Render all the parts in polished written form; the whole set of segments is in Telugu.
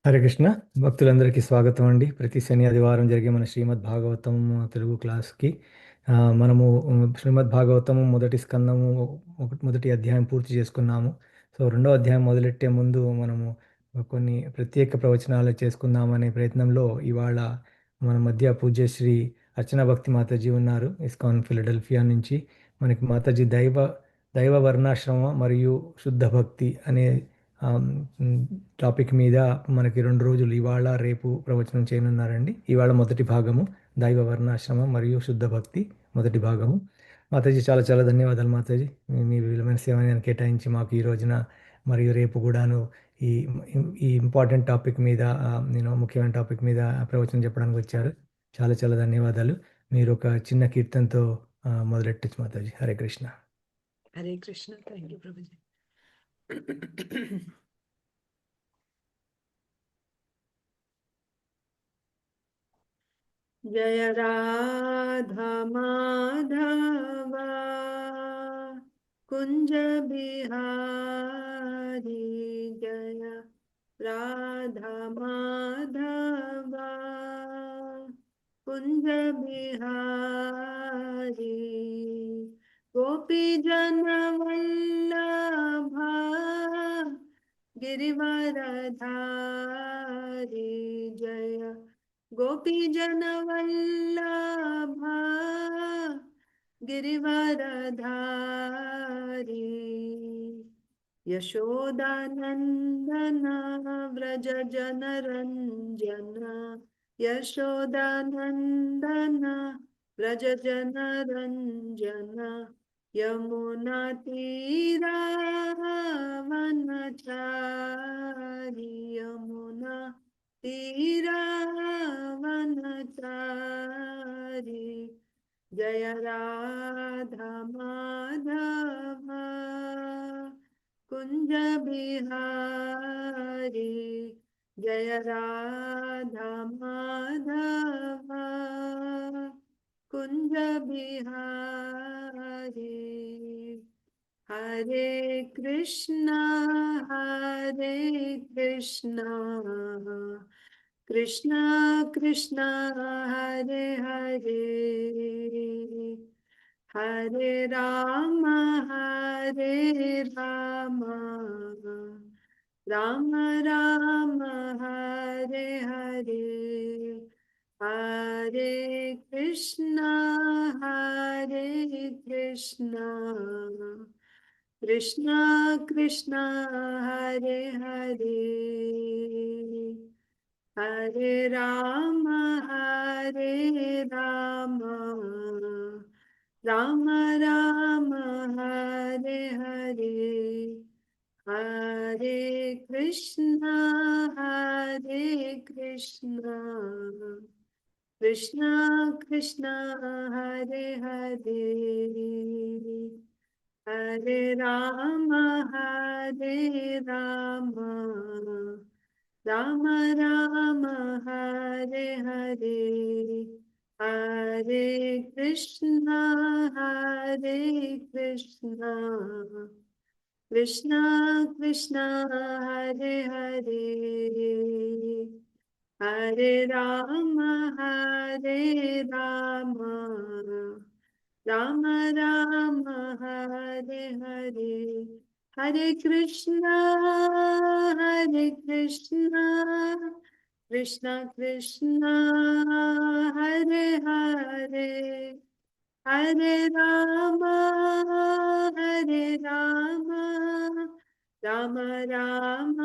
హరే కృష్ణ. భక్తులందరికీ స్వాగతం అండి. ప్రతి శని ఆదివారం జరిగే మన శ్రీమద్ భాగవతం తెలుగు క్లాస్కి మనము శ్రీమద్ భాగవతం మొదటి స్కందము మొదటి అధ్యాయం పూర్తి చేసుకున్నాము. సో రెండో అధ్యాయం మొదలెట్టే ముందు మనము కొన్ని ప్రత్యేక ప్రవచనాలు చేసుకుందామనే ప్రయత్నంలో ఇవాళ మన మధ్య పూజ్యశ్రీ అర్చనా భక్తి మాతాజీ ఉన్నారు. ఇస్కాన్ ఫిలడెల్ఫియా నుంచి మనకి మాతాజీ దైవ వర్ణాశ్రమ మరియు శుద్ధ భక్తి అనే ఆమ్, మ్, టాపిక్ మీద మనకి 2 రోజులు ఇవాళ రేపు ప్రవచనం చేయనున్నారండి. ఇవాళ మొదటి భాగము దైవ వర్ణాశ్రమం మరియు శుద్ధ భక్తి మొదటి భాగము. మాతాజీ చాలా చాలా ధన్యవాదాలు మాతాజీ. మీ విలువైన సేవని కేటాయించి మాకు ఈ రోజున మరియు రేపు కూడాను ఈ ఈ ఇంపార్టెంట్ టాపిక్ మీద నేను ముఖ్యమైన టాపిక్ మీద ప్రవచనం చెప్పడానికి వచ్చారు. చాలా చాలా ధన్యవాదాలు. మీరు ఒక చిన్న కీర్తనతో మొదలెట్టచ్చు మాతాజీ. హరే కృష్ణ. హరే కృష్ణ. Thank you Prabhuji. జయ రాధా మాధవ కుంజ బిహారీ, జయ రాధా మాధవ కుంజ బిహారీ, గోపీ జన వల్లభ గిరివరధారి, జయ గోపీ జన వల్లభ గిరివరధారి, యశోదానందన వ్రజ జనరంజన, యశోదానందన వ్రజ జనరంజన, యమునా తీరా వనచారి, యమునా తీరా వనచారి, జయ రాధా మాధవ కుంజ బిహారీ, జయ రాధా మాధవ కుంజ బిహారీ. హరే కృష్ణ కృష్ణ కృష్ణ హరే హరే, హరే రామ రామ రామ హరే హరే, హరే కృష్ణ కృష్ణ కృష్ణ హరే హరే, హరే రామ రామ రామ హరే హరే, హరే కృష్ణ కృష్ణ కృష్ణ హరే హరే, హరే రామ రామ రామ హరే హరే, హరే కృష్ణ కృష్ణ కృష్ణ హరే హరే, హరే రామ రామ రామ హరే హరే, హరే కృష్ణ కృష్ణ కృష్ణ హరే హరే, హరే రామ రామ రామ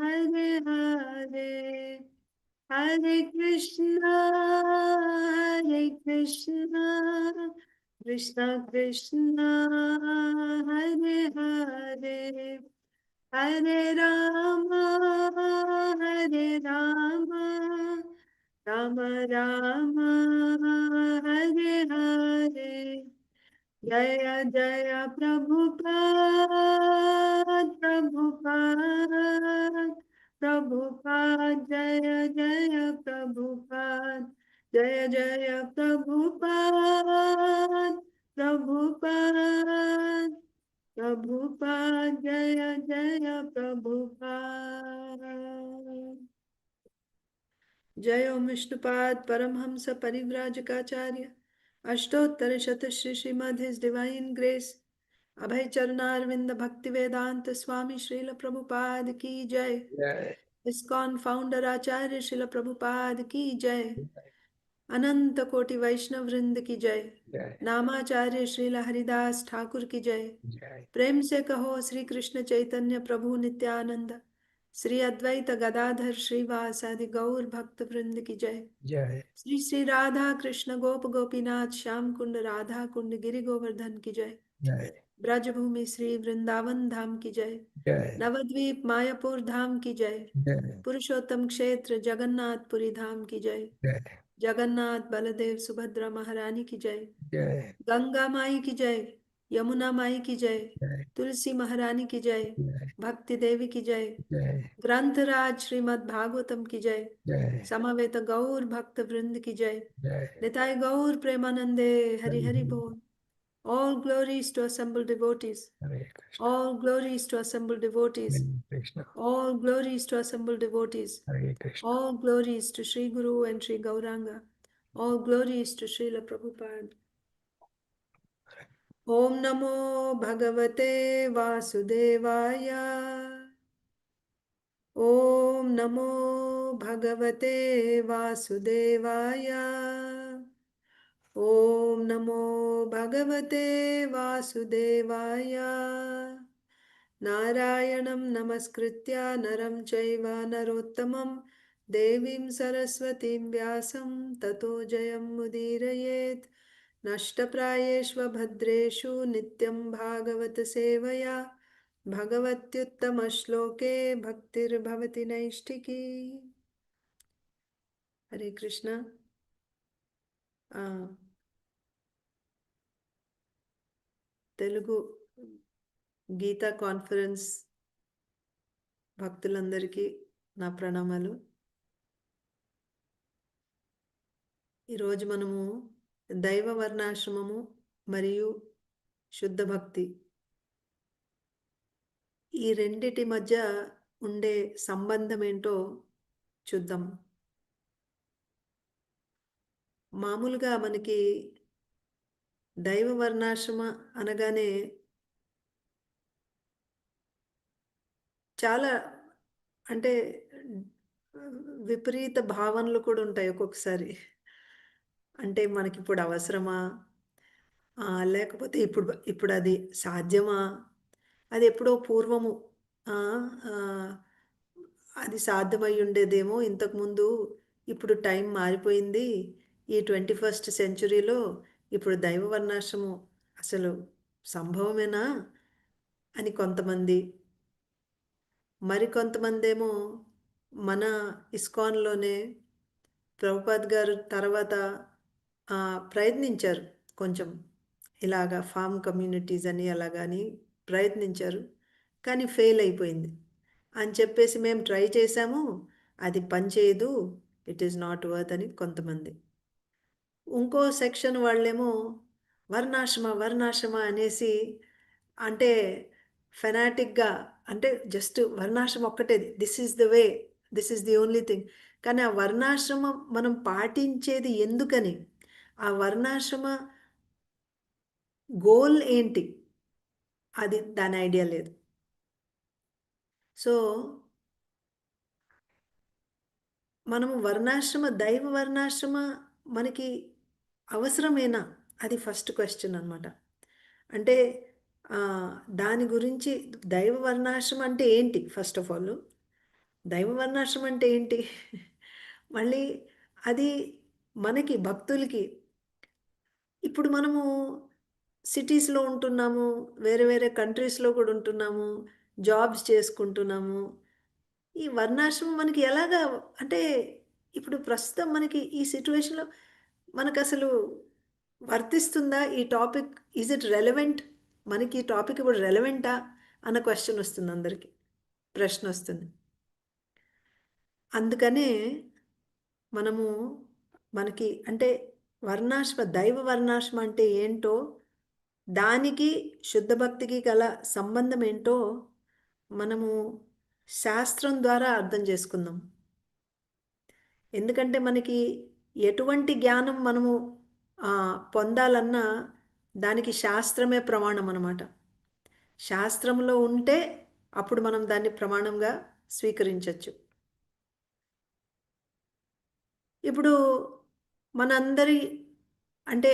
హరే హరే, హరే కృష్ణ కృష్ణ కృష్ణ హరే హరే, హరే రామ రామ రామ హరే హరే, జయ జయ ప్రభుపాద్ జయ జయ ప్రభుపాద్, జయ జయ ప్రభుపాద్ ప్రభుపాద్ జయ జయ ప్రభుపాద్. जय ओम विष्णुपाद परमहंस परिव्राजकाचार्य अष्टोत्तर शत श्री श्रीमद His Divine Grace Abhay Charanaravinda Bhaktivedanta Swami Srila Prabhupada की जय। जय इस्कॉन फाउंडर आचार्य श्रील प्रभुपाद की जय। अनंत कोटि वैष्णव वृंद की जय। जय नामाचार्य श्रील हरिदास ठाकुर की जय। जय प्रेम से कहो श्री कृष्ण चैतन्य प्रभु नित्यानंद श्री अद्वैत गदाधर श्रीवासादि गौर भक्त वृंद की जय। जय श्री श्री राधा कृष्ण गोप गोपीनाथ श्याम कुंड राधा कुंड गिरि गोवर्धन की जय। जय ब्रजभूमि श्री वृंदावन धाम की जय। जय नवद्वीप मायापुर धाम की जय। जय पुरुषोत्तम क्षेत्र जगन्नाथपुरी धाम की जय। जय जगन्नाथ बलदेव सुभद्रा महारानी की जय। जय गंगा माई की जय। यमुना माई की जय। जय तुलसी महारानी की जय। जय भक्ति देवी की जय। जय ग्रंथराज श्रीमद् भागवतम की जय। जय समवेत गौर भक्त वृंद की जय। जय निताय गौर प्रेमानंदे हरि हरि बोल। All glories to assembled devotees. Hare Krishna All glories to assembled devotees. Hare Krishna All glories to assembled devotees. Hare Krishna All glories to Sri Guru and Sri Gauranga. All glories to Srila Prabhupada. Om Namo Bhagavate Vasudevaya. Om Namo Bhagavate Vasudevaya. Om Namo Bhagavate Vasudevaya. नारायणं नमस्कृत्य नरं चैव नरोत्तमं देवीं सरस्वतीं व्यासं ततो जयमुदीरयेत्। नष्टप्रायेष्वभद्रेषु नित्यं भागवत सेवया भगवत्युत्तमश्लोके भक्तिर्भवति नैष्ठिकी। हरे कृष्ण। తెలుగు గీతా కాన్ఫరెన్స్ భక్తులందరికీ నా ప్రణామాలు. ఈరోజు మనము దైవ వర్ణాశ్రమము మరియు శుద్ధ భక్తి ఈ రెండిటి మధ్య ఉండే సంబంధం ఏంటో చూద్దాం. మామూలుగా మనకి దైవ వర్ణాశ్రమ అనగానే చాలా అంటే విపరీత భావనలు కూడా ఉంటాయి ఒక్కొక్కసారి. అంటే మనకి ఇప్పుడు అవసరమా, లేకపోతే ఇప్పుడు అది సాధ్యమా, అది ఎప్పుడో పూర్వము అది సాధ్యమై ఉండేదేమో ఇంతకుముందు, ఇప్పుడు టైం మారిపోయింది, ఈ 21st సెంచురీలో ఇప్పుడు దైవ వర్ణాశ్రమం అసలు సంభవమేనా అని కొంతమంది. మరికొంతమంది ఏమో మన ఇస్కాన్లోనే ప్రభుపాద్ గారు తర్వాత ప్రయత్నించారు కొంచెం ఇలాగా ఫామ్ కమ్యూనిటీస్ అని అలాగని ప్రయత్నించారు, కానీ ఫెయిల్ అయిపోయింది అని చెప్పేసి మేము ట్రై చేశాము, అది పనిచేయదు, ఇట్ ఈస్ నాట్ వర్త్ అని కొంతమంది. ఇంకో సెక్షన్ వాళ్ళేమో వర్ణాశ్రమ అనేసి అంటే ఫెనాటిక్గా, అంటే జస్ట్ వర్ణాశ్రమం ఒక్కటే, this is the way, this is the only thing. కానీ ఆ వర్ణాశ్రమం మనం పాటించేది ఎందుకని, ఆ వర్ణాశ్రమ గోల్ ఏంటి, అది దాని ఐడియా లేదు. సో మనము దైవ వర్ణాశ్రమ మనకి అవసరమేనా, అది ఫస్ట్ క్వశ్చన్ అనమాట. అంటే దాని గురించి దైవ వర్ణాశ్రమం అంటే ఏంటి, ఫస్ట్ ఆఫ్ ఆల్ దైవ వర్ణాశ్రమం అంటే ఏంటి, మళ్ళీ అది మనకి భక్తులకి. ఇప్పుడు మనము సిటీస్లో ఉంటున్నాము, వేరే వేరే కంట్రీస్లో కూడా ఉంటున్నాము, జాబ్స్ చేసుకుంటున్నాము. ఈ వర్ణాశ్రమం మనకి ఎలాగా, అంటే ఇప్పుడు ప్రస్తుతం మనకి ఈ సిచ్యువేషన్లో మనకు అసలు వర్తిస్తుందా ఈ టాపిక్, ఈజ్ ఇట్ రెలవెంట్, మనకి ఈ టాపిక్ ఇప్పుడు రెలవెంటా అన్న క్వశ్చన్ వస్తుంది, అందరికీ ప్రశ్న వస్తుంది. అందుకనే మనము మనకి అంటే దైవ వర్ణాశ్రమం అంటే ఏంటో, దానికి శుద్ధ భక్తికి గల సంబంధం ఏంటో మనము శాస్త్రం ద్వారా అర్థం చేసుకుందాం. ఎందుకంటే మనకి ఎటువంటి జ్ఞానం మనము పొందాలన్నా దానికి శాస్త్రమే ప్రమాణం అన్నమాట. శాస్త్రంలో ఉంటే అప్పుడు మనం దాన్ని ప్రమాణంగా స్వీకరించవచ్చు. ఇప్పుడు మనందరి అంటే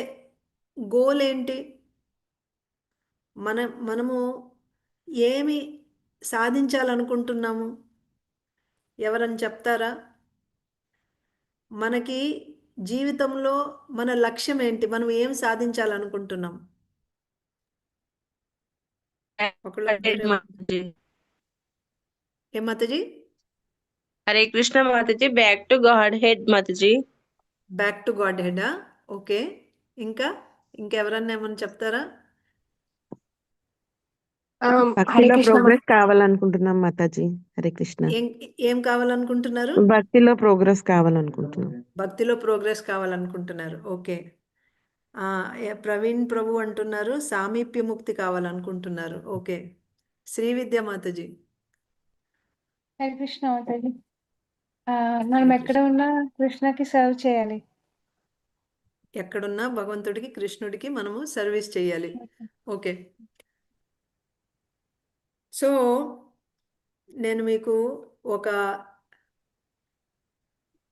గోల్ ఏంటి? మనము ఏమి సాధించాలనుకుంటున్నాము? ఎవరని చెప్తారా? మనకి జీవితంలో మన లక్ష్యం ఏంటి? మనం ఏం సాధించాలనుకుంటున్నాం? ఒకళ్ళు హరే మాతాజీ. ఏం మాతాజీ? హరే కృష్ణ మాతాజీ. బ్యాక్ టు గాడ్ హెడ్ మాతాజీ. బ్యాక్ టు గాడ్ హెడా? ఓకే. ఇంకా ఇంకెవరన్నా ఏమన్నా చెప్తారా? హరే భక్తిలో కృష్ణ ప్రోగ్రెస్ కావాలనుకుంటున్నాం మాతాజీ. హరే కృష్ణ. ఏం ఏం కావాలనుకుంటున్నారు? భక్తిలో ప్రోగ్రెస్ కావాలనుకుంటున్నాం. భక్తిలో ప్రోగ్రెస్ కావాలనుకుంటున్నారు. ఓకే. ప్రవీణ్ ప్రభు అంటున్నారు సామీప్య ముక్తి కావాలనుకుంటున్నారు. ఓకే. శ్రీవిద్య మాతాజీ. హరే కృష్ణ మాతాజీ. మనం హరే ఎక్కడ కృష్ణ. ఉన్నా కృష్ణకి సర్వ్ చేయాలి. ఎక్కడున్నా భగవంతుడికి కృష్ణుడికి మనము సర్వీస్ చేయాలి. ఓకే. సో నేను మీకు ఒక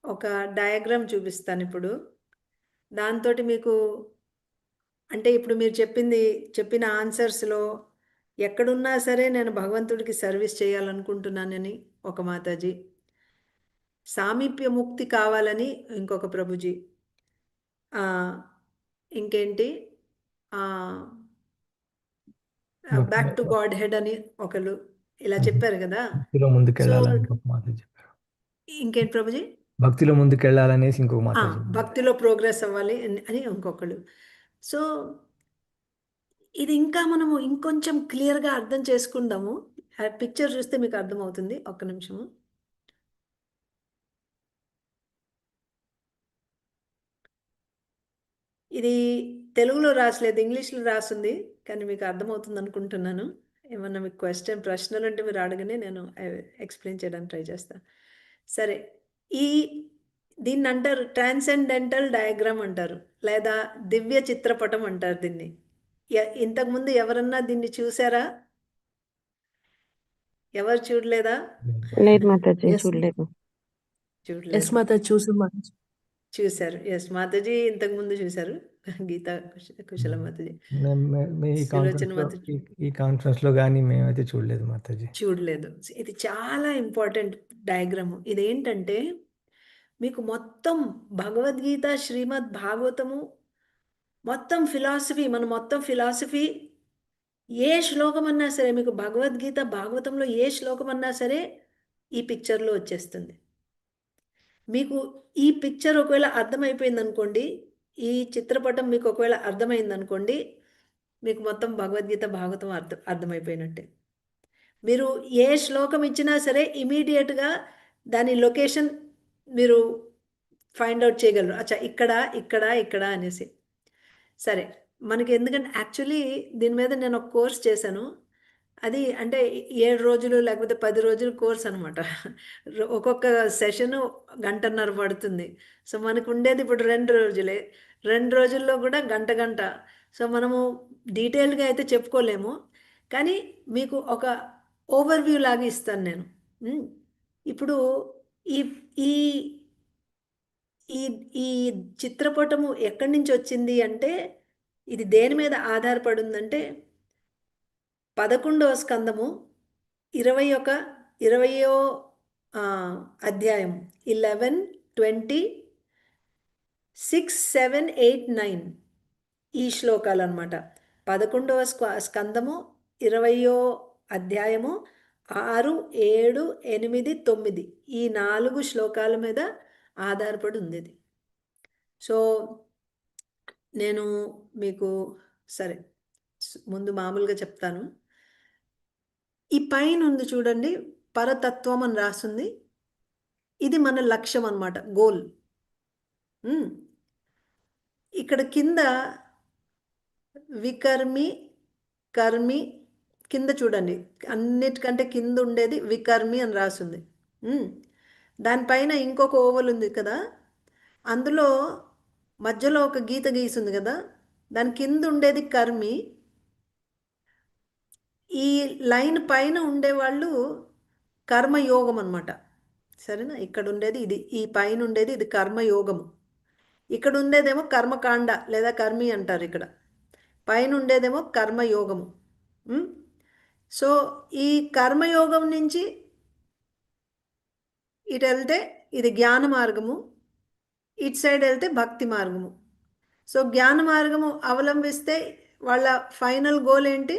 ఒక డయాగ్రామ్ చూపిస్తాను ఇప్పుడు. దాంతోటి మీకు అంటే ఇప్పుడు మీరు చెప్పిన ఆన్సర్స్‌లో ఎక్కడున్నా సరే నేను భగవంతుడికి సర్వీస్ చేయాలనుకుంటున్నానని ఒక మాతాజీ. సామీప్య ముక్తి కావాలని ఇంకొక ప్రభుజీ. ఇంకేంటి బ్యాక్ టు గాడ్ హెడ్ అని ఒకళ్ళు ఇలా చెప్పారు కదా. భక్తిలో సో ముందుకెళ్ళాలని ఇంకొక మాతాజీ చెప్పారు. ఇంకేంటి ప్రభుజీ? భక్తిలో ముందుకెళ్ళాలనేసి ఇంకొక ఆ, మాతాజీ. భక్తిలో ప్రోగ్రెస్ అవ్వాలి అని ఇంకొకళ్ళు. సో ఇది ఇంకా మనము ఇంకొంచెం క్లియర్గా అర్థం చేసుకుందాము. ఆ పిక్చర్ చూస్తే మీకు అర్థమవుతుంది. ఒక్క నిమిషము. ఇది తెలుగులో రాసలేదు, ఇంగ్లీష్లో రాసింది. కానీ మీకు అర్థమవుతుంది అనుకుంటున్నాను. ఏమన్నా మీకు ప్రశ్నలు అంటే మీరు అడగనే నేను ఎక్స్ప్లెయిన్ చేయడానికి ట్రై చేస్తాను. సరే, దీన్ని అంటారు ట్రాన్సెండెంటల్ డయాగ్రామ్ అంటారు, లేదా దివ్య చిత్రపటం అంటారు దీన్ని. ఇంతకుముందు ఎవరన్నా దీన్ని చూసారా? ఎవరు చూడలేదా? లేదు మాతాజీ, Yes, చూడలేదు. yes, చూడలేదు. Mata, choose Mata. చూశారు. ఎస్ మాతాజీ ఇంతకుముందు చూశారు. గీత కుశల మాతాజీ. ఈ సులోచన కాన్ఫరెన్స్లో మాతాజీ ఈ కాన్ఫరెన్స్లో కానీ మేమైతే చూడలేదు మాతాజీ. చూడలేదు. ఇది చాలా ఇంపార్టెంట్ డయాగ్రాము. ఇదేంటంటే మీకు మొత్తం భగవద్గీత, శ్రీమద్ భాగవతము, మొత్తం ఫిలాసఫీ, మొత్తం ఫిలాసఫీ ఏ శ్లోకం అన్నా సరే, మీకు భగవద్గీత భాగవతంలో ఏ శ్లోకం అన్నా సరే ఈ పిక్చర్లో వచ్చేస్తుంది. మీకు ఈ పిక్చర్ ఒకవేళ అర్థమైపోయింది అనుకోండి, ఈ చిత్రపటం మీకు ఒకవేళ అర్థమైంది అనుకోండి, మీకు మొత్తం భగవద్గీత భాగవతం అర్థమైపోయినట్టే. మీరు ఏ శ్లోకం ఇచ్చినా సరే ఇమీడియట్గా దాని లొకేషన్ మీరు ఫైండ్ అవుట్ చేయగలరు. అచ్చా ఇక్కడ ఇక్కడ ఇక్కడ అనేసి. సరే, మనకి ఎందుకంటే యాక్చువల్లీ దీని మీద నేను ఒక కోర్స్ చేశాను. అది అంటే 7 రోజులు లేకపోతే 10 రోజులు కోర్స్ అనమాట. ఒక్కొక్క సెషను గంటన్నర పడుతుంది. సో మనకు ఉండేది ఇప్పుడు 2 రోజులే. 2 రోజుల్లో కూడా గంట గంట. సో మనము డీటెయిల్డ్గా అయితే చెప్పుకోలేము, కానీ మీకు ఒక ఓవర్వ్యూ లాగా ఇస్తాను నేను. ఇప్పుడు ఈ ఈ ఈ ఈ చిత్రపటము ఎక్కడి నుంచి వచ్చింది అంటే, ఇది దేని మీద ఆధారపడి ఉందంటే 11వ స్కందము 20వ అధ్యాయం 11, 20, 6, 7, 8, 9 ఈ శ్లోకాలు అనమాట. 11వ స్కందము 20వ అధ్యాయము 6, 7, 8, 9 ఈ 4 శ్లోకాల మీద ఆధారపడి ఉంది ఇది. సో నేను మీకు సరే ముందు మామూలుగా చెప్తాను. ఈ పైన ఉంది చూడండి, పరతత్వం అని రాస్తుంది. ఇది మన లక్ష్యం అన్నమాట, గోల్. ఇక్కడ కింద వికర్మి, కర్మి, కింద చూడండి, అన్నిటికంటే కింద ఉండేది వికర్మి అని రాస్తుంది. దానిపైన ఇంకొక ఓవల్ ఉంది కదా, అందులో మధ్యలో ఒక గీత గీసింది కదా, దాని కింద ఉండేది కర్మి. ఈ లైన్ పైన ఉండేవాళ్ళు కర్మయోగం అనమాట. సరేనా? ఇక్కడ ఉండేది ఇది, ఈ పైన ఉండేది ఇది కర్మయోగము. ఇక్కడ ఉండేదేమో కర్మకాండ లేదా కర్మి అంటారు. ఇక్కడ పైన ఉండేదేమో కర్మయోగము. సో ఈ కర్మయోగం నుంచి ఇటు వెళ్తే ఇది జ్ఞాన మార్గము, ఇటు సైడ్ వెళ్తే భక్తి మార్గము. సో జ్ఞాన మార్గము అవలంబిస్తే వాళ్ళ ఫైనల్ గోల్ ఏంటి?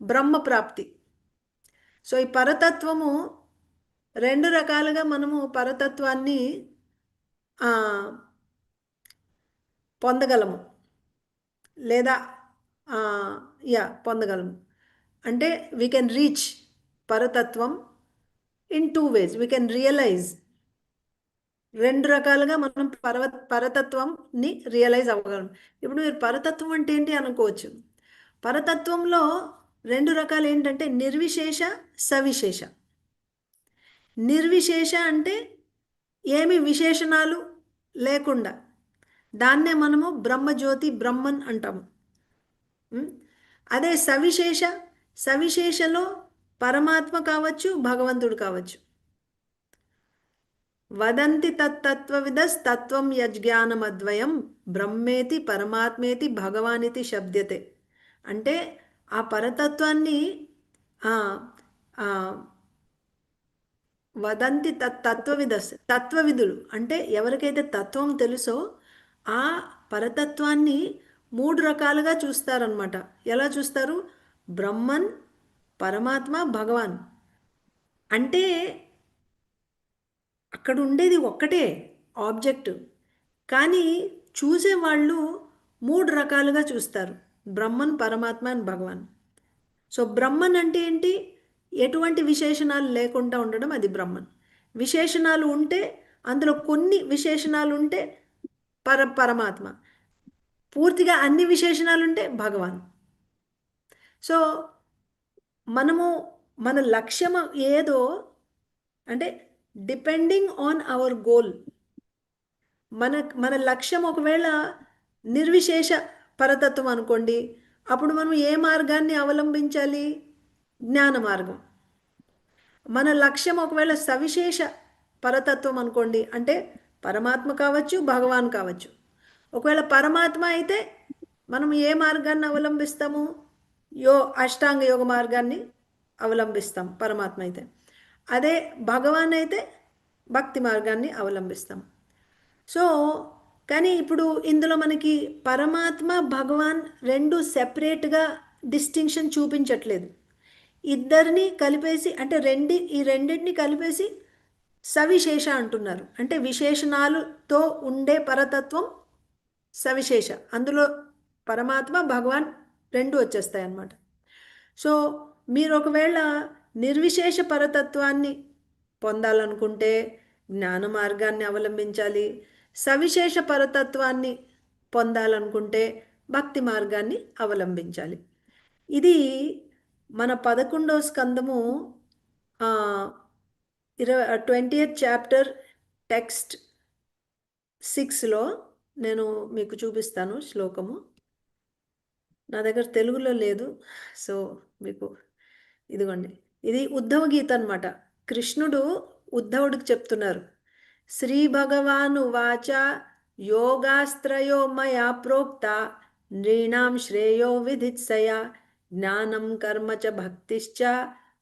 బ్రహ్మ ప్రాప్తి. సో ఈ పరతత్వము రెండు రకాలుగా మనము పరతత్వాన్ని పొందగలము, లేదా పొందగలము. అంటే వీ కెన్ రీచ్ పరతత్వం in 2 ways. We can realise, రెండు రకాలుగా మనం పరతత్వంని రియలైజ్ అవ్వగలం. ఇప్పుడు మీరు పరతత్వం అంటే ఏంటి అనుకోవచ్చు. పరతత్వంలో రెండు రకాలు ఏంటంటే నిర్విశేష, సవిశేష. నిర్విశేష అంటే ఏమి విశేషణాలు లేకుండా, దాన్నే మనము బ్రహ్మజ్యోతి, బ్రహ్మన్ అంటాము. అదే సవిశేష, సవిశేషలో పరమాత్మ కావచ్చు, భగవంతుడు కావచ్చు. వదంతి తత్వవిదస్తత్వం యజ్ఞానమద్వయం బ్రహ్మేతి పరమాత్మేతి భగవానితి శబ్దతే. అంటే ఆ పరతత్వాన్ని వదంతి తత్వవిదులు అంటే ఎవరికైతే తత్వం తెలుసో ఆ పరతత్వాన్ని 3 రకాలుగా చూస్తారనమాట. ఎలా చూస్తారు? బ్రహ్మన్, పరమాత్మ, భగవాన్. అంటే అక్కడ ఉండేది ఒక్కటే ఆబ్జెక్ట్, కానీ చూసేవాళ్ళు 3 రకాలుగా చూస్తారు: బ్రహ్మన్, పరమాత్మ అండ్ భగవాన్. సో బ్రహ్మన్ అంటే ఏంటి? ఎటువంటి విశేషణాలు లేకుండా ఉండడం, అది బ్రహ్మన్. విశేషణాలు ఉంటే, అందులో కొన్ని విశేషణాలు ఉంటే పరమాత్మ, పూర్తిగా అన్ని విశేషణాలు ఉంటే భగవాన్. సో మనము మన లక్ష్యం ఏదో అంటే డిపెండింగ్ ఆన్ అవర్ గోల్. మన లక్ష్యం ఒకవేళ నిర్విశేష పరతత్వం అనుకోండి, అప్పుడు మనం ఏ మార్గాన్ని అవలంబించాలి? జ్ఞాన మార్గం. మన లక్ష్యం ఒకవేళ సవిశేష పరతత్వం అనుకోండి, అంటే పరమాత్మ కావచ్చు, భగవాన్ కావచ్చు. ఒకవేళ పరమాత్మ అయితే మనం ఏ మార్గాన్ని అవలంబిస్తాము? అష్టాంగ యోగ మార్గాన్ని అవలంబిస్తాం పరమాత్మ అయితే. అదే భగవాన్ అయితే భక్తి మార్గాన్ని అవలంబిస్తాం. సో కానీ ఇప్పుడు ఇందులో మనకి పరమాత్మ, భగవాన్ రెండు సెపరేట్గా డిస్టింక్షన్ చూపించట్లేదు. ఇద్దరిని కలిపేసి, అంటే ఈ రెండింటిని కలిపేసి సవిశేష అంటున్నారు. అంటే విశేషణాలతో ఉండే పరతత్వం సవిశేష. అందులో పరమాత్మ, భగవాన్ రెండు వచ్చేస్తాయి అన్నమాట. సో మీరు ఒకవేళ నిర్విశేష పరతత్వాన్ని పొందాలనుకుంటే జ్ఞాన మార్గాన్ని అవలంబించాలి. సవిశేష పరతత్వాన్ని పొందాలనుకుంటే భక్తి మార్గాన్ని అవలంబించాలి. ఇది మన 11వ స్కందము 20th చాప్టర్ టెక్స్ట్ 6లో నేను మీకు చూపిస్తాను శ్లోకము. నా దగ్గర తెలుగులో లేదు, సో మీకు ఇదిగోండి. ఇది ఉద్ధవ గీత అన్నమాట. కృష్ణుడు ఉద్ధవుడికి చెప్తున్నారు. శ్రీ భగవాను వాచ యోగాస్త్రయో మయా ప్రోక్త నృణాం శ్రేయో విధిత్సయ జ్ఞానం కర్మ చ భక్తిశ్చ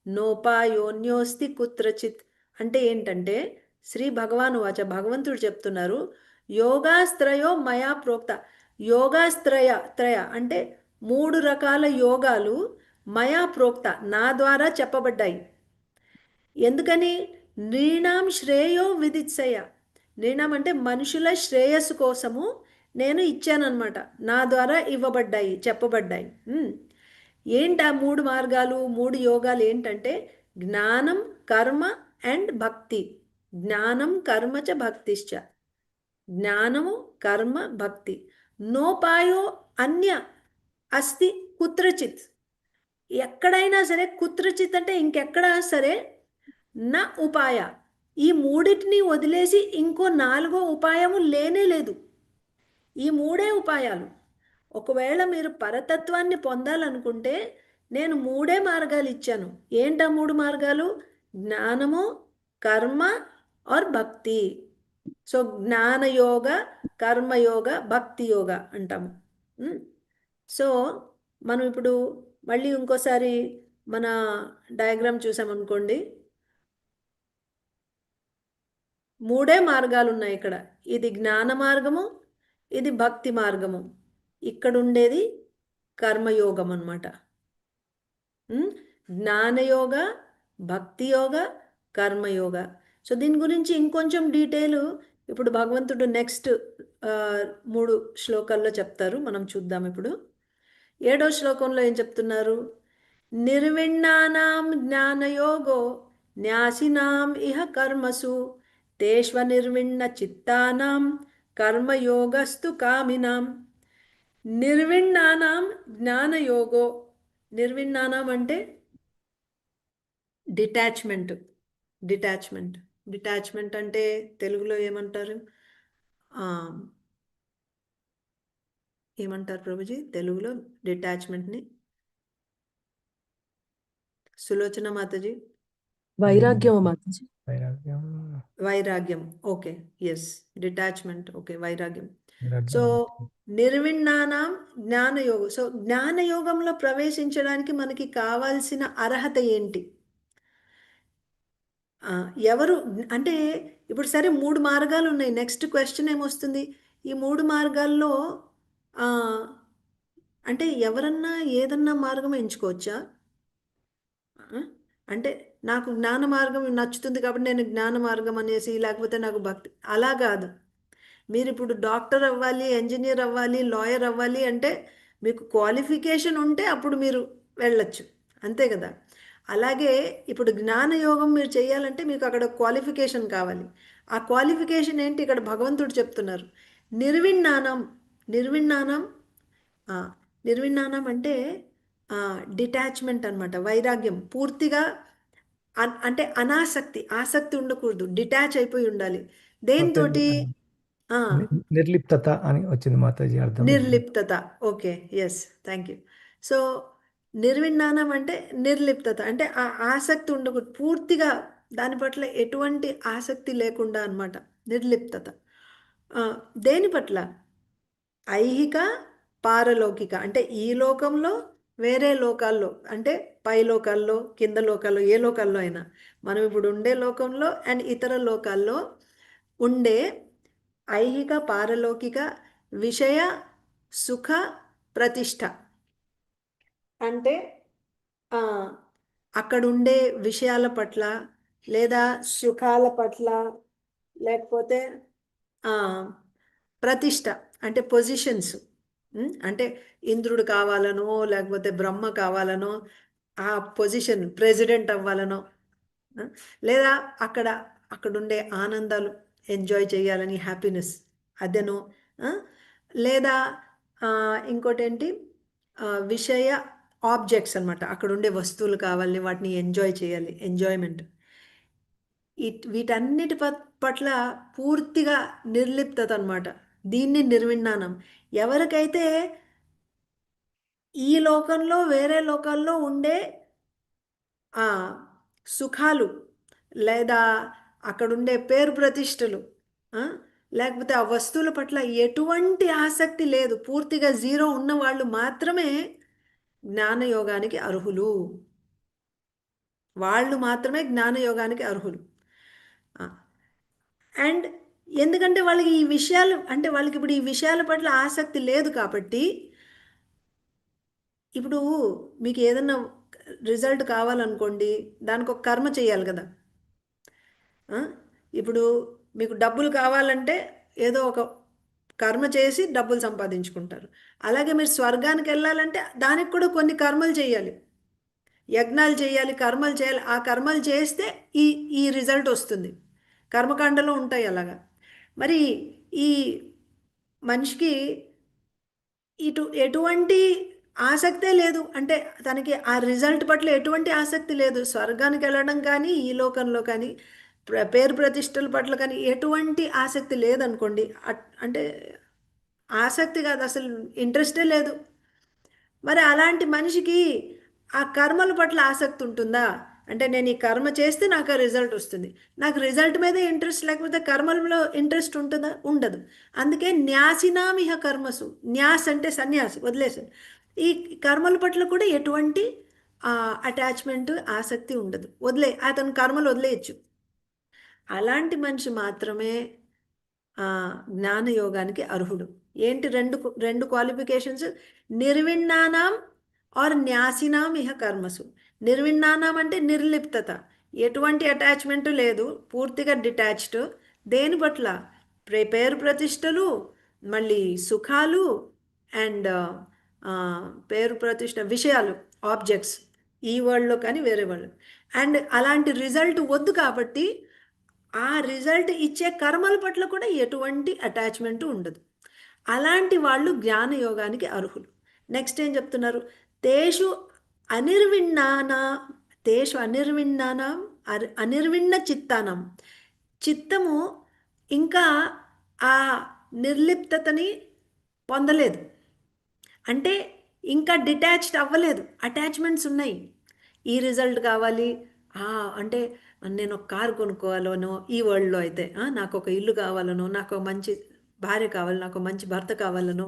నోపాయోన్యోస్తి కుత్రచిత్. అంటే ఏంటంటే శ్రీ భగవాను వాచ, భగవంతుడు చెప్తున్నారు, యోగాస్త్రయో మయా ప్రోక్త. యోగాస్త్రయ అంటే 3 రకాల యోగాలు మయా ప్రోక్త, నా ద్వారా చెప్పబడ్డాయి. ఎందుకని? నృణాం శ్రేయో విదిత్సయ. నృణాం అంటే మనుషుల శ్రేయస్సు కోసము నేను ఇచ్చానన్నమాట, నా ద్వారా ఇవ్వబడ్డాయి, చెప్పబడ్డాయి. ఏంటి ఆ 3 మార్గాలు, 3 యోగాలు ఏంటంటే జ్ఞానం, కర్మ అండ్ భక్తి. జ్ఞానం కర్మ చ భక్తిశ్చ. జ్ఞానము, కర్మ, భక్తి. నోపాయో అన్య అస్తి కుత్రచిత్. ఎక్కడైనా సరే, కుత్రచిత్ అంటే ఇంకెక్కడా సరే, నా ఉపాయ, ఈ మూడింటిని వదిలేసి ఇంకో నాలుగో ఉపాయము లేనే లేదు. ఈ మూడే ఉపాయాలు. ఒకవేళ మీరు పరతత్వాన్ని పొందాలనుకుంటే నేను మూడే మార్గాలు ఇచ్చాను. ఏంటా మూడు మార్గాలు? జ్ఞానము, కర్మ ఆర్ భక్తి. సో జ్ఞానయోగ, కర్మయోగ, భక్తి యోగ అంటాము. సో మనం ఇప్పుడు మళ్ళీ ఇంకోసారి మన డయాగ్రామ్ చూసామనుకోండి, మూడే మార్గాలు ఉన్నాయి ఇక్కడ. ఇది జ్ఞాన మార్గము, ఇది భక్తి మార్గము, ఇక్కడ ఉండేది కర్మయోగం అన్నమాట. జ్ఞానయోగ, భక్తి యోగ, కర్మయోగ. సో దీని గురించి ఇంకొంచెం డీటెయిల్ ఇప్పుడు భగవంతుడు నెక్స్ట్ 3 శ్లోకాల్లో చెప్తారు. మనం చూద్దాం. ఇప్పుడు 7వ శ్లోకంలో ఏం చెప్తున్నారు? నిర్విణ్ణానాం జ్ఞానయోగో న్యాసినాం ఇహ కర్మసు తేష్వనిర్విణ్ణ చిత్తానాం కర్మయోగస్తు కామినాం. నిర్విణ్ణానాం జ్ఞానయోగో. నిర్విణ్ణానాం అంటే డిటాచ్మెంట్. డిటాచ్మెంట్ డిటాచ్మెంట్ అంటే తెలుగులో ఏమంటారు? ఏమంటారు ప్రభుజీ తెలుగులో డిటాచ్మెంట్ని? సులోచన మాతాజీ. వైరాగ్యం మాతాజీ. వైరాగ్యం. వైరాగ్యం. Okay, yes, detachment. ఓకే, వైరాగ్యం. వైరాగ్యం. సో నిర్విణ్ణానాం జ్ఞానయోగం. సో జ్ఞానయోగంలో ప్రవేశించడానికి మనకి కావాల్సిన అర్హత ఏంటి? ఎవరు అంటే ఇప్పుడు సరే 3 మార్గాలు ఉన్నాయి. నెక్స్ట్ క్వశ్చన్ ఏమొస్తుంది? ఈ 3 మార్గాల్లో అంటే ఎవరన్నా ఏదన్నా మార్గం ఎంచుకోవచ్చా? అంటే నాకు జ్ఞాన మార్గం నచ్చుతుంది కాబట్టి నేను జ్ఞాన మార్గం అనేసి, లేకపోతే నాకు భక్తి, అలా కాదు. మీరు ఇప్పుడు డాక్టర్ అవ్వాలి, ఇంజనీర్ అవ్వాలి, లాయర్ అవ్వాలి అంటే మీకు క్వాలిఫికేషన్ ఉంటే అప్పుడు మీరు వెళ్ళొచ్చు, అంతే కదా. అలాగే ఇప్పుడు జ్ఞానయోగం మీరు చేయాలంటే మీకు అక్కడ క్వాలిఫికేషన్ కావాలి. ఆ క్వాలిఫికేషన్ ఏంటి? ఇక్కడ భగవంతుడు చెప్తున్నారు. నిర్విణ్ణానం. నిర్విణ్ణానం నిర్విణ్ణానం అంటే డిటాచ్మెంట్ అన్నమాట. వైరాగ్యం. పూర్తిగా అంటే అనాసక్తి, ఆసక్తి ఉండకూడదు, డిటాచ్ అయిపోయి ఉండాలి. దేనితోటి? నిర్లిప్తత అని వచ్చింది మాతాజీ అర్థం. నిర్లిప్తత. Okay, yes, thank you. So నిర్విణ్ణానం అంటే నిర్లిప్తత, అంటే ఆ ఆసక్తి ఉండకూడదు, పూర్తిగా దాని పట్ల ఎటువంటి ఆసక్తి లేకుండా అన్నమాట నిర్లిప్తత. దేని పట్ల? ఐహిక, పారలౌకిక. అంటే ఈ లోకంలో, వేరే లోకాల్లో, అంటే పై లోకాల్లో, కింద లోకాల్లో, ఏ లోకాల్లో అయినా, మనం ఇప్పుడు ఉండే లోకంలో అండ్ ఇతర లోకాల్లో ఉండే ఐహిక, పారలౌకిక, విషయ, సుఖ, ప్రతిష్ట. అంటే అక్కడ ఉండే విషయాల పట్ల, లేదా సుఖాల పట్ల, లేకపోతే ప్రతిష్ట అంటే పొజిషన్స్. అంటే ఇంద్రుడు కావాలనో, లేకపోతే బ్రహ్మ కావాలనో, ఆ పొజిషన్ ప్రెసిడెంట్ అవ్వాలనో, లేదా అక్కడుండే ఆనందాలు ఎంజాయ్ చేయాలని హ్యాపీనెస్ అదేనో, లేదా ఇంకోటి ఏంటి, విషయ ఆబ్జెక్ట్స్ అన్నమాట. అక్కడ ఉండే వస్తువులు కావాలి, వాటిని ఎంజాయ్ చేయాలి, ఎంజాయ్మెంట్. వీటన్నిటి పట్ల పూర్తిగా నిర్లిప్తత అన్నమాట. దీన్ని నిర్విణ్ణానం. ఎవరికైతే ఈ లోకంలో, వేరే లోకాల్లో ఉండే సుఖాలు, లేదా అక్కడుండే పేరు ప్రతిష్టలు, లేకపోతే ఆ వస్తువుల పట్ల ఎటువంటి ఆసక్తి లేదు, పూర్తిగా జీరో ఉన్న వాళ్ళు మాత్రమే జ్ఞానయోగానికి అర్హులు. వాళ్ళు మాత్రమే జ్ఞానయోగానికి అర్హులు. అండ్ ఎందుకంటే వాళ్ళకి ఈ విషయాలు, అంటే వాళ్ళకి ఇప్పుడు ఈ విషయాల పట్ల ఆసక్తి లేదు కాబట్టి, ఇప్పుడు మీకు ఏదన్నా రిజల్ట్ కావాలనుకోండి, దానికి ఒక కర్మ చేయాలి కదా. ఇప్పుడు మీకు డబ్బులు కావాలంటే ఏదో ఒక కర్మ చేసి డబ్బులు సంపాదించుకుంటారు. అలాగే మీరు స్వర్గానికి వెళ్ళాలంటే దానికి కూడా కొన్ని కర్మలు చేయాలి, యజ్ఞాలు చేయాలి, కర్మలు చేయాలి. ఆ కర్మలు చేస్తే ఈ రిజల్ట్ వస్తుంది. కర్మకాండలో ఉంటాయి అలాగా. మరి ఈ మనిషికి ఎటువంటి ఆసక్తే లేదు, అంటే తనకి ఆ రిజల్ట్ పట్ల ఎటువంటి ఆసక్తి లేదు, స్వర్గానికి వెళ్ళడం కానీ, ఈ లోకంలో కానీ. పేరు ప్రతిష్టల పట్ల కానీ ఎటువంటి ఆసక్తి లేదనుకోండి, అంటే ఆసక్తి కాదు, అసలు ఇంట్రెస్టే లేదు. మరి అలాంటి మనిషికి ఆ కర్మల పట్ల ఆసక్తి ఉంటుందా? అంటే నేను ఈ కర్మ చేస్తే నాకు ఆ రిజల్ట్ వస్తుంది. నాకు రిజల్ట్ మీద ఇంట్రెస్ట్ లేకపోతే కర్మలలో ఇంట్రెస్ట్ ఉంటుందా? ఉండదు. అందుకే న్యాసినామిహ కర్మసు. న్యాస్ అంటే సన్యాసి, వదిలేసాను. ఈ కర్మల పట్ల కూడా ఎటువంటి అటాచ్మెంట్, ఆసక్తి ఉండదు. అతను కర్మలు వదిలేయచ్చు. అలాంటి మనిషి మాత్రమే జ్ఞానయోగానికి అర్హుడు. ఏంటి రెండు క్వాలిఫికేషన్స్? నిర్విణ్ణానాం ఆర్ న్యాసినాం ఇహ కర్మసు. నిర్విణ్ణానాం అంటే నిర్లిప్తత, ఎటువంటి అటాచ్మెంట్ లేదు, పూర్తిగా డిటాచ్డ్. దేని పట్ల? పేరు ప్రతిష్టలు, మళ్ళీ సుఖాలు అండ్ పేరు ప్రతిష్ట విషయాలు, ఆబ్జెక్ట్స్, ఈ వరల్డ్లో కానీ వేరే వరల్డ్. అండ్ అలాంటి రిజల్ట్ వద్దు కాబట్టి ఆ రిజల్ట్ ఇచ్చే కర్మల పట్ల కూడా ఎటువంటి అటాచ్మెంట్ ఉండదు. అలాంటి వాళ్ళు జ్ఞానయోగానికి అర్హులు. నెక్స్ట్ ఏం చెప్తున్నారు? తేషు అనిర్విణ్ణానం అనిర్విణ్ణ చిత్తానం. చిత్తము ఇంకా ఆ నిర్లిప్తతని పొందలేదు, అంటే ఇంకా డిటాచ్డ్ అవ్వలేదు. అటాచ్మెంట్స్ ఉన్నాయి. ఈ రిజల్ట్ కావాలి అంటే నేను ఒక కారు కొనుక్కోవాలనో, ఈ వరల్డ్లో అయితే నాకు ఒక ఇల్లు కావాలనో, నాకు ఒక మంచి భార్య కావాలి, నాకు మంచి భర్త కావాలనో,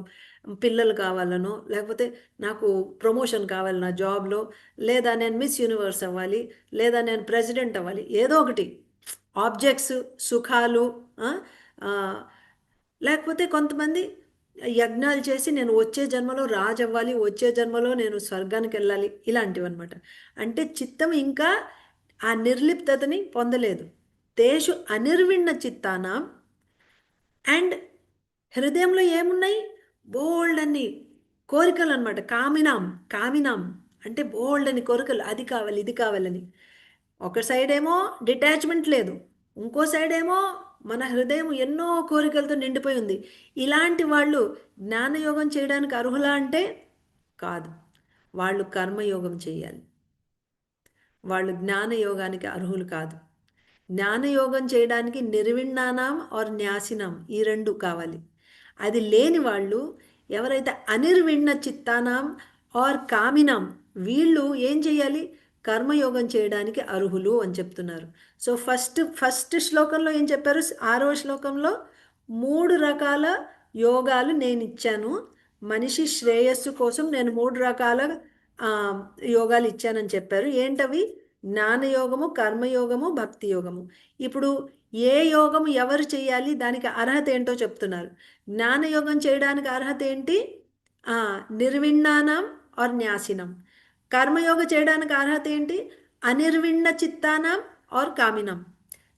పిల్లలు కావాలనో, లేకపోతే నాకు ప్రమోషన్ కావాలి నా జాబ్లో, లేదా నేను మిస్ యూనివర్స్ అవ్వాలి, లేదా నేను ప్రెసిడెంట్ అవ్వాలి, ఏదో ఒకటి ఆబ్జెక్ట్స్, సుఖాలు. లేకపోతే కొంతమంది యజ్ఞాలు చేసి నేను వచ్చే జన్మలో రాజు అవ్వాలి, వచ్చే జన్మలో నేను స్వర్గానికి వెళ్ళాలి, ఇలాంటివి అనమాట. అంటే చిత్తం ఇంకా ఆ నిర్లిప్తతని పొందలేదు. తేషు అనిర్విణ్ణ చిత్తానం. అండ్ హృదయంలో ఏమున్నాయి? బోల్డ్ అని కోరికలు అనమాట. కామినాం అంటే బోల్డ్ అని కోరికలు, అది కావాలి ఇది కావాలని. ఒక సైడ్ ఏమో డిటాచ్మెంట్ లేదు, ఇంకో సైడ్ ఏమో మన హృదయం ఎన్నో కోరికలతో నిండిపోయి ఉంది. ఇలాంటి వాళ్ళు జ్ఞానయోగం చేయడానికి అర్హులా అంటే కాదు. వాళ్ళు కర్మయోగం చేయాలి. వాళ్ళు జ్ఞానయోగానికి అర్హులు కాదు. జ్ఞానయోగం చేయడానికి నిర్విణ్ణానం ఆర్ న్యాసినం, ఈ రెండు కావాలి. అది లేని వాళ్ళు, ఎవరైతే అనిర్విణ్ణ చిత్తానాం ఆర్ కామినాం, వీళ్ళు ఏం చేయాలి? కర్మయోగం చేయడానికి అర్హులు అని చెప్తున్నారు. సో ఫస్ట్ శ్లోకంలో ఏం చెప్పారు? 6వ శ్లోకంలో 3 రకాల యోగాలు నేను ఇచ్చాను, మనిషి శ్రేయస్సు కోసం నేను 3 రకాల యోగాలు ఇచ్చానని చెప్పారు. ఏంటవి? జ్ఞానయోగము, కర్మయోగము, భక్తి యోగము. ఇప్పుడు ఏ యోగము ఎవరు చేయాలి, దానికి అర్హత ఏంటో చెప్తున్నారు. జ్ఞానయోగం చేయడానికి అర్హత ఏంటి? నిర్విణ్ణానం ఆర్ న్యాసినం. కర్మయోగ చేయడానికి అర్హత ఏంటి? అనిర్విణ్ణ చిత్తానం ఆర్ కామినం.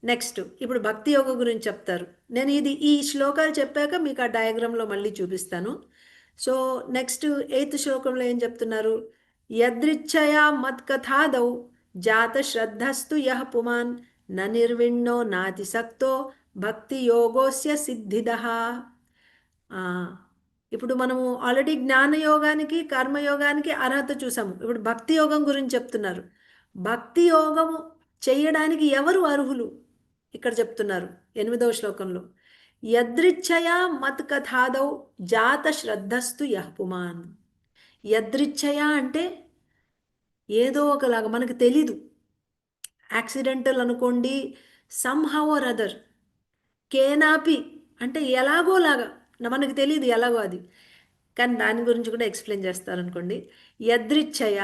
నెక్స్ట్ ఇప్పుడు భక్తి యోగ గురించి చెప్తారు. నేను ఈ శ్లోకాలు చెప్పాక మీకు ఆ డయాగ్రామ్లో మళ్ళీ చూపిస్తాను. సో నెక్స్ట్ 8th శ్లోకంలో ఏం చెప్తున్నారు? యదృచ్ఛయా మత్కథాదౌ జాత శ్రద్ధస్తు యః పుమాన్ న నిర్విణ్ణో నాతిసక్తో భక్తి యోగోస్య సిద్ధిదః. ఇప్పుడు మనము ఆల్రెడీ జ్ఞానయోగానికి, కర్మయోగానికి అర్హత చూసాము. ఇప్పుడు భక్తి యోగం గురించి చెప్తున్నారు. భక్తి యోగము చేయడానికి ఎవరు అర్హులు ఇక్కడ చెప్తున్నారు 8వ శ్లోకంలో. యదృచ్ఛయా మత్కథాదౌ జాత శ్రద్ధస్తు యః పుమాన్. యదృచ్ఛయా అంటే ఏదో ఒకలాగా మనకు తెలీదు, యాక్సిడెంటల్ అనుకోండి, సమ్హౌ ఆర్ అదర్, కేనాపి అంటే ఎలాగోలాగా మనకు తెలియదు ఎలాగో అది, కానీ దాని గురించి కూడా ఎక్స్ప్లెయిన్ చేస్తారనుకోండి. యదృచ్ఛయ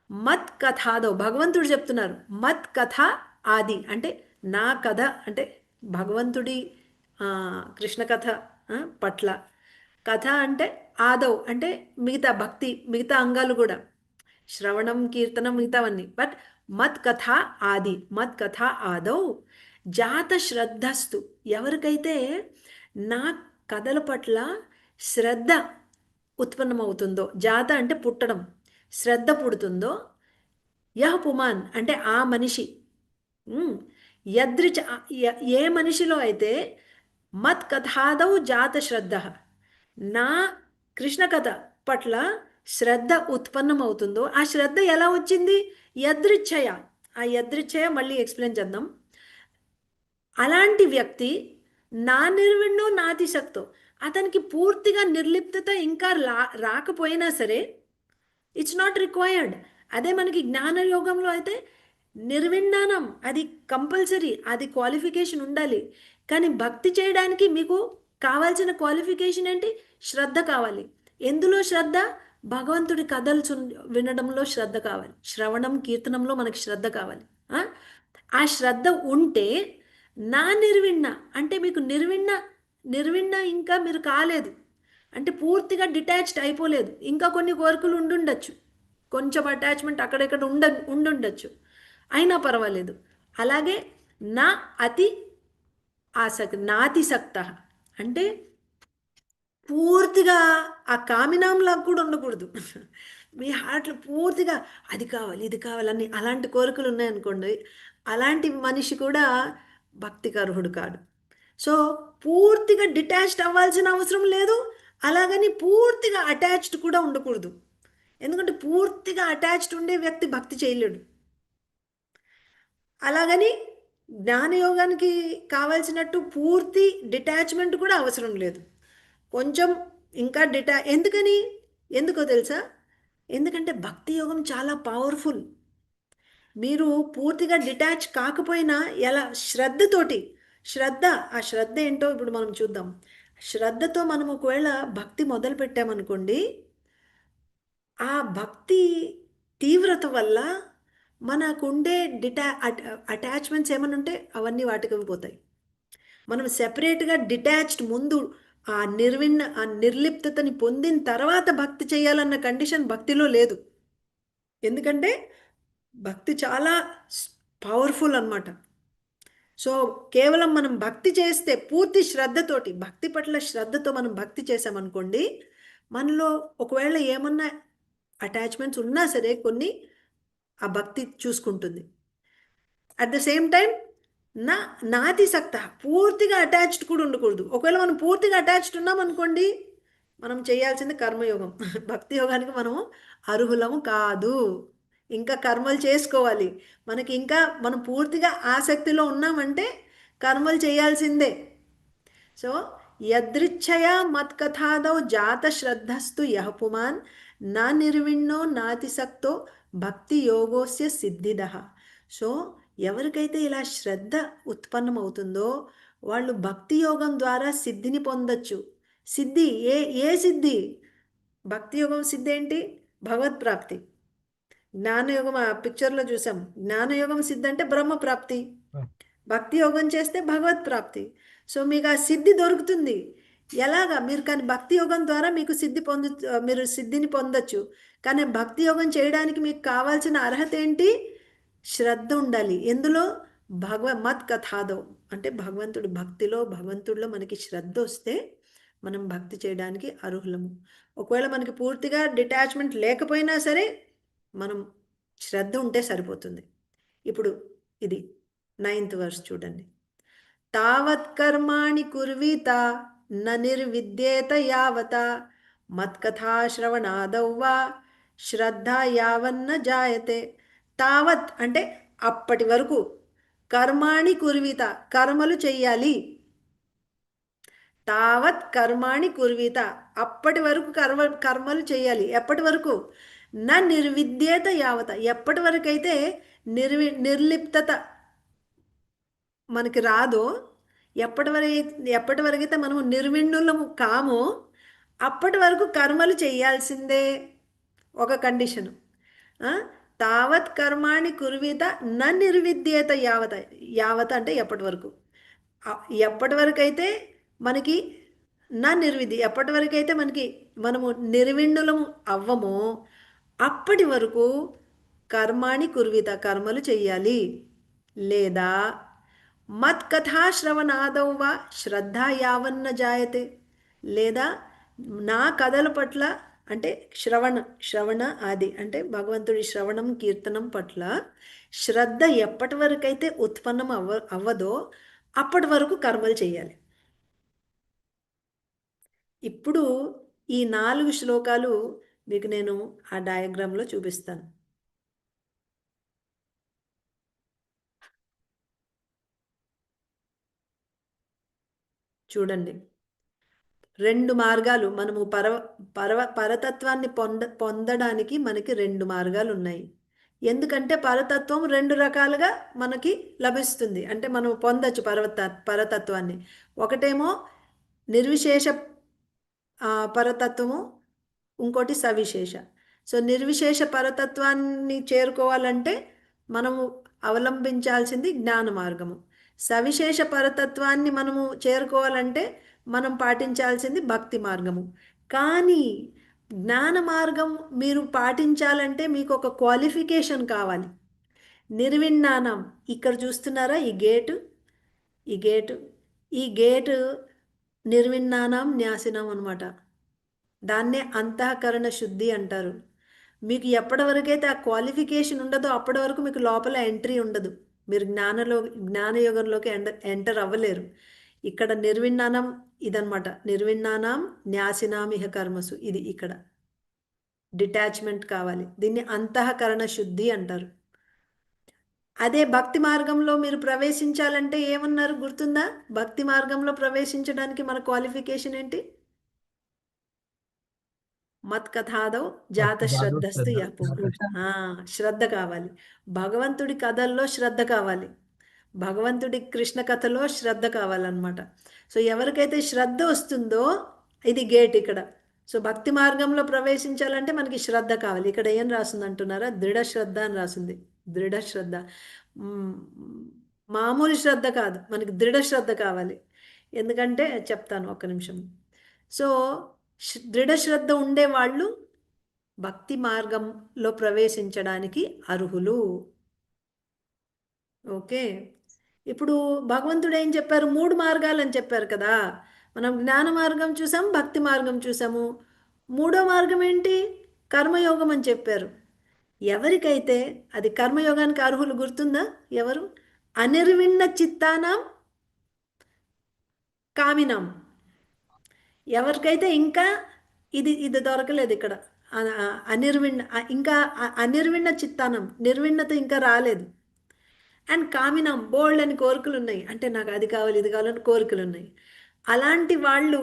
మత్ కథాదో, భగవంతుడు చెప్తున్నారు మత్ కథ ఆది అంటే నా కథ, అంటే భగవంతుడి కృష్ణ కథ పట్ల. కథ అంటే ఆదౌ అంటే మిగతా భక్తి, మిగతా అంగాలు కూడా, శ్రవణం, కీర్తనం, మిగతావన్నీ. బట్ మత్ కథ ఆది, మత్ కథ ఆదౌ జాత శ్రద్ధస్తు, ఎవరికైతే నా కథల పట్ల శ్రద్ధ ఉత్పన్నమవుతుందో, జాత అంటే పుట్టడం, శ్రద్ధ పుడుతుందో, యః పుమాన్ అంటే ఆ మనిషి, ఏ మనిషిలో అయితే మత్ కథాదౌ జాత శ్రద్ధ, నా కృష్ణ కథ పట్ల శ్రద్ధ ఉత్పన్నమవుతుందో, ఆ శ్రద్ధ ఎలా వచ్చింది? యదృచ్ఛయ. ఆ యదృచ్ఛయ మళ్ళీ ఎక్స్ప్లెయిన్ చేద్దాం. అలాంటి వ్యక్తి నా నిర్విణ్ణో నాతిశక్తో, అతనికి పూర్తిగా నిర్లిప్తత ఇంకా రాకపోయినా సరే ఇట్స్ నాట్ రిక్వైర్డ్. అదే మనకి జ్ఞానయోగంలో అయితే నిర్విణ్ణానం అది కంపల్సరీ, అది క్వాలిఫికేషన్ ఉండాలి. కానీ భక్తి చేయడానికి మీకు కావాల్సిన క్వాలిఫికేషన్ ఏంటి? శ్రద్ధ కావాలి. ఎందులో శ్రద్ధ? భగవంతుడి కథలు వినడంలో శ్రద్ధ కావాలి, శ్రవణం కీర్తనంలో మనకి శ్రద్ధ కావాలి. ఆ శ్రద్ధ ఉంటే నా నిర్విణ్ణ అంటే మీకు నిర్విణ్ణ ఇంకా మీరు కాలేదు అంటే పూర్తిగా డిటాచ్డ్ అయిపోలేదు, ఇంకా కొన్ని కోరికలు ఉండుండొచ్చు, కొంచెం అటాచ్మెంట్ అక్కడెక్కడ ఉండుండొచ్చు, అయినా పర్వాలేదు. అలాగే నా అతి నాతిశక్త అంటే పూర్తిగా ఆ కామినాంలా కూడా ఉండకూడదు. మీ హార్ట్లో పూర్తిగా అది కావాలి ఇది కావాలని అలాంటి కోరికలు ఉన్నాయనుకోండి, అలాంటి మనిషి కూడా భక్తికి అర్హుడు కాడు. సో పూర్తిగా డిటాచ్డ్ అవ్వాల్సిన అవసరం లేదు, అలాగని పూర్తిగా అటాచ్డ్ కూడా ఉండకూడదు. ఎందుకంటే పూర్తిగా అటాచ్డ్ ఉండే వ్యక్తి భక్తి చేయలేడు. అలాగని జ్ఞానయోగానికి కావాల్సినట్టు పూర్తి డిటాచ్మెంట్ కూడా అవసరం లేదు, కొంచెం ఇంకా ఎందుకో తెలుసా? ఎందుకంటే భక్తి యోగం చాలా పవర్ఫుల్. మీరు పూర్తిగా డిటాచ్ కాకపోయినా ఎలా శ్రద్ధతోటి, ఆ శ్రద్ధ ఏంటో ఇప్పుడు మనం చూద్దాం. శ్రద్ధతో మనం ఒకవేళ భక్తి మొదలు పెట్టామనుకోండి, ఆ భక్తి తీవ్రత వల్ల మనకుండే అటాచ్మెంట్స్ ఏమైనా ఉంటే అవన్నీ వాటికి పోతాయి. మనం సెపరేట్గా డిటాచ్డ్ ముందు ఆ నిర్లిప్తతని పొందిన తర్వాత భక్తి చేయాలన్న కండిషన్ భక్తిలో లేదు. ఎందుకంటే భక్తి చాలా పవర్ఫుల్ అన్నమాట. సో కేవలం మనం భక్తి చేస్తే పూర్తి శ్రద్ధతోటి, భక్తి పట్ల శ్రద్ధతో మనం భక్తి చేసామనుకోండి, మనలో ఒకవేళ ఏమన్నా అటాచ్మెంట్స్ ఉన్నా సరే కొన్ని ఆ భక్తి చూసుకుంటుంది. అట్ ద సేమ్ టైం నాతిశక్త పూర్తిగా అటాచ్డ్ కూడా ఉండకూడదు. ఒకవేళ మనం పూర్తిగా అటాచ్డ్ ఉన్నామనుకోండి, మనం చేయాల్సింది కర్మయోగం. భక్తి యోగానికి మనము అర్హులము కాదు, ఇంకా కర్మలు చేసుకోవాలి. మనకి ఇంకా మనం పూర్తిగా ఆసక్తిలో ఉన్నామంటే కర్మలు చేయాల్సిందే. సో యదృచ్ఛయా మత్కథాదౌ జాత శ్రద్ధస్తు యః పుమాన్ నా నిర్విణ్ణో నాతిశక్తో భక్తి యోగోస్య సిద్ధిదః. సో ఎవరికైతే ఇలా శ్రద్ధ ఉత్పన్నమవుతుందో వాళ్ళు భక్తి యోగం ద్వారా సిద్ధిని పొందొచ్చు. సిద్ధి ఏ సిద్ధి? భక్తి యోగం సిద్ధి ఏంటి? భగవత్ప్రాప్తి. జ్ఞానయోగం ఆ పిక్చర్లో చూసాం, జ్ఞానయోగం సిద్ధి అంటే బ్రహ్మప్రాప్తి, భక్తి యోగం చేస్తే భగవత్ప్రాప్తి. సో మీకు ఆ సిద్ధి దొరుకుతుంది. ఎలాగా? మీరు కానీ భక్తి యోగం ద్వారా మీకు మీరు సిద్ధిని పొందొచ్చు. కానీ భక్తి యోగం చేయడానికి మీకు కావాల్సిన అర్హత ఏంటి? శ్రద్ధ ఉండాలి. ఎందులో? మత్ కథాదో అంటే భగవంతుడిలో మనకి శ్రద్ధ వస్తే మనం భక్తి చేయడానికి అర్హులము. ఒకవేళ మనకి పూర్తిగా డిటాచ్మెంట్ లేకపోయినా సరే మనం శ్రద్ధ ఉంటే సరిపోతుంది. ఇప్పుడు ఇది 9th వర్స్ చూడండి. తావత్ కర్మాణి కుర్వీత న నిర్విద్యేత యావత మత్కథా శ్రవణాదౌ వా శ్రద్ధ యావన్న జాయతే. తావత్ అంటే అప్పటి వరకు, కర్మాణి కుర్వీత కర్మలు చెయ్యాలి. తావత్ కర్మాణి కుర్వీత అప్పటి వరకు కర్మలు చేయాలి. ఎప్పటి వరకు? నా నిర్విద్యేత యావత ఎప్పటి వరకు అయితే నిర్లిప్తత మనకి రాదో, ఎప్పటి వరకు అయితే మనము నిర్విణ్ణులము కామో అప్పటి వరకు కర్మలు చేయాల్సిందే. ఒక కండిషను. తావత్ కర్మాణి కుర్వీత న నిర్విద్యేత యావత అంటే ఎప్పటి వరకు, ఎప్పటి వరకు అయితే మనకి ఎప్పటి వరకు అయితే మనము నిర్విణ్ణులము అవ్వమో అప్పటి వరకు కర్మాణి కుర్వీత కర్మలు చెయ్యాలి. లేదా మత్కథా శ్రవణాదౌ వా శ్రద్ధ యావన్న జాయతే, లేదా నా కథల పట్ల అంటే శ్రవణ ఆది అంటే భగవంతుడి శ్రవణం కీర్తనం పట్ల శ్రద్ధ ఎప్పటి వరకు అయితే ఉత్పన్నం అవ్వదో అప్పటి వరకు కర్మలు చేయాలి. ఇప్పుడు ఈ 4 శ్లోకాలు మీకు నేను ఆ డయాగ్రామ్లో చూపిస్తాను. చూడండి, రెండు మార్గాలు మనము పరతత్వాన్ని పొందడానికి మనకి రెండు మార్గాలు ఉన్నాయి. ఎందుకంటే పరతత్వం రెండు రకాలుగా మనకి లభిస్తుంది, అంటే మనం పొందొచ్చు పరతత్వాన్ని. ఒకటేమో నిర్విశేష పరతత్వము, ఇంకోటి సవిశేష. సో నిర్విశేష పరతత్వాన్ని చేరుకోవాలంటే మనము అవలంబించాల్సింది జ్ఞాన మార్గము. సవిశేష పరతత్వాన్ని మనము చేరుకోవాలంటే మనం పాటించాల్సింది భక్తి మార్గము. కానీ జ్ఞాన మార్గం మీరు పాటించాలంటే మీకు ఒక క్వాలిఫికేషన్ కావాలి. నిర్విజ్ఞానం, ఇక్కడ చూస్తున్నారా ఈ గేటు, ఈ గేటు, ఈ గేటు నిర్విజ్ఞానం న్యాసినం అనమాట. దాన్నే అంతఃకరణ శుద్ధి అంటారు. మీకు ఎప్పటి వరకైతే ఆ క్వాలిఫికేషన్ ఉండదో అప్పటి వరకు మీకు లోపల ఎంట్రీ ఉండదు, మీరు జ్ఞానయోగంలోకి ఎంటర్ అవ్వలేరు. ఇక్కడ నిర్విజ్ఞానం ఇదనమాట, నిర్విజ్ఞానం న్యాసినామిహ కర్మసు, ఇది ఇక్కడ డిటాచ్మెంట్ కావాలి. దీన్ని అంతఃకరణ శుద్ధి అంటారు. అదే భక్తి మార్గంలో మీరు ప్రవేశించాలంటే ఏమన్నారు గుర్తుందా? భక్తి మార్గంలో ప్రవేశించడానికి మన క్వాలిఫికేషన్ ఏంటి? మత్కథాదౌ జాత శ్రద్ధస్తు యాపు, శ్రద్ధ కావాలి. భగవంతుడి కథల్లో శ్రద్ధ కావాలి, భగవంతుడి కృష్ణ కథలో శ్రద్ధ కావాలన్నమాట. సో ఎవరికైతే శ్రద్ధ వస్తుందో, ఇది గేట్ ఇక్కడ. సో భక్తి మార్గంలో ప్రవేశించాలంటే మనకి శ్రద్ధ కావాలి. ఇక్కడ ఏం రాస్తుంది అంటున్నారా? దృఢ శ్రద్ధ అని రాసింది. దృఢ శ్రద్ధ, మామూలు శ్రద్ధ కాదు, మనకి దృఢ శ్రద్ధ కావాలి. ఎందుకంటే చెప్తాను ఒక్క నిమిషం. సో దృఢ శ్రద్ధ ఉండేవాళ్ళు భక్తి మార్గంలో ప్రవేశించడానికి అర్హులు. ఓకే, ఇప్పుడు భగవంతుడు ఏం చెప్పారు? 3 మార్గాలు అని చెప్పారు కదా. మనం జ్ఞాన మార్గం చూసాము, భక్తి మార్గం చూసాము. 3వ మార్గం ఏంటి? కర్మయోగం అని చెప్పారు. ఎవరికైతే అది కర్మయోగానికి అర్హులు గుర్తుందా? ఎవరు? అనిర్విణ్ణ చిత్తానం కామినం. ఎవరికైతే ఇంకా ఇది దొరకలేదు ఇక్కడ, ఇంకా అనిర్విణ్ణ చిత్తానం, నిర్విణ్ణత ఇంకా రాలేదు. అండ్ కామినం, బోల్డ్ అని కోరికలు ఉన్నాయి, అంటే నాకు అది కావాలి ఇది కావాలని కోరికలు ఉన్నాయి. అలాంటి వాళ్ళు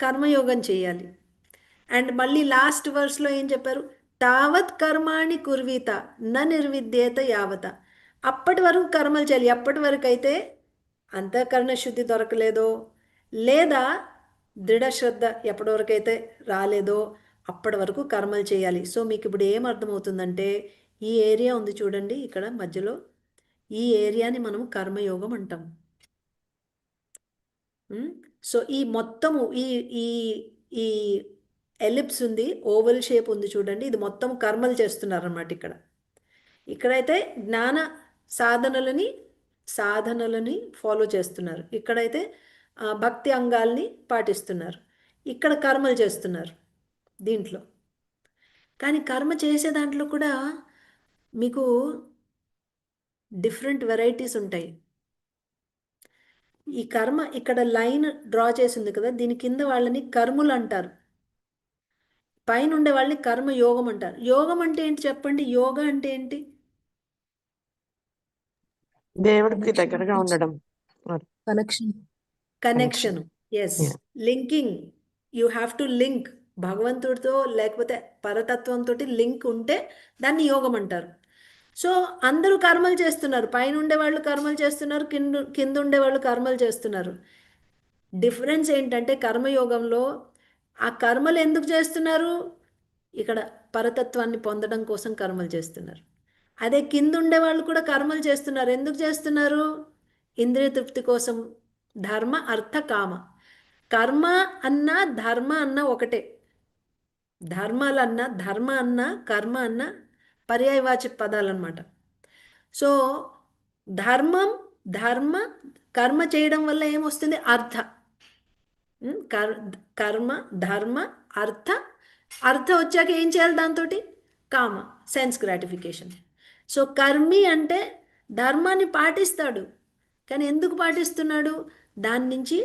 కర్మయోగం చేయాలి. అండ్ మళ్ళీ లాస్ట్ వర్స్లో ఏం చెప్పారు? తావత్ కర్మాణి కుర్వీత న నిర్విద్యేత యావత. అప్పటి వరకు కర్మలు చేయాలి. ఎప్పటి వరకు అయితే అంతఃకరణ శుద్ధి దొరకలేదో, లేదా దృఢ శ్రద్ధ ఎప్పటి వరకు అయితే రాలేదో అప్పటి వరకు కర్మలు చేయాలి. సో మీకు ఇప్పుడు ఏం అర్థమవుతుందంటే, ఈ ఏరియా ఉంది చూడండి ఇక్కడ మధ్యలో, ఈ ఏరియాని మనం కర్మయోగం అంటాం. సో ఈ మొత్తము ఈ ఈ ఈ ఎలిప్స్ ఉంది, ఓవల్ షేప్ ఉంది చూడండి, ఇది మొత్తం కర్మలు చేస్తున్నారు అన్నమాట. ఇక్కడైతే జ్ఞాన సాధనలని ఫాలో చేస్తున్నారు, ఇక్కడైతే భక్తి అంగాల్ని పాటిస్తున్నారు, ఇక్కడ కర్మలు చేస్తున్నారు దీంట్లో. కానీ కర్మ చేసే దాంట్లో కూడా మీకు డిఫరెంట్ వెరైటీస్ ఉంటాయి. ఈ కర్మ ఇక్కడ లైన్ డ్రా చేసింది కదా, దీని కింద వాళ్ళని కర్ములు అంటారు, పైన ఉండే వాళ్ళని కర్మ యోగం అంటారు. యోగం అంటే ఏంటి చెప్పండి? యోగా అంటే ఏంటి? దేవుడికి దగ్గరగా ఉండడం, connection. Yes, linking. You have to link భగవంతుడితో, లేకపోతే పరతత్వంతో లింక్ ఉంటే దాన్ని యోగం అంటారు. సో అందరూ కర్మలు చేస్తున్నారు, పైన ఉండేవాళ్ళు కర్మలు చేస్తున్నారు, కింద ఉండేవాళ్ళు కర్మలు చేస్తున్నారు. డిఫరెన్స్ ఏంటంటే కర్మయోగంలో ఆ కర్మలు ఎందుకు చేస్తున్నారు? ఇక్కడ పరతత్వాన్ని పొందడం కోసం కర్మలు చేస్తున్నారు. అదే కింద ఉండేవాళ్ళు కూడా కర్మలు చేస్తున్నారు. ఎందుకు చేస్తున్నారు? ఇంద్రియ తృప్తి కోసం. ధర్మ అర్థ కామ. కర్మ అన్నా ధర్మ అన్నా ఒకటే. ధర్మాలన్నా, ధర్మ అన్నా, కర్మ అన్నా పర్యాయవాచక పదాలు అన్నమాట. సో ధర్మ కర్మ చేయడం వల్ల ఏమొస్తుంది? అర్థ. కర్మ, ధర్మ, అర్థ వచ్చాక ఏం చేయాలి? దాంతో కామ, సెన్స్ గ్రాటిఫికేషన్. సో కర్మి అంటే ధర్మాన్ని పాటిస్తాడు, కానీ ఎందుకు పాటిస్తున్నాడు? దాని నుంచి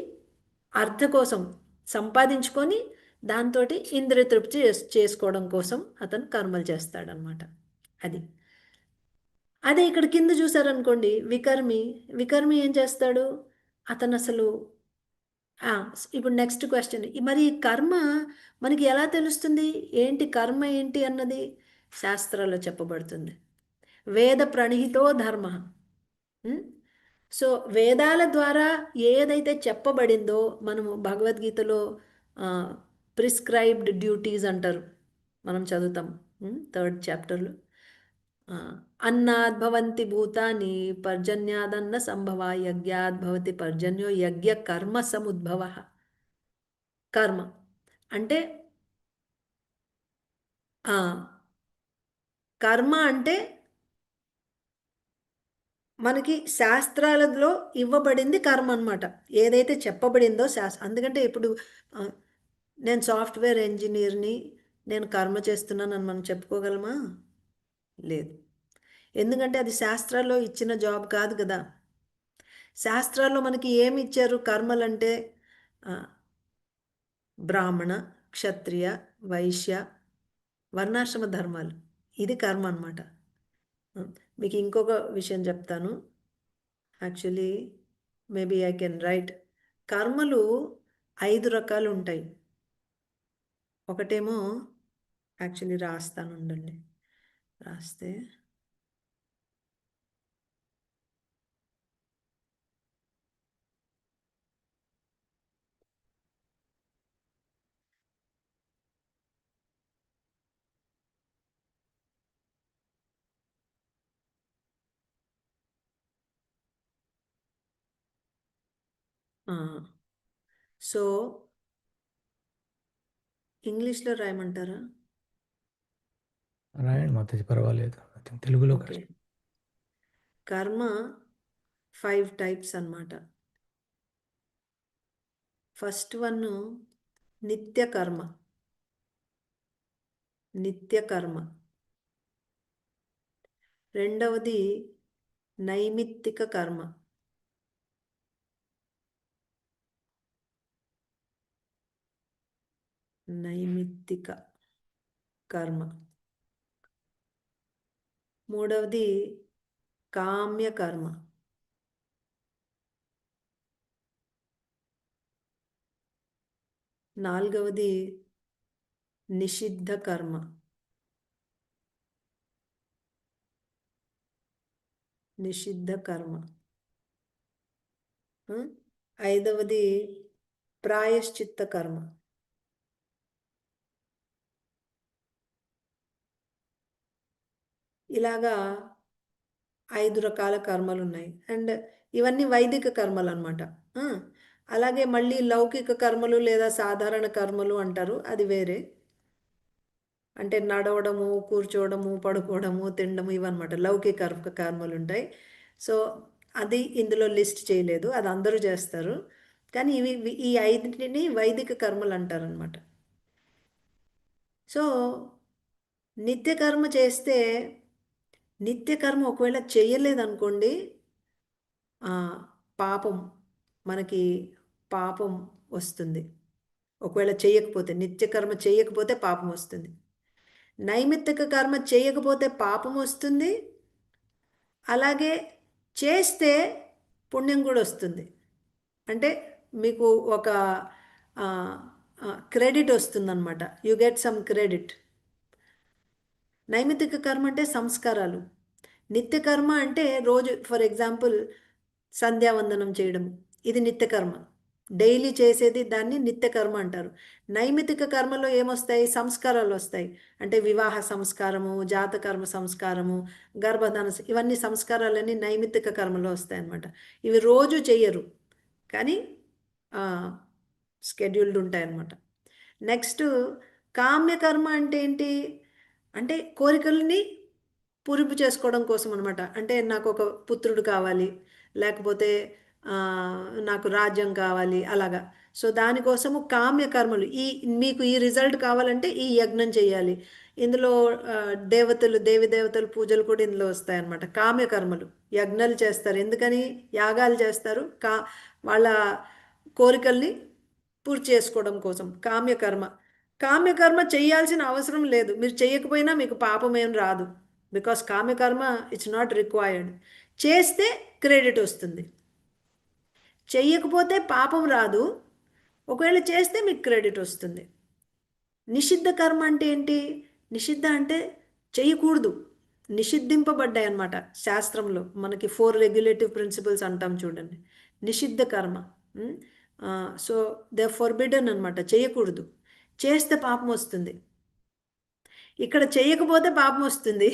అర్థ కోసం సంపాదించుకొని దాంతో ఇంద్రియ తృప్తి చేసుకోవడం కోసం అతను కర్మలు చేస్తాడనమాట. అదే ఇక్కడ కింద చూసారనుకోండి, వికర్మి ఏం చేస్తాడు? అతను అసలు ఇప్పుడు నెక్స్ట్ క్వశ్చన్, మరి ఈ కర్మ మనకి ఎలా తెలుస్తుంది? ఏంటి కర్మ ఏంటి అన్నది శాస్త్రాల్లో చెప్పబడుతుంది. వేద ప్రణిహితో ధర్మ. సో వేదాల ద్వారా ఏదైతే చెప్పబడిందో, మనము భగవద్గీతలో ప్రిస్క్రైబ్డ్ డ్యూటీస్ అంటారు, మనం చదువుతాం 3rd చాప్టర్లో. అన్నాద్భవంతి భూతాని పర్జన్యాదన్న సంభవ, యజ్ఞాద్భవతి పర్జన్యో యజ్ఞ కర్మ సముద్భవ. కర్మ అంటే కర్మ అంటే మనకి శాస్త్రాలలో ఇవ్వబడింది కర్మ అనమాట. ఏదైతే చెప్పబడిందో అందుకంటే ఇప్పుడు నేను సాఫ్ట్వేర్ ఇంజనీర్ని, నేను కర్మ చేస్తున్నానని మనం చెప్పుకోగలమా? లేదు. ఎందుకంటే అది శాస్త్రాల్లో ఇచ్చిన జాబ్ కాదు కదా. శాస్త్రాల్లో మనకి ఏమి ఇచ్చారు? కర్మలంటే బ్రాహ్మణ, క్షత్రియ, వైశ్య, వర్ణాశ్రమ ధర్మాలు. ఇది కర్మ అనమాట. మీకు ఇంకొక విషయం చెప్తాను. Actually maybe I can write. కర్మలు 5 రకాలు ఉంటాయి. ఒకటేమో యాక్చువల్లీ రాస్తాను, ఉండండి, రాస్తే సో ఇంగ్లీష్లో రాయమంటారా? రాయండి మాతాజీ, పర్వాలేదు. తెలుగులో ఓకే. కర్మ 5 టైప్స్ అన్నమాట. ఫస్ట్ వన్ నిత్య కర్మ. నిత్య కర్మ. రెండవది నైమిత్తిక కర్మ. నైమిత్తిక కర్మ. మూడవది కామ్య కర్మ. నాలుగవది నిషిద్ధ కర్మ. నిషిద్ధ కర్మ. ఐదవది ప్రాయశ్చిత్త కర్మ. ఇలాగా 5 రకాల కర్మలు ఉన్నాయి. అండ్ ఇవన్నీ వైదిక కర్మలు అనమాట. అలాగే మళ్ళీ లౌకిక కర్మలు లేదా సాధారణ కర్మలు అంటారు, అది వేరే. అంటే నడవడము, కూర్చోవడము, పడుకోవడము, తినడము, ఇవన్నమాట లౌకిక కర్మలు ఉంటాయి. సో అది ఇందులో లిస్ట్ చేయలేదు, అది అందరూ చేస్తారు. కానీ ఈ 5టిని వైదిక కర్మలు అంటారనమాట. సో నిత్యకర్మ చేస్తే, నిత్యకర్మ ఒకవేళ చేయలేదనుకోండి, పాపం, మనకి పాపం వస్తుంది. ఒకవేళ చేయకపోతే, నిత్యకర్మ చేయకపోతే పాపం వస్తుంది. నైమిత్తిక కర్మ చేయకపోతే పాపం వస్తుంది, అలాగే చేస్తే పుణ్యం కూడా వస్తుంది. అంటే మీకు ఒక క్రెడిట్ వస్తుందన్నమాట. You get some credit. నైమిత్తిక కర్మ అంటే సంస్కారాలు. నిత్యకర్మ అంటే రోజు, ఫర్ ఎగ్జాంపుల్ సంధ్యావందనం చేయడం, ఇది నిత్యకర్మ. డైలీ చేసేది దాన్ని నిత్యకర్మ అంటారు. నైమిత్తిక కర్మలో ఏమొస్తాయి? సంస్కారాలు వస్తాయి. అంటే వివాహ సంస్కారము, జాతకర్మ సంస్కారము, గర్భధాన, ఇవన్నీ సంస్కారాలన్నీ నైమిత్తిక కర్మలో వస్తాయి అన్నమాట. ఇవి రోజు చెయ్యరు, కానీ స్కెడ్యూల్డ్ ఉంటాయన్నమాట. నెక్స్ట్ కామ్యకర్మ అంటే ఏంటి? అంటే కోరికల్ని పూరింపు చేసుకోవడం కోసం అనమాట. అంటే నాకు ఒక పుత్రుడు కావాలి, లేకపోతే నాకు రాజ్యం కావాలి, అలాగా. సో దానికోసము కామ్యకర్మలు. మీకు ఈ రిజల్ట్ కావాలంటే ఈ యజ్ఞం చేయాలి. ఇందులో దేవతలు, దేవి దేవతలు పూజలు కూడా ఇందులో వస్తాయన్నమాట. కామ్యకర్మలు, యజ్ఞాలు చేస్తారు. ఎందుకని యాగాలు చేస్తారు? వాళ్ళ కోరికల్ని పూర్తి చేసుకోవడం కోసం. కామ్యకర్మ. కామ్యకర్మ చేయాల్సిన అవసరం లేదు, మీరు చేయకపోయినా మీకు పాపం ఏం రాదు. బికాస్ కామ్యకర్మ ఇట్స్ నాట్ రిక్వైర్డ్. చేస్తే క్రెడిట్ వస్తుంది, చెయ్యకపోతే పాపం రాదు. ఒకవేళ చేస్తే మీకు క్రెడిట్ వస్తుంది. నిషిద్ధ కర్మ అంటే ఏంటి? నిషిద్ధ అంటే చేయకూడదు, నిషిద్ధింపబడ్డాయి అన్నమాట శాస్త్రంలో. మనకి 4 రెగ్యులేటివ్ ప్రిన్సిపల్స్ అంటాం చూడండి. నిషిద్ధ కర్మ. సో దే ఫర్బిడన్ అనమాట, చేయకూడదు. చేస్తే పాపం వస్తుంది. ఇక్కడ చేయకపోతే పాపం వస్తుంది,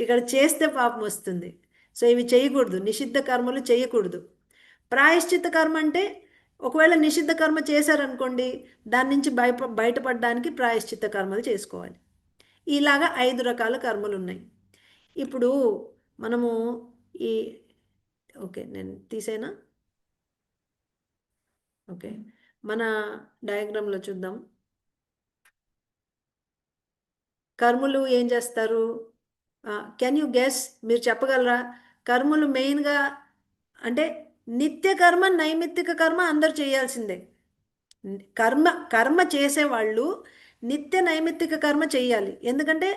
ఇక్కడ చేస్తే పాపం వస్తుంది. సో ఇవి చేయకూడదు, నిషిద్ధ కర్మలు చేయకూడదు. ప్రాయశ్చిత్త కర్మ అంటే ఒకవేళ నిషిద్ధ కర్మ చేశారనుకోండి, దాని నుంచి బయటపడడానికి ప్రాయశ్చిత్త కర్మలు చేసుకోవాలి. ఇలాగా 5 రకాల కర్మలు ఉన్నాయి. ఇప్పుడు మనము ఈ ఓకే, నేను తీసేనా? ఓకే, మన డయాగ్రామ్లో చూద్దాం. కర్మలు ఏం చేస్తారు? Can you guess? మీరు చెప్పగలరా? కర్మలు మెయిన్గా అంటే నిత్య కర్మ, నైమిత్తిక కర్మ అందరు చేయాల్సిందే. కర్మ చేసేవాళ్ళు నిత్య నైమిత్తిక కర్మ చేయాలి. ఎందుకంటే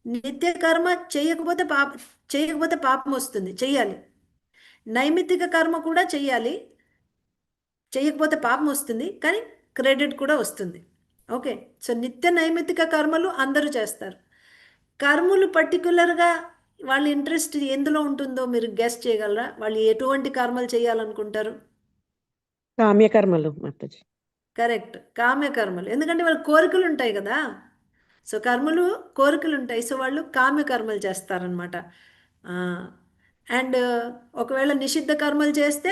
నిత్య కర్మ చేయకపోతే పాపం వస్తుంది, చెయ్యాలి. నైమిత్తిక కర్మ కూడా చెయ్యాలి, చేయకపోతే పాపం వస్తుంది, కానీ క్రెడిట్ కూడా వస్తుంది. ఓకే, సో నిత్య నైమిత్తిక కర్మలు అందరూ చేస్తారు. కర్మలు పర్టికులర్గా వాళ్ళ ఇంట్రెస్ట్ ఎందులో ఉంటుందో మీరు గెస్ చేయగలరా? వాళ్ళు ఎటువంటి కర్మలు చేయాలనుకుంటారు? కామ్యకర్మలు మాతాజీ. కరెక్ట్, కామ్య కర్మలు. ఎందుకంటే వాళ్ళ కోరికలు ఉంటాయి కదా. సో కర్మలు కోరికలు ఉంటాయి, సో వాళ్ళు కామ్య కర్మలు చేస్తారనమాట. అండ్ ఒకవేళ నిషిద్ధ కర్మలు చేస్తే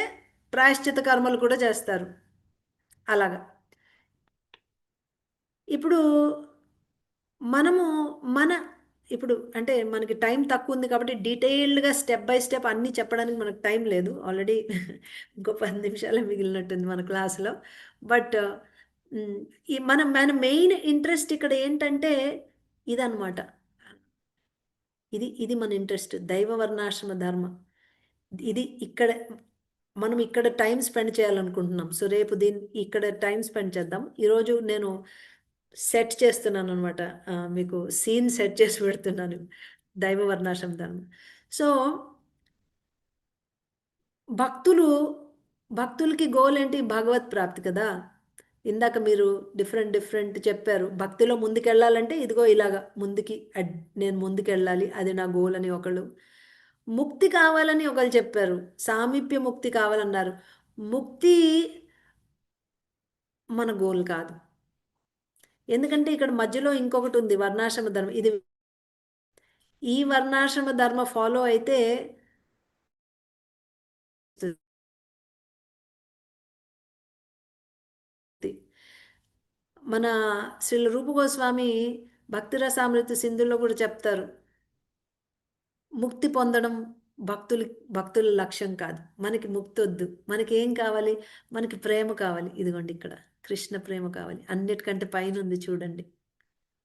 ప్రాయశ్చిత కర్మలు కూడా చేస్తారు. అలాగా ఇప్పుడు మనము ఇప్పుడు అంటే మనకి టైం తక్కువ ఉంది కాబట్టి డీటెయిల్డ్గా స్టెప్ బై స్టెప్ అన్నీ చెప్పడానికి మనకు టైం లేదు. ఆల్రెడీ ఇంకో 10 నిమిషాలే మిగిలినట్టుంది మన క్లాస్లో. బట్ ఈ మన మెయిన్ ఇంట్రెస్ట్ ఇక్కడ ఏంటంటే ఇదన్నమాట. ఇది మన ఇంట్రెస్ట్, దైవ వర్ణాశ్రమ ధర్మ. ఇది మనం ఇక్కడ టైం స్పెండ్ చేయాలనుకుంటున్నాం. సో రేపు ఇక్కడ టైం స్పెండ్ చేద్దాం. ఈరోజు నేను సెట్ చేస్తున్నాను అనమాట, మీకు సీన్ సెట్ చేసి పెడుతున్నాను, దైవ వర్ణాశ్రమ ధర్మం. సో భక్తులకి గోల్ ఏంటి? భగవత్ ప్రాప్తి కదా. ఇందాక మీరు డిఫరెంట్ చెప్పారు. భక్తిలో ముందుకెళ్ళాలంటే ఇదిగో ఇలాగా నేను ముందుకెళ్ళాలి, అది నా గోల్ అని ఒకళ్ళు. ముక్తి కావాలని ఒకళ్ళు చెప్పారు, సామీప్య ముక్తి కావాలన్నారు. ముక్తి మన గోల్ కాదు. ఎందుకంటే ఇక్కడ మధ్యలో ఇంకొకటి ఉంది, వర్ణాశ్రమ ధర్మం. ఈ వర్ణాశ్రమ ధర్మ ఫాలో అయితే మన శ్రీల రూప గోస్వామి భక్తిరసామృత సింధులో కూడా చెప్తారు, ముక్తి పొందడం భక్తుల లక్ష్యం కాదు. మనకి ముక్తి వద్దు, మనకి ఏం కావాలి? మనకి ప్రేమ కావాలి. ఇదిగోండి ఇక్కడ కృష్ణ ప్రేమ కావాలి, అన్నిటికంటే పైన ఉంది చూడండి,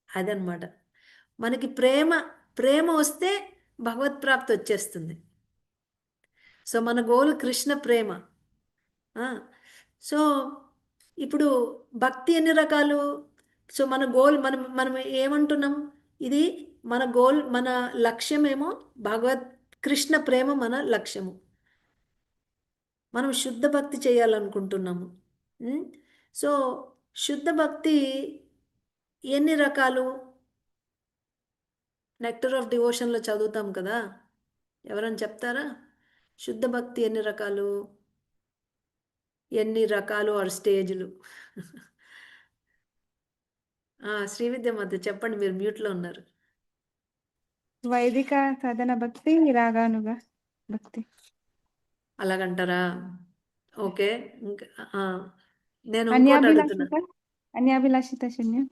అదనమాట. మనకి ప్రేమ వస్తే భగవత్ ప్రాప్తి వచ్చేస్తుంది. సో మన గోల్ కృష్ణ ప్రేమ. సో ఇప్పుడు భక్తి ఎన్ని రకాలు? సో మన గోల్ మనం ఏమంటున్నాం? ఇది మన గోల్, మన లక్ష్యమేమో కృష్ణ ప్రేమ మన లక్ష్యము. మనం శుద్ధ భక్తి చేయాలనుకుంటున్నాము. సో శుద్ధ భక్తి ఎన్ని రకాలు? నెక్టర్ ఆఫ్ డివోషన్లో చదువుతాం కదా, ఎవరైనా చెప్తారా? శుద్ధ భక్తి ఎన్ని రకాలు ఆర్ స్టేజ్లు? శ్రీవిద్య మధ్య చెప్పండి, మీరు మ్యూట్లో ఉన్నారు. వైదిక సాధన భక్తి, రాగానుగ భక్తి. అలాగంటారా? ఓకే, ఇంకా నేను ఇంకోటి అడుగుతున్నా. అన్యాభిలాషిత శూన్యం,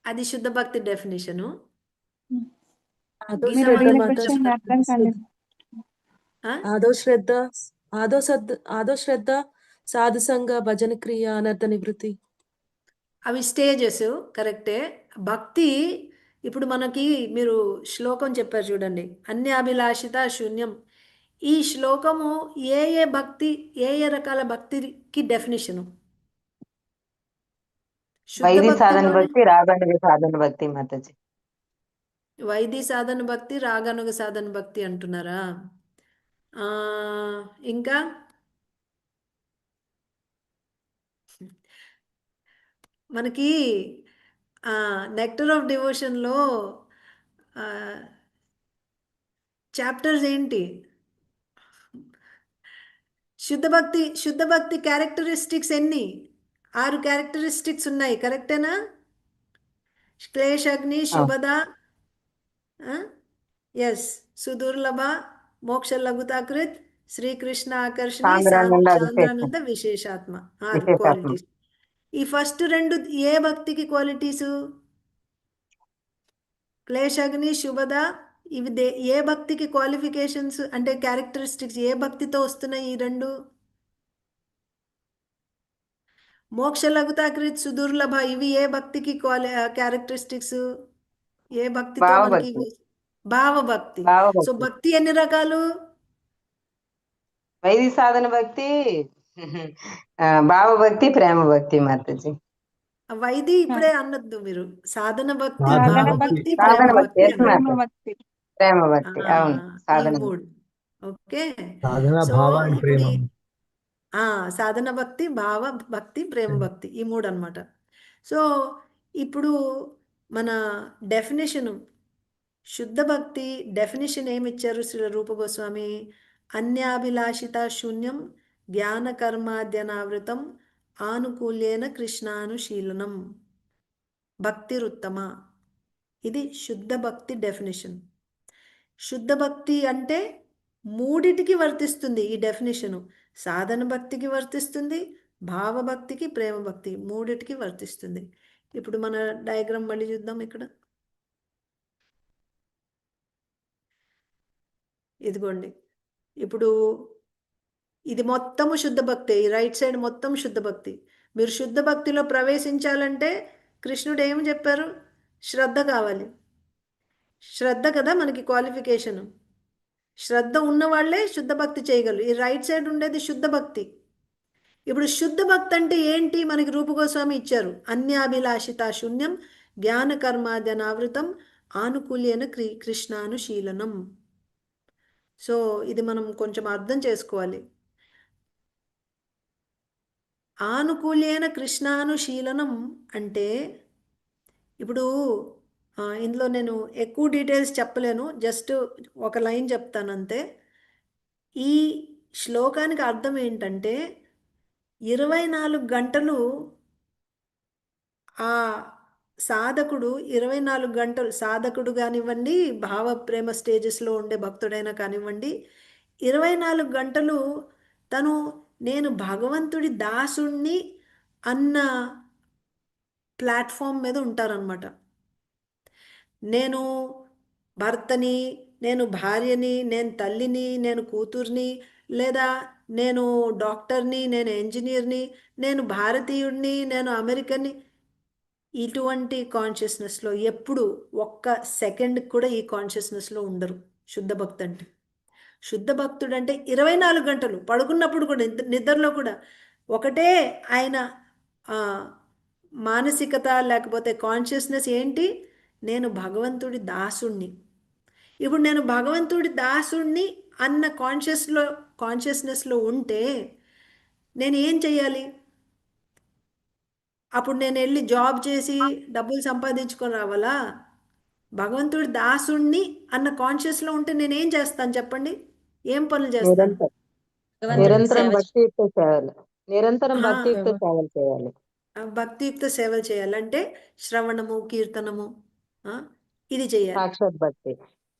అది శుద్ధ భక్తి డెఫినేషను. మీరు అడిగిన క్వశ్చన్ అర్థం కాలేదు. ఆదో శ్రద్ధ సాధు సంఘ భజన క్రియ అనర్థ నివృత్తి. అవి స్టేజెస్, కరెక్టే. భక్తి ఇప్పుడు మనకి మీరు శ్లోకం చెప్పారు చూడండి, అన్యాభిలాషిత శూన్యం. ఈ శ్లోకము ఏ రకాల భక్తికి డెఫినేషను? వైది సాధన భక్తి, రాగానుగ సాధన భక్తి మాతాజీ. వైది సాధన భక్తి, రాగానుగ సాధన భక్తి అంటున్నారా? ఇంకా మనకి నెక్టర్ ఆఫ్ డివోషన్లో చాప్టర్స్ ఏంటి? శుద్ధ భక్తి క్యారెక్టరిస్టిక్స్ ఎన్ని? 6 క్యారెక్టరిస్టిక్స్ ఉన్నాయి, కరెక్టేనా? క్లేశగ్ని, శుభద, ఎస్, సుదుర్లభ, మోక్ష లఘుతాకృత్, శ్రీకృష్ణ ఆకర్షణి, సాంద్రానంద సాంద్రానంద విశేషాత్మ. 6 విశేషాత్మ. క్వాలిటీస్. ఈ ఫస్ట్ 2 ఏ భక్తికి క్వాలిటీసు? క్లేశగ్ని, శుభద, ఇవి ఏ భక్తికి క్వాలిఫికేషన్స్ అంటే క్యారెక్టరిస్టిక్స్ ఏ భక్తితో వస్తున్నాయి ఈ 2? మోక్ష లఘుతాకృత్, సుదుర్లభ, ఇవి ఏ భక్తికి క్యారెక్టరిస్టిక్స్? ఏ భక్తితో మనకి? భావభక్తి. భావభక్తి. సో భావభక్తి. భక్తి ఎన్ని రకాలు? వైదిక సాధన భక్తి, భావభక్తి, ప్రేమ భక్తి మాతాజీ. వైది ఇప్పుడే అన్నద్దు మీరు. సాధన భక్తి, సాధన భావభక్తి, భక్తి, సాధన ప్రేమ భక్తి, భక్తి yes, అన్నారు. ma'am. భక్తి. ప్రేమ భక్తి, అవును, ఈ సాధన 3. ఓకే. సాధన, సో భావ అండ్ ఇప్పుడు ప్రేమ. సాధన భక్తి, భావ భక్తి, ప్రేమ భక్తి, ఈ 3 అన్నమాట. సో ఇప్పుడు మన డెఫినేషను, శుద్ధ భక్తి డెఫినేషన్ ఏమి ఇచ్చారు శ్రీ రూప గోస్వామి? అన్యాభిలాషిత శూన్యం జ్ఞాన కర్మాద్యనావృతం ఆనుకూల్యేన కృష్ణానుశీలనం భక్తిరుత్తమ. ఇది శుద్ధ భక్తి డెఫినేషన్. శుద్ధ భక్తి అంటే 3టికి వర్తిస్తుంది ఈ డెఫినేషను. సాధన భక్తికి వర్తిస్తుంది, భావభక్తికి, ప్రేమ భక్తి, 3టికి వర్తిస్తుంది. ఇప్పుడు మన డయాగ్రామ్ మళ్ళీ చూద్దాం. ఇక్కడ ఇదిగోండి, ఇప్పుడు ఇది మొత్తము శుద్ధ భక్తి. ఈ రైట్ సైడ్ మొత్తం శుద్ధ భక్తి. మీరు శుద్ధ భక్తిలో ప్రవేశించాలంటే కృష్ణుడు ఏమి చెప్పారు? శ్రద్ధ కావాలి. శ్రద్ధ కదా మనకి క్వాలిఫికేషను. శ్రద్ధ ఉన్న వాళ్ళే శుద్ధ భక్తి చేయగలరు. ఈ రైట్ సైడ్ ఉండేది శుద్ధ భక్తి. ఇప్పుడు శుద్ధ భక్తి అంటే ఏంటి? మనకి రూపగోస్వామి ఇచ్చారు. అన్యాభిలాషిత శూన్యం జ్ఞాన కర్మాద్యనావృతం ఆనుకూల్యన కృష్ణానుశీలనం. సో ఇది మనం కొంచెం అర్థం చేసుకోవాలి. ఆనుకూల్యన కృష్ణానుశీలనం అంటే ఇప్పుడు ఇందులో నేను ఎక్కువ డీటెయిల్స్ చెప్పలేను, జస్ట్ ఒక లైన్ చెప్తాను అంతే. ఈ శ్లోకానికి అర్థం ఏంటంటే 24 గంటలు ఆ సాధకుడు 24 గంటలు, సాధకుడు కానివ్వండి, భావ ప్రేమ స్టేజెస్లో ఉండే భక్తుడైనా కానివ్వండి, 24 గంటలు తను నేను భగవంతుడి దాసుణ్ణి అన్న ప్లాట్ఫామ్ మీద ఉంటారనమాట. నేను భర్తని, నేను భార్యని, నేను తల్లిని, నేను కూతుర్ని, లేదా నేను డాక్టర్ని, నేను ఇంజనీర్ని, నేను భారతీయుడిని, నేను అమెరికన్ని, ఇటువంటి కాన్షియస్నెస్లో ఎప్పుడు ఒక్క సెకండ్ కూడా ఈ కాన్షియస్నెస్లో ఉండరు శుద్ధ భక్తి అంటే. శుద్ధ భక్తుడు అంటే 24 గంటలు పడుకున్నప్పుడు కూడా, నిద్రలో కూడా ఒకటే ఆయన మానసికత లేకపోతే కాన్షియస్నెస్ ఏంటి? నేను భగవంతుడి దాసుణ్ణి. ఇప్పుడు నేను భగవంతుడి దాసుణ్ణి అన్న కాన్షియస్నెస్లో ఉంటే నేను ఏం చెయ్యాలి? అప్పుడు నేను వెళ్ళి జాబ్ చేసి డబ్బులు సంపాదించుకొని రావాలా? భగవంతుడి దాసుణ్ణి అన్న కాన్షియస్లో ఉంటే నేను ఏం చేస్తాను చెప్పండి? ఏం పనులు చేస్తాను? నిరంతరం భక్తియుక్త సేవలు, నిరంతరం ఆ, భక్తియుక్త సేవలు చేయాలి. భక్తియుక్త సేవలు చేయాలంటే శ్రవణము, కీర్తనము, ఇది చేయాలి. సాక్షాత్ భక్తి.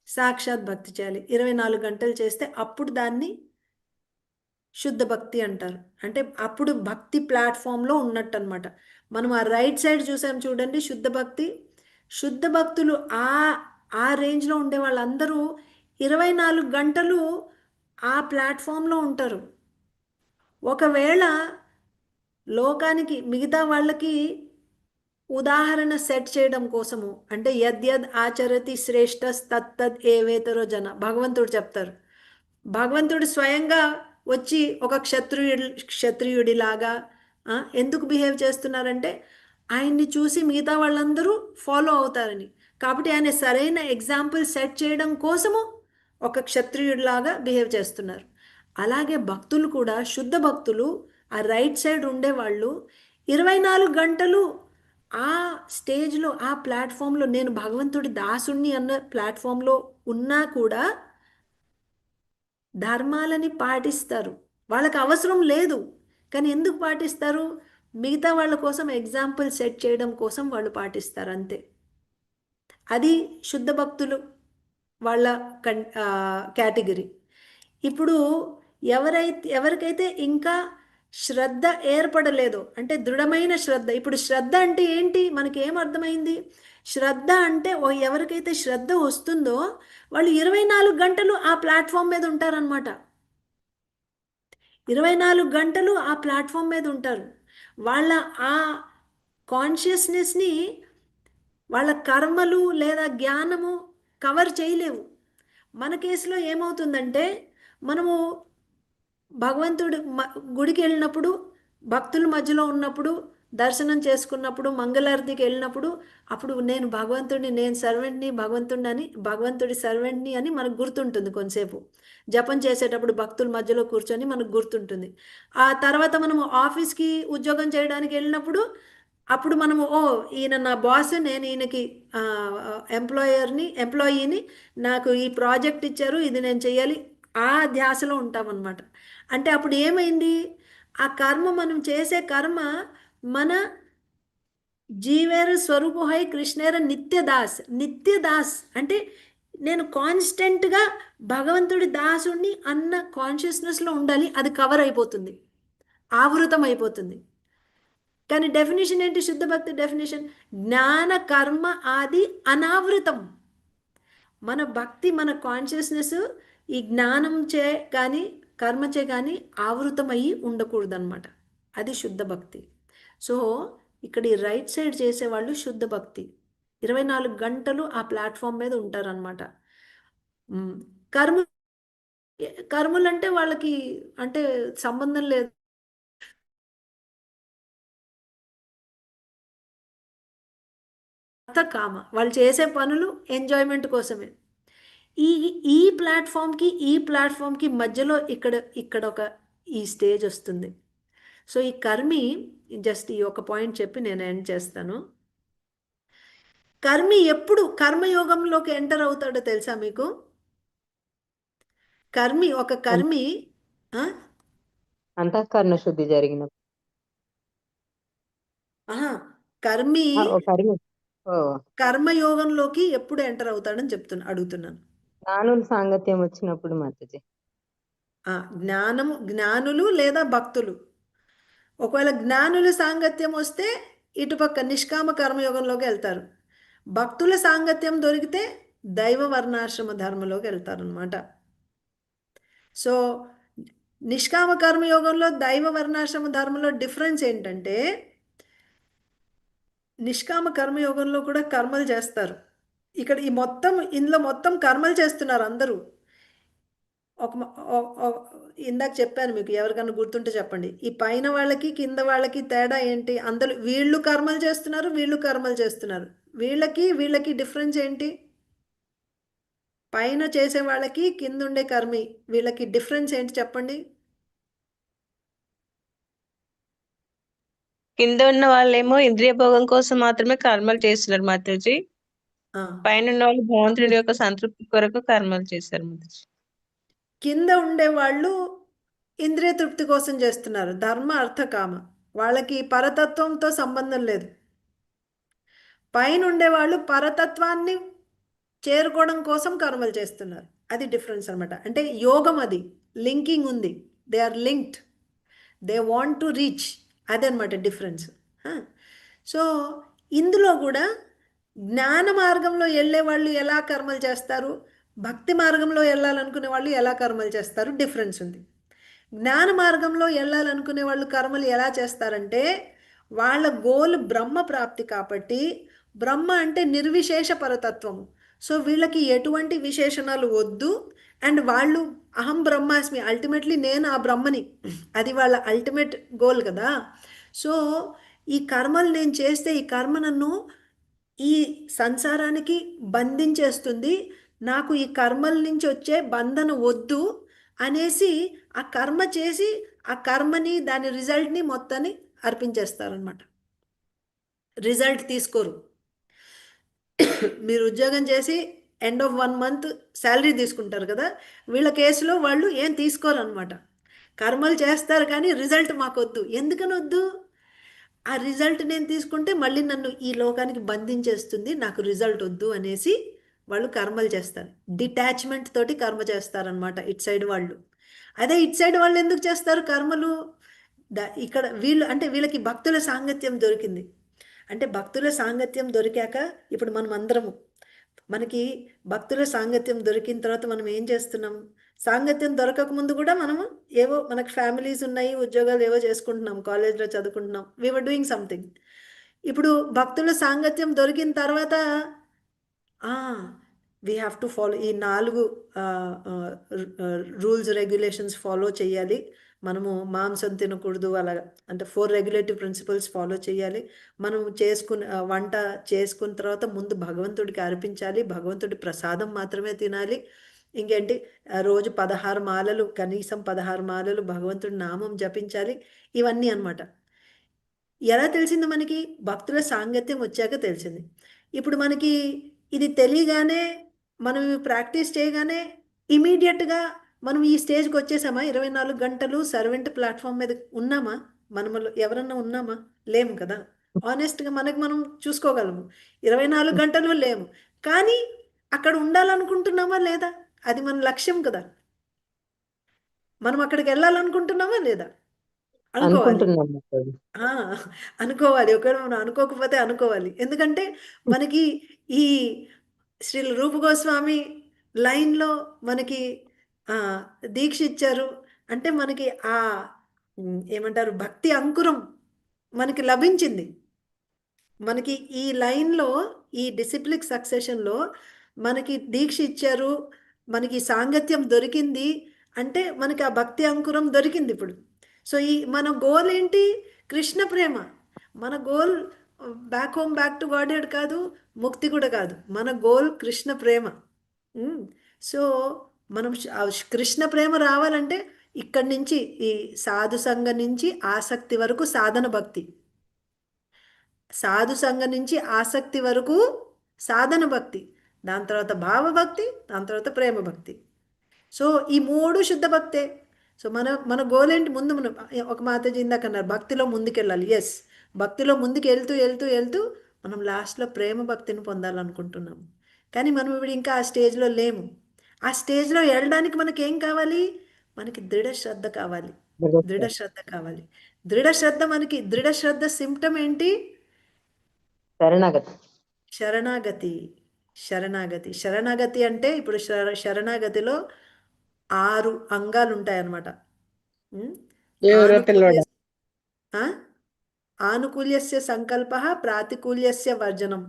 సాక్షాత్ భక్తి చేయాలి. 24 గంటలు చేస్తే అప్పుడు దాన్ని శుద్ధ భక్తి అంటారు. అంటే అప్పుడు భక్తి ప్లాట్ఫామ్లో ఉన్నట్టు అనమాట. మనం ఆ రైట్ సైడ్ చూసాం చూడండి, శుద్ధ భక్తి. శుద్ధ భక్తులు ఆ రేంజ్లో ఉండే వాళ్ళందరూ 24 గంటలు ఆ ప్లాట్ఫామ్లో ఉంటారు. ఒకవేళ లోకానికి మిగతా వాళ్ళకి ఉదాహరణ సెట్ చేయడం కోసము, అంటే యద్యద్ ఆచరతి శ్రేష్ఠ తత్తద్ ఏవేతరో జన, భగవంతుడు చెప్తారు. భగవంతుడు స్వయంగా వచ్చి ఒక క్షత్రియుడిలాగా ఎందుకు బిహేవ్ చేస్తున్నారంటే ఆయన్ని చూసి మిగతా వాళ్ళందరూ ఫాలో అవుతారని. కాబట్టి ఆయన సరైన ఎగ్జాంపుల్ సెట్ చేయడం కోసము ఒక క్షత్రియుడిలాగా బిహేవ్ చేస్తున్నారు. అలాగే భక్తులు కూడా, శుద్ధ భక్తులు, ఆ రైట్ సైడ్ ఉండేవాళ్ళు 24 గంటలు ఆ స్టేజ్లో ఆ ప్లాట్ఫామ్లో నేను భగవంతుడి దాసుణ్ణి అన్న ప్లాట్ఫామ్లో ఉన్నా కూడా ధర్మాలని పాటిస్తారు. వాళ్ళకి అవసరం లేదు, కానీ ఎందుకు పాటిస్తారు? మిగతా వాళ్ళ కోసం ఎగ్జాంపుల్ సెట్ చేయడం కోసం వాళ్ళు పాటిస్తారు అంతే. అది శుద్ధ భక్తులు వాళ్ళ కేటగిరీ. ఇప్పుడు ఎవరికైతే ఇంకా శ్రద్ధ ఏర్పడలేదో, అంటే దృఢమైన శ్రద్ధ. ఇప్పుడు శ్రద్ధ అంటే ఏంటి మనకి ఏం అర్థమైంది? శ్రద్ధ అంటే ఎవరికైతే శ్రద్ధ వస్తుందో వాళ్ళు 24 గంటలు ఆ ప్లాట్ఫామ్ మీద ఉంటారనమాట. 24 గంటలు ఆ ప్లాట్ఫామ్ మీద ఉంటారు. వాళ్ళ ఆ కాన్షియస్నెస్ని వాళ్ళ కర్మలు లేదా జ్ఞానము కవర్ చేయలేవు. మన కేసులో ఏమవుతుందంటే మనము భగవంతుడు గుడికి వెళ్ళినప్పుడు, భక్తుల మధ్యలో ఉన్నప్పుడు, దర్శనం చేసుకున్నప్పుడు, మంగళారతికి వెళ్ళినప్పుడు అప్పుడు నేను భగవంతుడిని, నేను సర్వెంట్ని, భగవంతుడి సర్వెంట్ని అని మనకు గుర్తుంటుంది. కొంతసేపు జపం చేసేటప్పుడు భక్తుల మధ్యలో కూర్చొని మనకు గుర్తుంటుంది. ఆ తర్వాత మనము ఆఫీస్కి ఉద్యోగం చేయడానికి వెళ్ళినప్పుడు అప్పుడు మనము ఈయన నా బాస్, నేను ఈయనకి ఎంప్లాయీని, నాకు ఈ ప్రాజెక్ట్ ఇచ్చారు, ఇది నేను చేయాలి, ఆ ధ్యాసలో ఉంటామన్నమాట. అంటే అప్పుడు ఏమైంది? ఆ కర్మ, మనం చేసే కర్మ మన జీవేరు స్వరూపహై కృష్ణేర నిత్యదాస్ అంటే నేను కాన్స్టెంట్గా భగవంతుడి దాసుణ్ణి అన్న కాన్షియస్నెస్లో ఉండాలి. అది కవర్ అయిపోతుంది, ఆవృతం అయిపోతుంది. కానీ డెఫినేషన్ ఏంటి? శుద్ధ భక్తి డెఫినేషన్ జ్ఞాన కర్మ ఆది అనావృతం. మన భక్తి, మన కాన్షియస్నెస్ ఈ జ్ఞానం చే కానీ కర్మ చే కానీ ఆవృతం అయ్యి ఉండకూడదన్నమాట. అది శుద్ధ భక్తి. సో ఇక్కడ ఈ రైట్ సైడ్ చేసేవాళ్ళు శుద్ధ భక్తి 24 గంటలు ఆ ప్లాట్ఫామ్ మీద ఉంటారనమాట. కర్మలు అంటే వాళ్ళకి అంటే సంబంధం లేదు. కామ వాళ్ళు చేసే పనులు ఎంజాయ్మెంట్ కోసమే. ఈ ప్లాట్ఫామ్కి మధ్యలో ఇక్కడ ఒక ఈ స్టేజ్ వస్తుంది. సో ఈ కర్మి, జస్ట్ ఈ ఒక పాయింట్ చెప్పి నేను ఎండ్ చేస్తాను. కర్మి ఎప్పుడు కర్మయోగంలోకి ఎంటర్ అవుతాడో తెలుసా మీకు? ఒక కర్మి అంతఃకరణ శుద్ధి జరిగినప్పుడు. కర్మి కర్మ కర్మయోగంలోకి ఎప్పుడు ఎంటర్ అవుతాడని అడుగుతున్నాను. జ్ఞానుల సాంగత్యం వచ్చినప్పుడు మాతాజీ. జ్ఞానులు లేదా భక్తులు. ఒకవేళ జ్ఞానుల సాంగత్యం వస్తే ఇటుపక్క నిష్కామ కర్మయోగంలోకి వెళ్తారు. భక్తుల సాంగత్యం దొరికితే దైవ వర్ణాశ్రమ ధర్మంలోకి వెళ్తారనమాట. సో నిష్కామ కర్మయోగంలో దైవ వర్ణాశ్రమ ధర్మంలో డిఫరెన్స్ ఏంటంటే, నిష్కామ కర్మయోగంలో కూడా కర్మలు చేస్తారు. ఇక్కడ ఇందులో మొత్తం కర్మలు చేస్తున్నారు అందరూ. ఇందాక చెప్పాను మీకు, ఎవరికన్నా గుర్తుంటే చెప్పండి. ఈ పైన వాళ్ళకి కింద వాళ్ళకి తేడా ఏంటి? అందరూ వీళ్ళు కర్మలు చేస్తున్నారు, వీళ్ళు కర్మలు చేస్తున్నారు. వీళ్ళకి డిఫరెన్స్ ఏంటి? పైన చేసే వాళ్ళకి కింద ఉండే కర్మి వీళ్ళకి డిఫరెన్స్ ఏంటి చెప్పండి? కింద ఉన్న వాళ్ళేమో ఇంద్రియ భోగం కోసం మాత్రమే కర్మలు చేస్తున్నారు మాతాజీ. పైన ఉన్న వాళ్ళు భగవంతుడి యొక్క సంతృప్తి కొరకు కర్మలు చేస్తారు మాతాజీ. కింద ఉండే వాళ్ళు ఇంద్రియ తృప్తి కోసం చేస్తున్నారు, ధర్మ అర్థ కామ. వాళ్ళకి పరతత్వంతో సంబంధం లేదు. పైన ఉండేవాళ్ళు పరతత్వాన్ని చేరుకోవడం కోసం కర్మలు చేస్తున్నారు. అది డిఫరెన్స్ అనమాట. అంటే యోగం, అది లింకింగ్ ఉంది. They are linked, they want to reach. అదనమాట డిఫరెన్స్. సో ఇందులో కూడా జ్ఞాన మార్గంలో వెళ్ళే వాళ్ళు ఎలా కర్మలు చేస్తారు, భక్తి మార్గంలో వెళ్ళాలనుకునే వాళ్ళు ఎలా కర్మలు చేస్తారు, డిఫరెన్స్ ఉంది. జ్ఞాన మార్గంలో వెళ్ళాలనుకునే వాళ్ళు కర్మలు ఎలా చేస్తారంటే, వాళ్ళ గోల్ బ్రహ్మ ప్రాప్తి కాబట్టి, బ్రహ్మ అంటే నిర్విశేష పరతత్వము. సో వీళ్ళకి ఎటువంటి విశేషణాలు వద్దు. అండ్ వాళ్ళు అహం బ్రహ్మాస్మి, అల్టిమేట్లీ నేను ఆ బ్రహ్మని, అది వాళ్ళ అల్టిమేట్ గోల్ కదా. సో ఈ కర్మలు నేను చేస్తే ఈ కర్మ నన్ను ఈ సంసారానికి బంధించేస్తుంది, నాకు ఈ కర్మల నుంచి వచ్చే బంధన వద్దు అనేసి ఆ కర్మ చేసి ఆ కర్మని, దాని రిజల్ట్ని మొత్తాన్ని అర్పించేస్తారనమాట. రిజల్ట్ తీసుకోరు. మీరు ఉద్యోగం చేసి ఎండ్ ఆఫ్ 1 మంత్ శాలరీ తీసుకుంటారు కదా, వీళ్ళ కేసులో వాళ్ళు ఏం తీసుకోరు అనమాట. కర్మలు చేస్తారు కానీ రిజల్ట్ మాకొద్దు. ఎందుకని వద్దు? ఆ రిజల్ట్ నేను తీసుకుంటే మళ్ళీ నన్ను ఈ లోకానికి బంధించేస్తుంది, నాకు రిజల్ట్ వద్దు అనేసి వాళ్ళు కర్మలు చేస్తారు. డిటాచ్మెంట్ తోటి కర్మ చేస్తారనమాట ఇట్ సైడ్ వాళ్ళు. అదే ఇట్ సైడ్ వాళ్ళు ఎందుకు చేస్తారు కర్మలు? ఇక్కడ వీళ్ళు అంటే వీళ్ళకి భక్తుల సాంగత్యం దొరికింది. అంటే భక్తుల సాంగత్యం దొరికాక ఇప్పుడు మనం అందరము, మనకి భక్తుల సాంగత్యం దొరికిన తర్వాత మనం ఏం చేస్తున్నాం? సాంగత్యం దొరకక ముందు కూడా మనము ఏవో మనకు ఫ్యామిలీస్ ఉన్నాయి, ఉద్యోగాలు ఏవో చేసుకుంటున్నాం, కాలేజ్లో చదువుకుంటున్నాం, వీఆర్ డూయింగ్ సంథింగ్. ఇప్పుడు భక్తుల సాంగత్యం దొరికిన తర్వాత వీ హ్యావ్ టు ఫాలో ఈ 4 రూల్స్ రెగ్యులేషన్స్ ఫాలో చేయాలి. మనము మాంసం తినకూడదు, అలాగా అంటే 4 రెగ్యులేటివ్ ప్రిన్సిపల్స్ ఫాలో చేయాలి. మనం వంట చేసుకున్న తర్వాత ముందు భగవంతుడికి అర్పించాలి, భగవంతుడి ప్రసాదం మాత్రమే తినాలి. ఇంకేంటి, రోజు 16 మాలలు, కనీసం 16 మాలలు భగవంతుడి నామం జపించాలి. ఇవన్నీ అనమాట. ఎలా తెలిసింది మనకి? భక్తుల సాంగత్యం వచ్చాక తెలిసింది. ఇప్పుడు మనకి ఇది తెలియగానే మనం ప్రాక్టీస్ చేయగానే ఇమీడియట్గా మనం ఈ స్టేజ్కి వచ్చేసామా? 24 గంటలు సర్వెంట్ ప్లాట్ఫామ్ మీద ఉన్నామా? మనలో ఎవరన్నా ఉన్నామా? లేము కదా. ఆనెస్ట్గా మనకి మనం చూసుకోగలము. 24 గంటలు లేము, కానీ అక్కడ ఉండాలనుకుంటున్నామా లేదా? అది మన లక్ష్యం కదా. మనం అక్కడికి వెళ్ళాలనుకుంటున్నామా లేదా? అనుకోవాలి. అనుకోవాలి. ఒకవేళ మనం అనుకోకపోతే అనుకోవాలి. ఎందుకంటే మనకి ఈ శ్రీ రూప గోస్వామి లైన్లో మనకి దీక్ష ఇచ్చారు అంటే మనకి ఏమంటారు, భక్తి అంకురం మనకి లభించింది. మనకి ఈ లైన్లో, ఈ డిసిప్లిక్ సక్సెషన్లో మనకి దీక్ష ఇచ్చారు, మనకి సాంగత్యం దొరికింది అంటే మనకి ఆ భక్తి అంకురం దొరికింది ఇప్పుడు. సో మన గోల్ ఏంటి? కృష్ణ ప్రేమ. మన goal back home, back to Godhead కాదు, ముక్తి కూడా కాదు. మన గోల్ కృష్ణ ప్రేమ. సో మనం కృష్ణ ప్రేమ రావాలంటే ఇక్కడి నుంచి, ఈ సాధు సంఘం నుంచి ఆసక్తి వరకు సాధన భక్తి, సాధు సంఘం నుంచి ఆసక్తి వరకు సాధన భక్తి, దాని తర్వాత భావభక్తి, దాని తర్వాత ప్రేమ భక్తి. సో ఈ 3 శుద్ధ భక్తే. సో మన గోల్ ఏంటి? ముందు మనం ఒక మాతాజీ ఇందాక అన్నారు భక్తిలో ముందుకెళ్ళాలి. ఎస్, భక్తిలో ముందుకు వెళ్తూ మనం లాస్ట్లో ప్రేమ భక్తిని పొందాలనుకుంటున్నాము. కానీ మనం ఇప్పుడు ఇంకా ఆ స్టేజ్లో లేము. ఆ స్టేజ్లో వెళ్ళడానికి మనకి ఏం కావాలి? మనకి దృఢ శ్రద్ధ కావాలి. దృఢ శ్రద్ధ కావాలి. దృఢ శ్రద్ధ సిమ్టమ్ ఏంటి? శరణాగతి అంటే ఇప్పుడు శరణాగతిలో 6 అంగాలు ఉంటాయన్నమాట. ఆనుకూల్యస్య సంకల్ప, ప్రాతికూల్యస్య వర్జనం,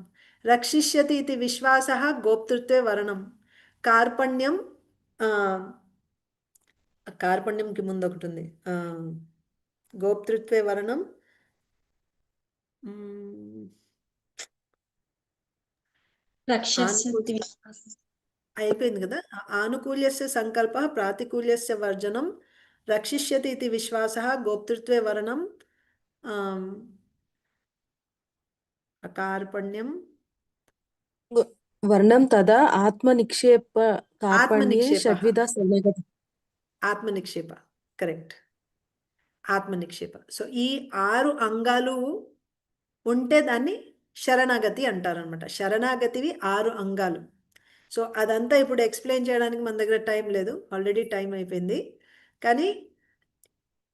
రక్షిష్యతి ఇది విశ్వాస, గోప్తృత్వే వరణం, కార్పణ్యంకి ముందు ఒకటి ఉంది, గోప్తృత్వే వరణం, అయిపోయింది కదా. ఆనుకూల్యస్య సంకల్ప, ప్రాతికూల్యస్య వర్జనం, రక్షిష్యతి ఇది విశ్వాస, గోప్తృత్వే వరణం, కార్పణ్యం, వర్ణం తదా ఆత్మనిక్షేప కార్పణ్యే షడ్విధ శరణాగతి. ఆత్మనిక్షేప, కరెక్ట్, ఆత్మనిక్షేప. సో ఈ 6 అంగాలు ఉంటే దాన్ని శరణాగతి అంటారనమాట. శరణాగతివి 6 అంగాలు. సో అదంతా ఇప్పుడు ఎక్స్ప్లెయిన్ చేయడానికి మన దగ్గర టైం లేదు, ఆల్రెడీ టైం అయిపోయింది. కానీ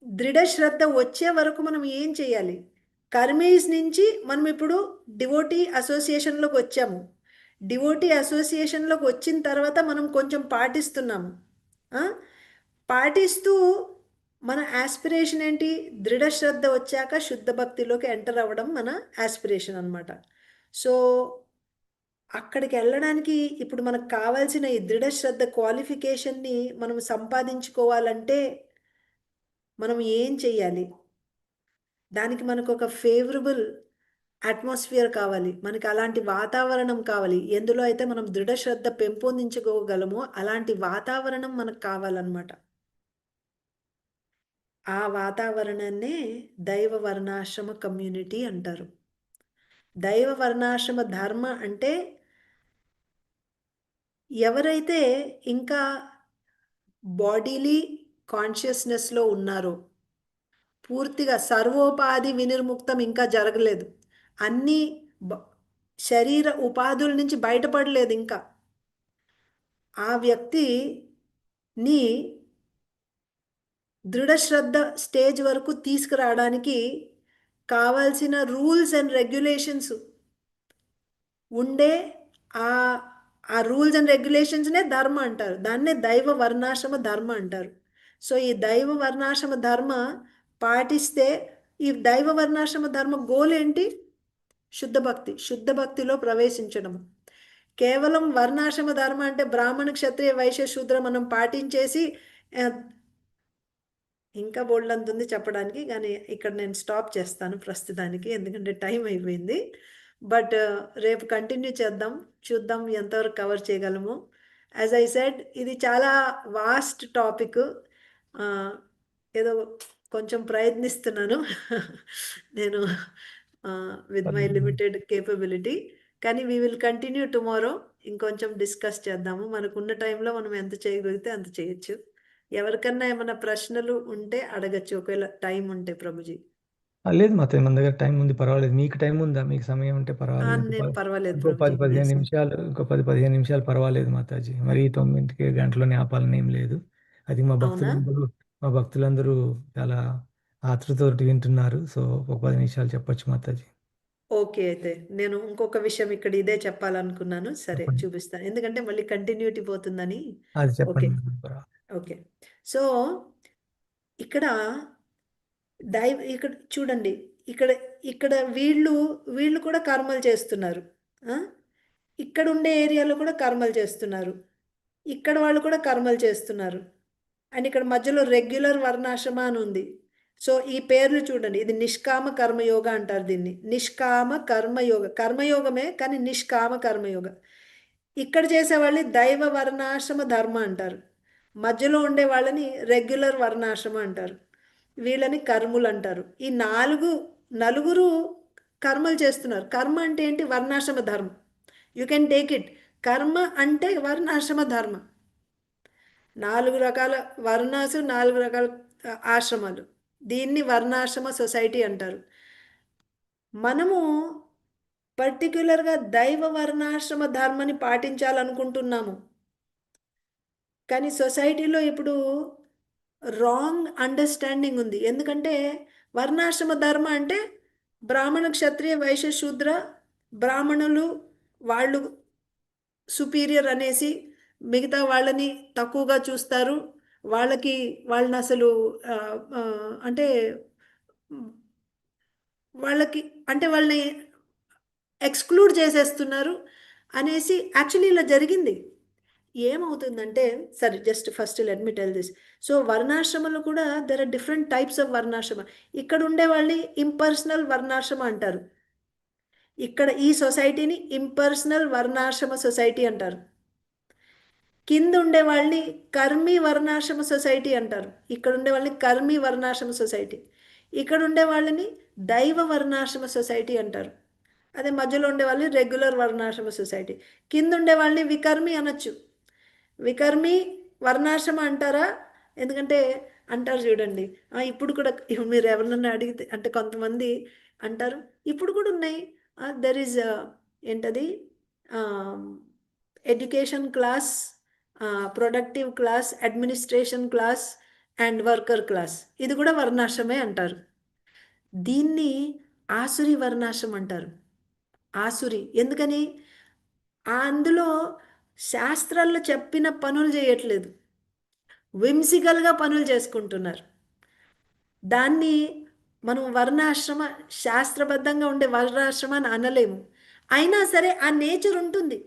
దృఢ శ్రద్ధ వచ్చే వరకు మనం ఏం చేయాలి? కర్మీస్ నుంచి మనం ఇప్పుడు డివోటీ అసోసియేషన్లోకి వచ్చాము. డివోటీ అసోసియేషన్లోకి వచ్చిన తర్వాత మనం కొంచెం పాటిస్తున్నాము. పాటిస్తూ మన ఆస్పిరేషన్ ఏంటి? దృఢ శ్రద్ధ వచ్చాక శుద్ధ భక్తిలోకి ఎంటర్ అవ్వడం మన ఆస్పిరేషన్ అనమాట. సో అక్కడికి వెళ్ళడానికి ఇప్పుడు మనకు కావాల్సిన ఈ దృఢ శ్రద్ధ క్వాలిఫికేషన్ని మనం సంపాదించుకోవాలంటే మనం ఏం చెయ్యాలి? దానికి మనకు ఒక ఫేవరబుల్ అట్మాస్ఫియర్ కావాలి, మనకి అలాంటి వాతావరణం కావాలి. ఎందులో అయితే మనం దృఢ శ్రద్ధ పెంపొందించుకోగలమో అలాంటి వాతావరణం మనకు కావాలన్నమాట. ఆ వాతావరణాన్నే దైవ వర్ణాశ్రమ కమ్యూనిటీ అంటారు. దైవ వర్ణాశ్రమ ధర్మ అంటే ఎవరైతే ఇంకా బాడీలీ కాన్షియస్నెస్లో ఉన్నారో, పూర్తిగా సర్వోపాధి వినిర్ముక్తం ఇంకా జరగలేదు, అన్ని శరీర ఉపాధుల నుంచి బయటపడలేదు ఇంకా, ఆ వ్యక్తిని దృఢశ్రద్ధ స్టేజ్ వరకు తీసుకురావడానికి కావాల్సిన రూల్స్ అండ్ రెగ్యులేషన్స్ ఉండే ఆ రూల్స్ అండ్ రెగ్యులేషన్స్నే ధర్మ అంటారు. దాన్నే దైవ వర్ణాశ్రమ ధర్మ అంటారు. సో ఈ దైవ వర్ణాశ్రమ ధర్మ పాటిస్తే, ఈ దైవ వర్ణాశ్రమ ధర్మ గోల్ ఏంటి? శుద్ధ భక్తి, శుద్ధ భక్తిలో ప్రవేశించడం. కేవలం వర్ణాశ్రమ ధర్మ అంటే బ్రాహ్మణ క్షత్రియ వైశ్య శూద్ర మనం పాటించేసి ఇంకా బోల్డ్ ఉంది చెప్పడానికి, కానీ ఇక్కడ నేను స్టాప్ చేస్తాను ప్రస్తుతానికి, ఎందుకంటే టైం అయిపోయింది. బట్ రేపు కంటిన్యూ చేద్దాం, చూద్దాం ఎంతవరకు కవర్ చేయగలము. యాజ్ ఐ సెడ్, ఇది చాలా వాస్ట్ టాపిక్, ఏదో కొంచెం ప్రయత్నిస్తున్నాను నేను విత్ మై లిమిటెడ్ కేపబిలిటీ. కానీ వీ విల్ కంటిన్యూ టుమారో, ఇంకొంచెం డిస్కస్ చేద్దాము. మనకున్న టైంలో మనం ఎంత చేయగలిగితే అంత చేయొచ్చు. ఎవరికన్నా ఏమైనా ప్రశ్నలు ఉంటే అడగచ్చు, ఒకవేళ టైం ఉంటే. ప్రభుజీ లేదు మాతాజీ, మన దగ్గర టైం ఉంది, పర్వాలేదు. మీకు టైం ఉందా? మీకు సమయం ఉంటే పర్వాలేదు. నేను పర్వాలేదు ఇంకో ప్రభుజీ. 10-15 నిమిషాలు, ఇంకో 10-15 నిమిషాలు పర్వాలేదు మాతాజీ. మరి 9 గంటలని ఆపాలని ఏం లేదు. అది మా అవునా? భక్తులందరూ చాలా ఆతృతతోటి వింటున్నారు. సో ఒక 10 నిమిషాలు చెప్పొచ్చు మాతాజీ. ఓకే, అయితే నేను ఇంకొక విషయం ఇక్కడ ఇదే చెప్పాలనుకున్నాను. సరే, చెప్పండి. చూపిస్తాను, ఎందుకంటే మళ్ళీ కంటిన్యూటీ పోతుందని. అది ఓకే చెప్పండి. ఓకే. సో ఇక్కడ ఇక్కడ చూడండి, ఇక్కడ ఇక్కడ వీళ్ళు కూడా కర్మలు చేస్తున్నారు. ఇక్కడ ఉండే ఏరియాలో కూడా కర్మలు చేస్తున్నారు, ఇక్కడ వాళ్ళు కూడా కర్మలు చేస్తున్నారు. అండ్ ఇక్కడ మధ్యలో రెగ్యులర్ వర్ణాశ్రమ అని ఉంది. సో ఈ పేర్లు చూడండి, ఇది నిష్కామ కర్మయోగ అంటారు దీన్ని. నిష్కామ కర్మయోగ, కర్మయోగమే కానీ నిష్కామ కర్మయోగ. ఇక్కడ చేసే వాళ్ళని దైవ వర్ణాశ్రమ ధర్మ అంటారు, మధ్యలో ఉండే వాళ్ళని రెగ్యులర్ వర్ణాశ్రమ అంటారు, వీళ్ళని కర్ములు అంటారు. ఈ నలుగురు కర్మలు చేస్తున్నారు. కర్మ అంటే ఏంటి? వర్ణాశ్రమ ధర్మం. You can take it. కర్మ అంటే వర్ణాశ్రమ ధర్మ. 4 రకాల వర్ణాసు, 4 రకాల ఆశ్రమాలు, దీన్ని వర్ణాశ్రమ సొసైటీ అంటారు. మనము పర్టిక్యులర్గా దైవ వర్ణాశ్రమ ధర్మని పాటించాలనుకుంటున్నాము, కానీ సొసైటీలో ఇప్పుడు రాంగ్ అండర్స్టాండింగ్ ఉంది. ఎందుకంటే వర్ణాశ్రమ ధర్మ అంటే బ్రాహ్మణ క్షత్రియ వైశ్య శూద్ర, బ్రాహ్మణులు వాళ్ళు సుపీరియర్ అనేసి మిగతా వాళ్ళని తక్కువగా చూస్తారు. వాళ్ళని అసలు అంటే వాళ్ళని ఎక్స్క్లూడ్ చేసేస్తున్నారు అనేసి. యాక్చువల్లీ ఇలా జరిగింది. ఏమవుతుందంటే, సరే just first let me tell this. So వర్ణాశ్రమంలో కూడా there are different types of వర్ణాశ్రమ. ఇక్కడ ఉండే వాళ్ళని ఇంపర్సనల్ వర్ణాశ్రమ అంటారు. ఇక్కడ ఈ సొసైటీని ఇంపర్సనల్ వర్ణాశ్రమ సొసైటీ అంటారు. కింద ఉండే వాళ్ళని కర్మీ వర్ణాశ్రమ సొసైటీ అంటారు. ఇక్కడ ఉండే వాళ్ళని కర్మీ వర్ణాశ్రమ సొసైటీ. ఇక్కడ ఉండే వాళ్ళని దైవ వర్ణాశ్రమ సొసైటీ అంటారు. అదే మధ్యలో ఉండే వాళ్ళని రెగ్యులర్ వర్ణాశ్రమ సొసైటీ. కింద ఉండే వాళ్ళని వికర్మి అనొచ్చు. వికర్మి వర్ణాశ్రమ అంటారా? ఎందుకంటే అంటారు చూడండి, ఇప్పుడు కూడా మీరు ఎవరినన్నా అడిగితే, అంటే కొంతమంది అంటారు ఇప్పుడు కూడా ఉన్నాయి, దెర్ ఈజ్ ఏంటది education class, productive class, administration class and worker class, ఇది కూడా వర్ణాశ్రమే అంటారు. దీన్ని ఆసురి వర్ణాశ్రమం అంటారు. ఆసురి ఎందుకని? అందులో శాస్త్రాల్లో చెప్పిన పనులు చేయట్లేదు, విమ్సికల్గా పనులు చేసుకుంటున్నారు. దాన్ని మనం వర్ణాశ్రమ, శాస్త్రబద్ధంగా ఉండే వర్ణాశ్రమ అని అనలేము. అయినా సరే ఆ నేచర్ ఉంటుంది.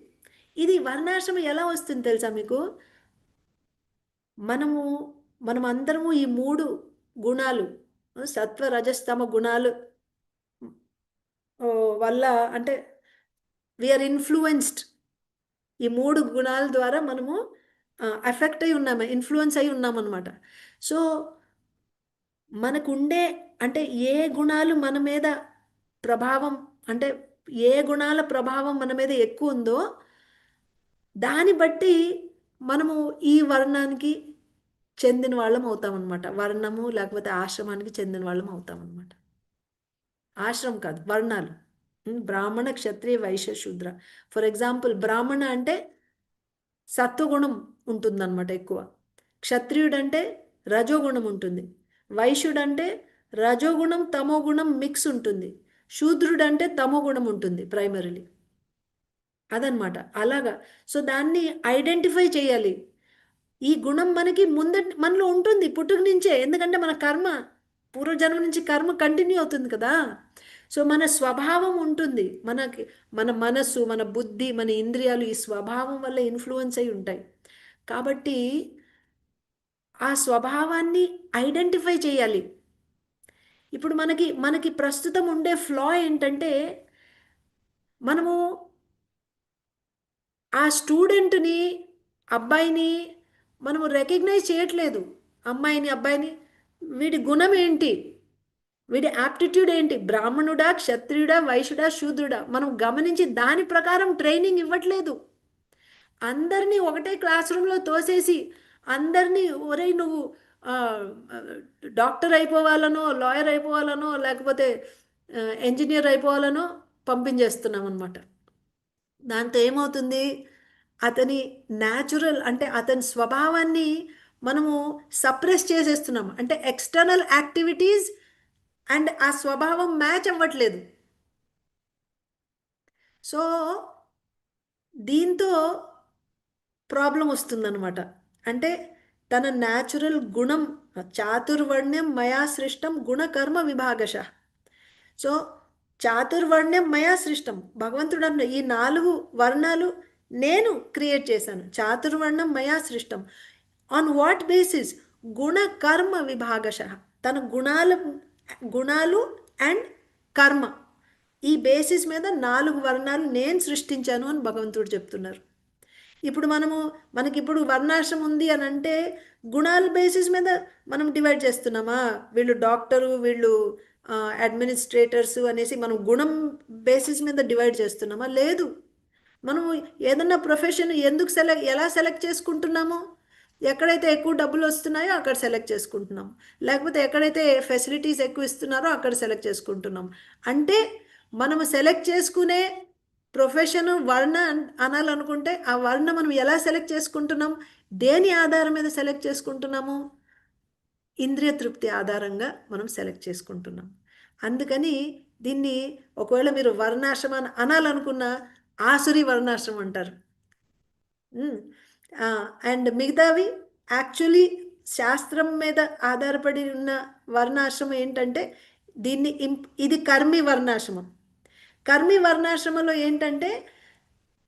ఇది వర్ణాశ్రమం ఎలా వస్తుంది తెలుసా మీకు? మనం అందరము ఈ 3 గుణాలు, సత్వ రజస్తమ గుణాలు వల్ల, అంటే వీఆర్ ఇన్ఫ్లుయెన్స్డ్. ఈ 3 గుణాల ద్వారా మనము ఎఫెక్ట్ అయి ఉన్నాము, ఇన్ఫ్లుయెన్స్ అయి ఉన్నామన్నమాట. సో మనకుండే, అంటే ఏ గుణాలు మన మీద ప్రభావం, అంటే ఏ గుణాల ప్రభావం మన మీద ఎక్కువ ఉందో దాన్ని బట్టి మనము ఈ వర్ణానికి చెందిన వాళ్ళం అవుతామన్నమాట. వర్ణము లేకపోతే ఆశ్రమానికి చెందిన వాళ్ళం అవుతామన్నమాట. ఆశ్రమం కాదు, వర్ణాలు. బ్రాహ్మణ, క్షత్రియ, వైశ్య, శూద్ర. ఫర్ ఎగ్జాంపుల్ బ్రాహ్మణ అంటే సత్వగుణం ఉంటుందన్నమాట ఎక్కువ. క్షత్రియుడంటే రజోగుణం ఉంటుంది. వైశ్యుడంటే రజోగుణం తమోగుణం మిక్స్ ఉంటుంది. శూద్రుడంటే తమోగుణం ఉంటుంది ప్రైమరీలీ. అదనమాట. అలాగా. సో దాన్ని ఐడెంటిఫై చేయాలి. ఈ గుణం మనకి మనలో ఉంటుంది పుట్టుక నుంచే. ఎందుకంటే మన కర్మ పూర్వజన్మ నుంచి కర్మ కంటిన్యూ అవుతుంది కదా. సో మన స్వభావం ఉంటుంది. మన మనస్సు, మన బుద్ధి, మన ఇంద్రియాలు ఈ స్వభావం వల్ల ఇన్ఫ్లుయెన్స్ అయి ఉంటాయి. కాబట్టి ఆ స్వభావాన్ని ఐడెంటిఫై చేయాలి. ఇప్పుడు మనకి ప్రస్తుతం ఉండే ఫ్లా ఏంటంటే మనము ఆ స్టూడెంట్ని, అబ్బాయిని మనము రికగ్నైజ్ చేయట్లేదు. అమ్మాయిని, అబ్బాయిని, వీడి గుణం ఏంటి, వీడి యాప్టిట్యూడ్ ఏంటి, బ్రాహ్మణుడా, క్షత్రియుడా, వైశ్యుడా, శూద్రుడా, మనం గమనించి దాని ప్రకారం ట్రైనింగ్ ఇవ్వట్లేదు. అందరినీ ఒకటే క్లాస్ రూమ్లో తోసేసి అందరినీ ఒరే నువ్వు డాక్టర్ అయిపోవాలనో, లాయర్ అయిపోవాలనో, లేకపోతే ఇంజనీర్ అయిపోవాలనో పంపించేస్తున్నాం అనమాట. దాంతో ఏమవుతుంది, అతని న్యాచురల్ అంటే అతని స్వభావాన్ని మనము సప్రెస్ చేసేస్తున్నాం. అంటే ఎక్స్టర్నల్ యాక్టివిటీస్ అండ్ ఆ స్వభావం మ్యాచ్ అవ్వట్లేదు. సో దీంతో ప్రాబ్లం వస్తుందన్నమాట. అంటే తన న్యాచురల్ గుణం, చాతుర్వర్ణ్యం మయా సృష్టం గుణకర్మ విభాగశ. సో చాతుర్వర్ణ్యం మయా సృష్టం, భగవంతుడు అన్న ఈ 4 వర్ణాలు నేను క్రియేట్ చేశాను. చాతుర్వర్ణం మయా సృష్టం. On what basis? గుణ కర్మ విభాగశ. తన గుణాలు అండ్ కర్మ, ఈ బేసిస్ మీద 4 వర్ణాలు నేను సృష్టించాను అని భగవంతుడు చెప్తున్నారు. ఇప్పుడు మనకిప్పుడు వర్ణాశ్రమం ఉంది అని అంటే గుణాల బేసిస్ మీద మనం డివైడ్ చేస్తున్నామా? వీళ్ళు డాక్టరు, వీళ్ళు అడ్మినిస్ట్రేటర్స్ అనేసి మనం గుణం బేసిస్ మీద డివైడ్ చేస్తున్నామా? లేదు. మనము ఏదన్నా ప్రొఫెషన్ ఎలా సెలెక్ట్ చేసుకుంటున్నామో, ఎక్కడైతే ఎక్కువ డబ్బులు వస్తున్నాయో అక్కడ సెలెక్ట్ చేసుకుంటున్నాం, లేకపోతే ఎక్కడైతే ఫెసిలిటీస్ ఎక్కువ ఇస్తున్నారో అక్కడ సెలెక్ట్ చేసుకుంటున్నాం. అంటే మనము సెలెక్ట్ చేసుకునే ప్రొఫెషన్ వర్ణ అనాలనుకుంటే ఆ వర్ణ మనం ఎలా సెలెక్ట్ చేసుకుంటున్నాం, దేని ఆధారం మీద సెలెక్ట్ చేసుకుంటున్నాము? ఇంద్రియ తృప్తి ఆధారంగా మనం సెలెక్ట్ చేసుకుంటున్నాం. అందుకని దీన్ని ఒకవేళ మీరు వర్ణాశ్రమం అనాలనుకున్న ఆసురి వర్ణాశ్రమం అంటారు. అండ్ మిగతావి యాక్చువల్లీ శాస్త్రం మీద ఆధారపడి ఉన్న వర్ణాశ్రమం ఏంటంటే ఇది కర్మి వర్ణాశ్రమం. కర్మి వర్ణాశ్రమంలో ఏంటంటే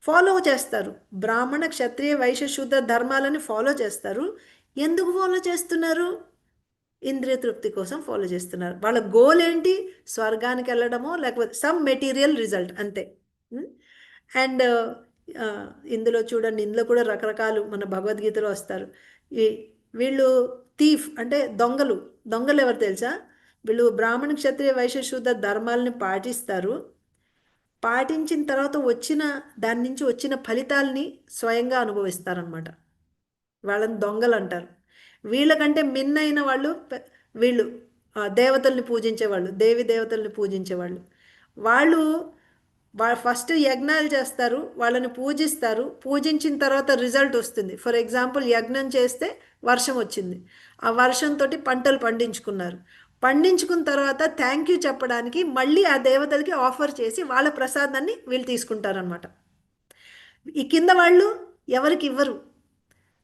ఫాలో చేస్తారు. బ్రాహ్మణ, క్షత్రియ, వైశ్య, శూద్ర ధర్మాలని ఫాలో చేస్తారు. ఎందుకు ఫాలో చేస్తున్నారు? ఇంద్రియ తృప్తి కోసం ఫాలో చేస్తున్నారు. వాళ్ళ గోల్ ఏంటి? స్వర్గానికి వెళ్ళడమో లేకపోతే సమ్ మెటీరియల్ రిజల్ట్, అంతే. అండ్ ఇందులో చూడండి, ఇందులో కూడా రకరకాలు మన భగవద్గీతలో వస్తారు. వీళ్ళు థీఫ్ అంటే దొంగలు ఎవరు తెలుసా? వీళ్ళు బ్రాహ్మణ, క్షత్రియ, వైశ్య, శూద్ర ధర్మాలని పాటిస్తారు. పాటించిన తర్వాత దాని నుంచి వచ్చిన ఫలితాలని స్వయంగా అనుభవిస్తారనమాట. వాళ్ళని దొంగలు అంటారు. వీళ్ళకంటే మిన్నైన వాళ్ళు వీళ్ళు దేవతల్ని పూజించేవాళ్ళు, దేవి దేవతల్ని పూజించేవాళ్ళు. వాళ్ళు ఫస్ట్ యజ్ఞాలు చేస్తారు, వాళ్ళని పూజిస్తారు. పూజించిన తర్వాత రిజల్ట్ వస్తుంది. ఫర్ ఎగ్జాంపుల్ యజ్ఞం చేస్తే వర్షం వచ్చింది, ఆ వర్షంతో పంటలు పండించుకున్న తర్వాత థ్యాంక్ యూ చెప్పడానికి మళ్ళీ ఆ దేవతలకి ఆఫర్ చేసి వాళ్ళ ప్రసాదాన్ని వీళ్ళు తీసుకుంటారనమాట. ఈ కింద వాళ్ళు ఎవరికి ఇవ్వరు,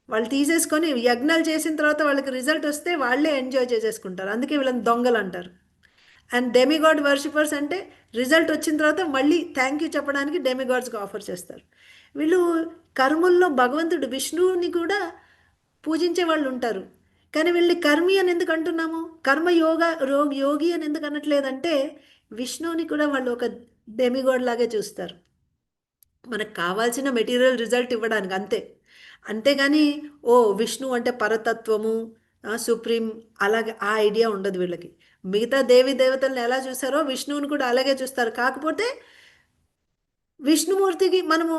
వాళ్ళు తీసేసుకొని యజ్ఞాలు చేసిన తర్వాత వాళ్ళకి రిజల్ట్ వస్తే వాళ్ళే ఎంజాయ్ చేసేసుకుంటారు. అందుకే వీళ్ళని దొంగలు అంటారు. అండ్ డెమిగాడ్ వర్షిపర్స్ అంటే రిజల్ట్ వచ్చిన తర్వాత మళ్ళీ థ్యాంక్ యూ చెప్పడానికి డెమిగాడ్స్కి ఆఫర్ చేస్తారు. వీళ్ళు కర్మల్లో భగవంతుడు విష్ణువుని కూడా పూజించే వాళ్ళు ఉంటారు. కానీ వీళ్ళని కర్మి అని ఎందుకు అంటున్నాము? యోగి అని ఎందుకు అనట్లేదంటే విష్ణువుని కూడా వాళ్ళు ఒక డెమిగాడ్ లాగే చూస్తారు, మనకు కావాల్సిన మెటీరియల్ రిజల్ట్ ఇవ్వడానికి, అంతే. అంతేగాని విష్ణు అంటే పరతత్వము, సుప్రీం, అలాగే ఆ ఐడియా ఉండదు వీళ్ళకి. మిగతా దేవి దేవతలను ఎలా చూస్తారో విష్ణువుని కూడా అలాగే చూస్తారు. కాకపోతే విష్ణుమూర్తికి మనము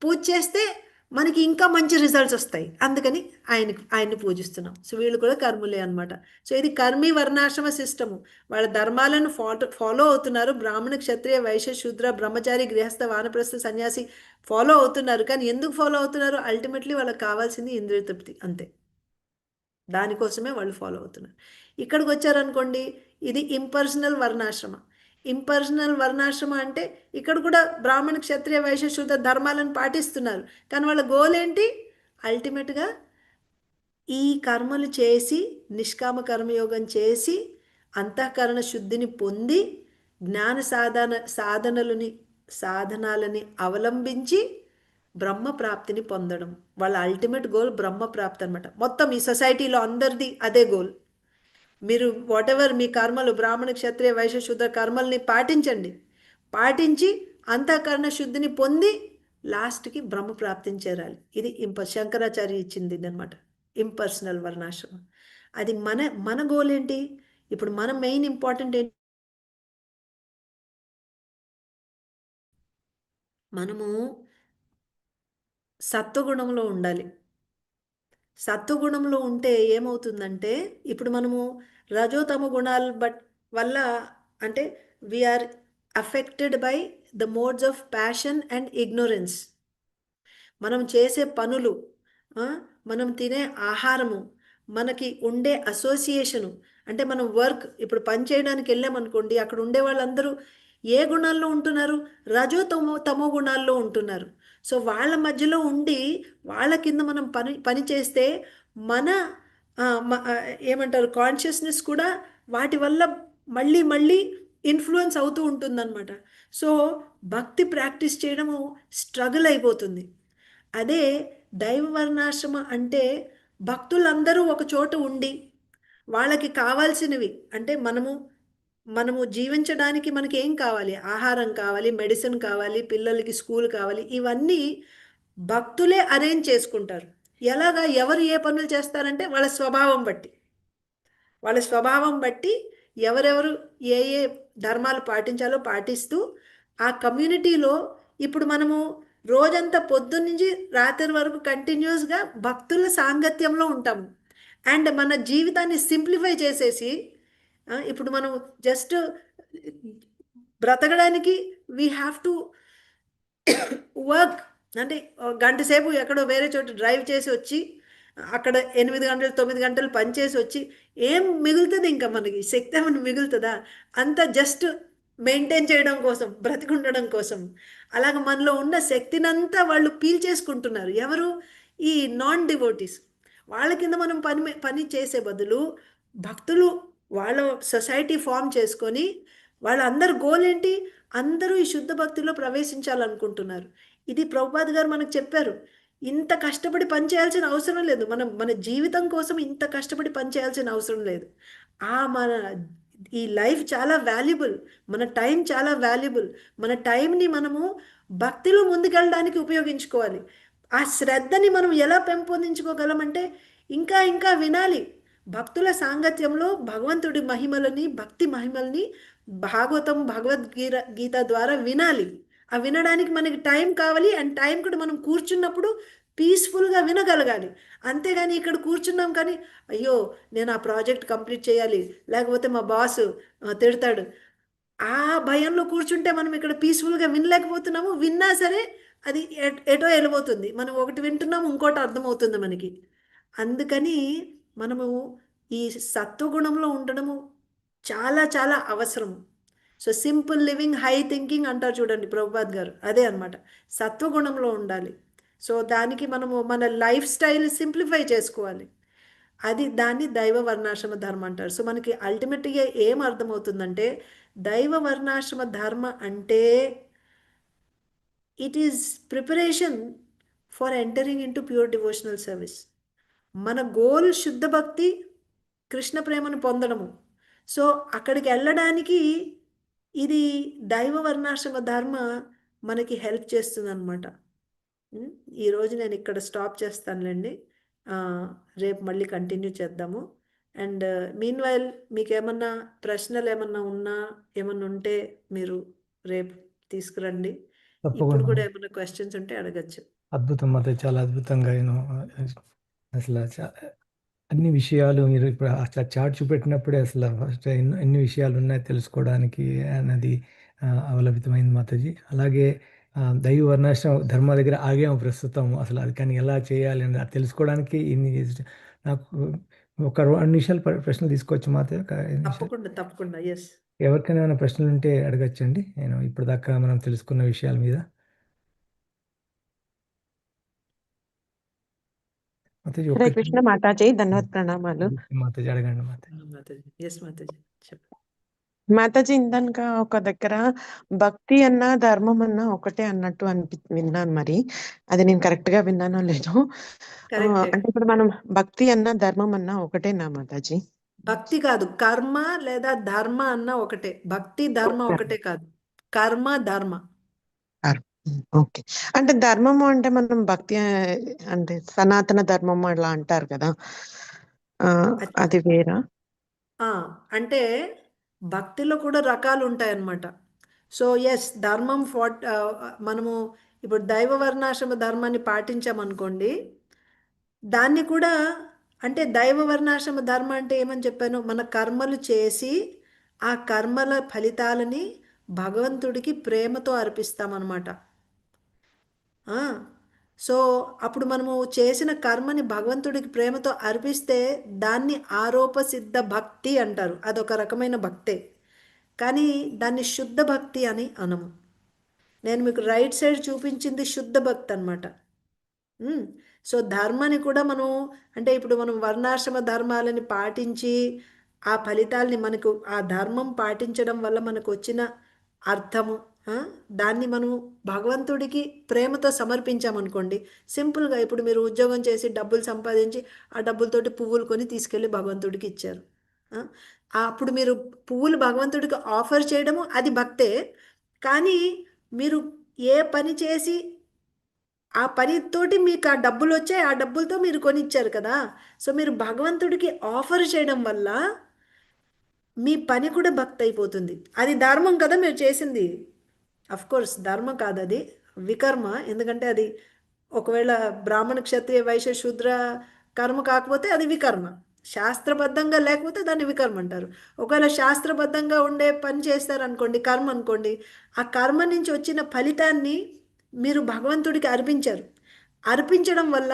పూజ చేస్తే మనకి ఇంకా మంచి రిజల్ట్స్ వస్తాయి. అందుకని ఆయన్ని పూజిస్తున్నాం. సో వీళ్ళు కూడా కర్ములే అనమాట. సో ఇది కర్మి వర్ణాశ్రమ సిస్టము. వాళ్ళ ధర్మాలను ఫాలో అవుతున్నారు. బ్రాహ్మణ, క్షత్రియ, వైశ్య, శూద్ర, బ్రహ్మచారి, గృహస్థ, వానప్రస్థ, సన్యాసి ఫాలో అవుతున్నారు. కానీ ఎందుకు ఫాలో అవుతున్నారు? అల్టిమేట్లీ వాళ్ళకి కావాల్సింది ఇంద్రియ తృప్తి, అంతే. దానికోసమే వాళ్ళు ఫాలో అవుతున్నారు. ఇక్కడికి వచ్చారనుకోండి, ఇది ఇంపర్సనల్ వర్ణాశ్రమ. ఇంపర్సనల్ వర్ణాశ్రమ అంటే ఇక్కడ కూడా బ్రాహ్మణ, క్షత్రియ, వైశ్య, శూద్ర ధర్మాలను పాటిస్తున్నారు. కానీ వాళ్ళ గోల్ ఏంటి? అల్టిమేట్గా ఈ కర్మలు చేసి, నిష్కామ కర్మయోగం చేసి, అంతఃకరణ శుద్ధిని పొంది, జ్ఞాన సాధనాలని అవలంబించి బ్రహ్మ ప్రాప్తిని పొందడం. వాళ్ళ అల్టిమేట్ గోల్ బ్రహ్మ ప్రాప్తి అనమాట. మొత్తం ఈ సొసైటీలో అందరిది అదే గోల్. మీరు వాటెవర్ మీ కర్మలు, బ్రాహ్మణ, క్షత్రియ, వైశ్య, శూద్ర కర్మల్ని పాటించి అంతఃకరణ శుద్ధిని పొంది లాస్ట్కి బ్రహ్మ ప్రాప్తిని చేరాలి. ఇది శంకరాచార్య ఇచ్చింది అనమాట, ఇంపర్సనల్ వర్ణాశ్రమం. అది మన గోల్ ఏంటి? ఇప్పుడు మన మెయిన్ ఇంపార్టెంట్ ఏంటి? మనము సత్వగుణంలో ఉండాలి. సత్వగుణంలో ఉంటే ఏమవుతుందంటే, ఇప్పుడు మనము రజోతమ గుణాల వల్ల అంటే we are affected by the modes of passion and ignorance. మనం చేసే పనులు, మనం తినే ఆహారము, మనకి ఉండే అసోసియేషను, అంటే మనం వర్క్ ఇప్పుడు పని చేయడానికి వెళ్ళామనుకోండి, అక్కడ ఉండే వాళ్ళందరూ ఏ గుణాల్లో ఉంటున్నారు? తమో గుణాల్లో ఉంటున్నారు. సో వాళ్ళ మధ్యలో ఉండి వాళ్ళ కింద మనం పని చేస్తే మన ఏమంటారు కాన్షియస్నెస్ కూడా వాటి వల్ల మళ్ళీ ఇన్ఫ్లుయెన్స్ అవుతూ ఉంటుందన్నమాట. సో భక్తి ప్రాక్టీస్ చేయడము స్ట్రగుల్ అయిపోతుంది. అదే దైవ వర్ణాశ్రమ అంటే భక్తులందరూ ఒక చోట ఉండి వాళ్ళకి కావాల్సినవి, అంటే మనము జీవించడానికి మనకి ఏం కావాలి? ఆహారం కావాలి, మెడిసిన్ కావాలి, పిల్లలకి స్కూల్ కావాలి. ఇవన్నీ భక్తులే అరేంజ్ చేసుకుంటారు. ఎలాగా? ఎవరు ఏ పనులు చేస్తారంటే వాళ్ళ స్వభావం బట్టి ఎవరెవరు ఏ ధర్మాలు పాటించాలో పాటిస్తూ ఆ కమ్యూనిటీలో ఇప్పుడు మనము రోజంతా పొద్దున్నుంచి రాత్రి వరకు కంటిన్యూస్గా భక్తుల సాంగత్యంలో ఉంటాము. అండ్ మన జీవితాన్ని సింప్లిఫై చేసేసి ఇప్పుడు మనం జస్ట్ బ్రతకడానికి వీ హ్యావ్ టు వర్క్. అంటే గంట సేపు ఎక్కడో వేరే చోట డ్రైవ్ చేసి వచ్చి అక్కడ 8 గంటలు 9 గంటలు పనిచేసి వచ్చి ఏం మిగులుతుంది? ఇంకా మనకి శక్తి ఏమైనా మిగులుతుందా? అంతా జస్ట్ మెయింటైన్ చేయడం కోసం, బ్రతికుండడం కోసం. అలాగ మనలో ఉన్న శక్తినంతా వాళ్ళు పీల్చేసుకుంటున్నారు. ఎవరు? ఈ నాన్ డివోటీస్. వాళ్ళ కింద మనం పని చేసే బదులు భక్తులు వాళ్ళ సొసైటీ ఫామ్ చేసుకొని వాళ్ళందరి గోల్ ఏంటి? అందరూ ఈ శుద్ధ భక్తిలో ప్రవేశించాలనుకుంటున్నారు. ఇది ప్రభుపాద్ గారు మనకు చెప్పారు. ఇంత కష్టపడి పని చేయాల్సిన అవసరం లేదు. మన జీవితం కోసం ఇంత కష్టపడి పని చేయాల్సిన అవసరం లేదు. మన ఈ లైఫ్ చాలా వాల్యుబుల్, మన టైం చాలా వాల్యుబుల్. మన టైంని మనము భక్తిలో ముందుకెళ్ళడానికి ఉపయోగించుకోవాలి. ఆ శ్రద్ధని మనం ఎలా పెంపొందించుకోగలమంటే ఇంకా వినాలి. భక్తుల సాంగత్యంలో భగవంతుడి మహిమలని, భక్తి మహిమల్ని భాగవతం, భగవద్గీత ద్వారా వినాలి. ఆ వినడానికి మనకి టైం కావాలి. అండ్ టైం కూడా మనం కూర్చున్నప్పుడు పీస్ఫుల్గా వినగలగాలి. అంతేగాని ఇక్కడ కూర్చున్నాం కానీ అయ్యో నేను ఆ ప్రాజెక్ట్ కంప్లీట్ చేయాలి, లేకపోతే మా బాస్ తిడతాడు, ఆ భయంలో కూర్చుంటే మనం ఇక్కడ పీస్ఫుల్గా వినలేకపోతున్నాము. విన్నా సరే అది ఎటో వెళ్ళిపోతుంది. మనం ఒకటి వింటున్నాము, ఇంకోటి అర్థమవుతుంది మనకి. అందుకని మనము ఈ సత్వగుణంలో ఉండడము చాలా చాలా అవసరము. So simple living, high thinking అంటారు చూడండి ప్రభుపాద్ గారు, అదే అనమాట. సత్వగుణంలో ఉండాలి. సో దానికి మనము మన లైఫ్ స్టైల్ సింప్లిఫై చేసుకోవాలి. దాన్ని దైవ వర్ణాశ్రమ ధర్మం అంటారు. సో మనకి అల్టిమేట్గా ఏం అర్థమవుతుందంటే, దైవ వర్ణాశ్రమ ధర్మ అంటే it is preparation for entering in to pure devotional service. మన గోల్ శుద్ధ భక్తి, కృష్ణ ప్రేమను పొందడము. సో అక్కడికి వెళ్ళడానికి ఇది దైవ వర్ణాశ్రమ ధర్మ మనకి హెల్ప్ చేస్తుంది అనమాట. ఈరోజు నేను ఇక్కడ స్టాప్ చేస్తానులేండి. రేపు మళ్ళీ కంటిన్యూ చేద్దాము. అండ్ మీన్ వైల్ మీకు ఏమన్నా ప్రశ్నలు ఏమన్నా ఉంటే మీరు రేపు తీసుకురండి. ఇప్పుడు తప్పకుండా కూడా ఏమైనా క్వశ్చన్స్ ఉంటే అడగచ్చు. అద్భుతం మాతాజీ, చాలా అద్భుతంగా అసలు అన్ని విషయాలు మీరు ఇప్పుడు అట్లా చార్ట్ చూపెట్టినప్పుడే అసలు ఫస్ట్ ఎన్ని విషయాలు ఉన్నాయో తెలుసుకోవడానికి అన్నది అవలంబితమైంది మాతాజీ. అలాగే దైవ వర్ణాశ్రమ ధర్మ దగ్గర ఆగాము ప్రస్తుతం. అసలు అది కానీ ఎలా చేయాలి అని అది తెలుసుకోవడానికి నాకు ఒక 2 నిమిషాలు ప్రశ్నలు తీసుకోవచ్చు మాతాజీ? ఒక 5 నిమిషాలు. తప్పకుండా తప్పకుండా. ఎస్. ఎవరికైనా ఏమైనా ప్రశ్నలు ఉంటే అడగచ్చండి. నేను ఇప్పటిదాకా మనం తెలుసుకున్న విషయాల మీద. మాతాజీ హరే కృష్ణ మాతాజీ, ధన్యవాద ప్రణామాలు. మాతాజీ అడగండి మాతాజీ. మాతాజీ. ఎస్ మాతాజీ, చెప్పండి. మాతాజీ, ఇందాక ఒక దగ్గర భక్తి అన్నా ధర్మం అన్నా ఒకటే అన్నట్టు విన్నాను. మరి అది నేను కరెక్ట్ గా విన్నానో లేదో. కరెక్టే. అంటే ఇప్పుడు మనం భక్తి అన్నా ధర్మం అన్నా ఒకటేనా మాతాజీ? భక్తి కాదు, కర్మ లేదా ధర్మ అన్న ఒకటే. భక్తి ధర్మ ఒకటే కాదు, కర్మ ధర్మ. ఓకే. అంటే ధర్మము అంటే మనం భక్తి అంటే సనాతన ధర్మం అట్లా అంటారు కదా, అది వేరా? అంటే భక్తిలో కూడా రకాలు ఉంటాయన్నమాట. సో ఎస్, ధర్మం మనము ఇప్పుడు దైవ వర్ణాశ్రమ ధర్మాన్ని పాటించామనుకోండి, దాన్ని కూడా అంటే దైవ వర్ణాశ్రమ ధర్మం అంటే ఏమని చెప్పాను, మన కర్మలు చేసి ఆ కర్మల ఫలితాలని భగవంతుడికి ప్రేమతో అర్పిస్తామన్నమాట. సో అప్పుడు మనము చేసిన కర్మని భగవంతుడికి ప్రేమతో అర్పిస్తే దాన్ని ఆరోప సిద్ధ భక్తి అంటారు. అదొక రకమైన భక్తే, కానీ దాన్ని శుద్ధ భక్తి అని అనము. నేను మీకు రైట్ సైడ్ చూపించింది శుద్ధ భక్తి అనమాట. సో ధర్మాన్ని కూడా మనం అంటే ఇప్పుడు మనం వర్ణాశ్రమ ధర్మాలని పాటించి ఆ ఫలితాలని మనకు ఆ ధర్మం పాటించడం వల్ల మనకు వచ్చిన అర్థము, దాన్ని మనము భగవంతుడికి ప్రేమతో సమర్పించామనుకోండి. సింపుల్గా ఇప్పుడు మీరు ఉద్యోగం చేసి డబ్బులు సంపాదించి ఆ డబ్బులతోటి పువ్వులు కొని తీసుకెళ్ళి భగవంతుడికి ఇచ్చారు. అప్పుడు మీరు పువ్వులు భగవంతుడికి ఆఫర్ చేయడము అది భక్తే, కానీ మీరు ఏ పని చేసి ఆ పనితోటి మీకు ఆ డబ్బులు వచ్చాయి, ఆ డబ్బులతో మీరు కొనిచ్చారు కదా. సో మీరు భగవంతుడికి ఆఫర్ చేయడం వల్ల మీ పని కూడా భక్తి అయిపోతుంది. అది ధర్మం కదా మీరు చేసింది. కోర్స్ ధర్మం కాదు, అది వికర్మ. ఎందుకంటే అది ఒకవేళ బ్రాహ్మణ క్షత్రియ వైశ్య శూద్ర కర్మ కాకపోతే అది వికర్మ. శాస్త్రబద్ధంగా లేకపోతే దాన్ని వికర్మ అంటారు. ఒకవేళ శాస్త్రబద్ధంగా ఉండే పని చేస్తారనుకోండి, కర్మ అనుకోండి, ఆ కర్మ నుంచి వచ్చిన ఫలితాన్ని మీరు భగవంతుడికి అర్పించారు. అర్పించడం వల్ల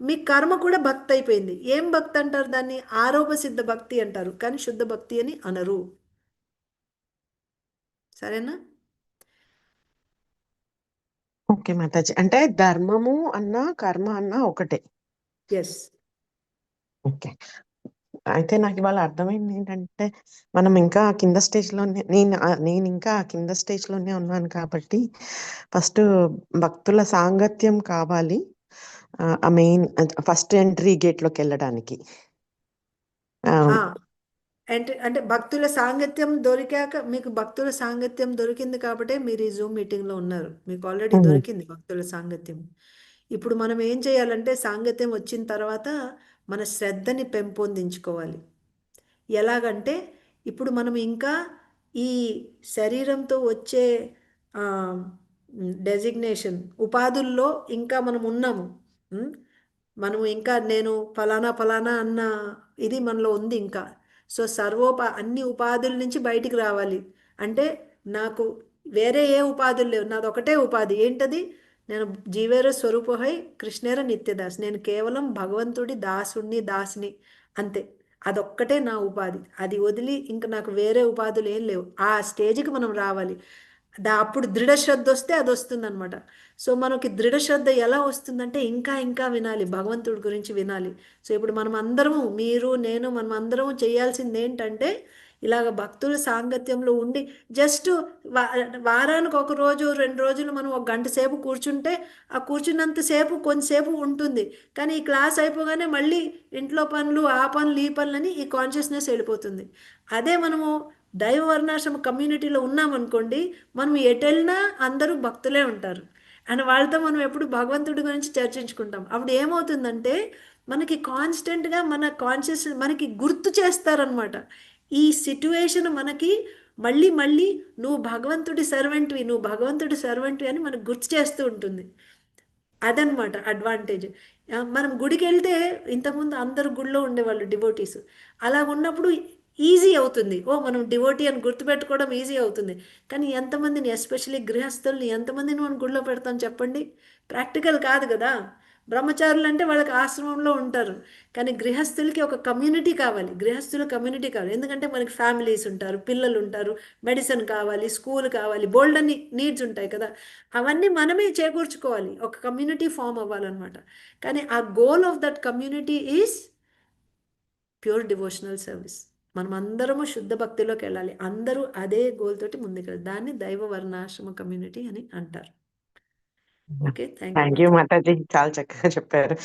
మీ కర్మ కూడా భక్తి అయిపోయింది. ఏం భక్తి అంటారు దాన్ని? ఆరోప సిద్ధ భక్తి అంటారు, కానీ శుద్ధ భక్తి అని అనరు. సరేనా? ఓకే మాతాజీ, అంటే ధర్మము అన్నా కర్మ అన్నా ఒకటే. ఎస్. ఓకే. అయితే నాకు ఇవాళ అర్థమైంది ఏంటంటే మనం ఇంకా కింద స్టేజ్లోనే నేను ఇంకా కింద స్టేజ్లోనే ఉన్నాను కాబట్టి ఫస్ట్ భక్తుల సాంగత్యం కావాలి ఆ మెయిన్ ఫస్ట్ ఎంట్రీ గేట్లోకి వెళ్ళడానికి. అంటే భక్తుల సాంగత్యం దొరికాక, మీకు భక్తుల సాంగత్యం దొరికింది కాబట్టి మీరు ఈ జూమ్ మీటింగ్లో ఉన్నారు. మీకు ఆల్రెడీ దొరికింది భక్తుల సాంగత్యం. ఇప్పుడు మనం ఏం చేయాలంటే సాంగత్యం వచ్చిన తర్వాత మన శ్రద్ధని పెంపొందించుకోవాలి. ఎలాగంటే ఇప్పుడు మనం ఇంకా ఈ శరీరంతో వచ్చే డెసిగ్నేషన్ ఉపాధుల్లో ఇంకా మనం ఉన్నాము. మనము ఇంకా నేను ఫలానా అన్న ఇది మనలో ఉంది ఇంకా. సో అన్ని ఉపాధుల నుంచి బయటికి రావాలి అంటే నాకు వేరే ఏ ఉపాధులు లేవు, నాది ఒకటే ఉపాధి. ఏంటది? నేను జీవేర స్వరూపహై కృష్ణేర నిత్యదాస్, నేను కేవలం భగవంతుడి దాసిని అంతే. అదొక్కటే నా ఉపాధి. అది వదిలి ఇంకా నాకు వేరే ఉపాధులు ఏం లేవు. ఆ స్టేజ్కి మనం రావాలి. అప్పుడు దృఢ శ్రద్ధ వస్తే అది వస్తుంది అనమాట. సో మనకి దృఢ శ్రద్ధ ఎలా వస్తుందంటే ఇంకా వినాలి, భగవంతుడి గురించి వినాలి. సో ఇప్పుడు మనం అందరము, మీరు నేను, మనం అందరము చేయాల్సింది ఏంటంటే ఇలాగ భక్తుల సాంగత్యంలో ఉండి జస్ట్ వారానికి 1 రోజు 2 రోజులు మనం 1 గంట సేపు కూర్చుంటే ఆ కూర్చున్నంతసేపు కొంతసేపు ఉంటుంది, కానీ ఈ క్లాస్ అయిపోగానే మళ్ళీ ఇంట్లో పనులు, ఆ పనులు, ఈ పనులని ఈ కాన్షియస్నెస్ వెళ్ళిపోతుంది. అదే మనము దైవ వర్ణాశ్రమ కమ్యూనిటీలో ఉన్నామనుకోండి, మనం ఎటెళ్ళినా అందరూ భక్తులే ఉంటారు అండ్ వాళ్ళతో మనం ఎప్పుడు భగవంతుడి గురించి చర్చించుకుంటాం. అప్పుడు ఏమవుతుందంటే మనకి కాన్స్టెంట్గా మన కాన్షియస్ మనకి గుర్తు చేస్తారనమాట. ఈ సిట్యువేషన్ మనకి మళ్ళీ మళ్ళీ నువ్వు భగవంతుడి సర్వెంట్వి అని మనకు గుర్తు చేస్తూ ఉంటుంది. అదనమాట అడ్వాంటేజ్. మనం గుడికి వెళ్తే ఇంతకుముందు అందరూ గుడిలో ఉండేవాళ్ళు డివోటీస్. అలా ఉన్నప్పుడు ఈజీ అవుతుంది. మనం డివోటీ అని గుర్తుపెట్టుకోవడం ఈజీ అవుతుంది. కానీ ఎంతమందిని, ఎస్పెషల్లీ గృహస్థుల్ని ఎంతమందిని మనం గుడిలో పెడతాం చెప్పండి? ప్రాక్టికల్ కాదు కదా. బ్రహ్మచారులు అంటే వాళ్ళకి ఆశ్రమంలో ఉంటారు. కానీ గృహస్థులకి ఒక కమ్యూనిటీ కావాలి. గృహస్థుల కమ్యూనిటీ కావాలి. ఎందుకంటే మనకి ఫ్యామిలీస్ ఉంటారు, పిల్లలు ఉంటారు, మెడిసిన్ కావాలి, స్కూల్ కావాలి, బోల్డ్ అన్ని నీడ్స్ ఉంటాయి కదా. అవన్నీ మనమే చేకూర్చుకోవాలి. ఒక కమ్యూనిటీ ఫామ్ అవ్వాలన్నమాట. కానీ ఆ goal of that community is pure devotional service. మనం అందరము శుద్ధ భక్తిలోకి వెళ్ళాలి. అందరూ అదే గోల్ తోటి ముందుకెళ్ళాలి. దాన్ని దైవ వర్ణాశ్రమ కమ్యూనిటీ అని అంటారు. ఓకే, థ్యాంక్ యూ మాతాజీ, చాలా చక్కగా చెప్పారు.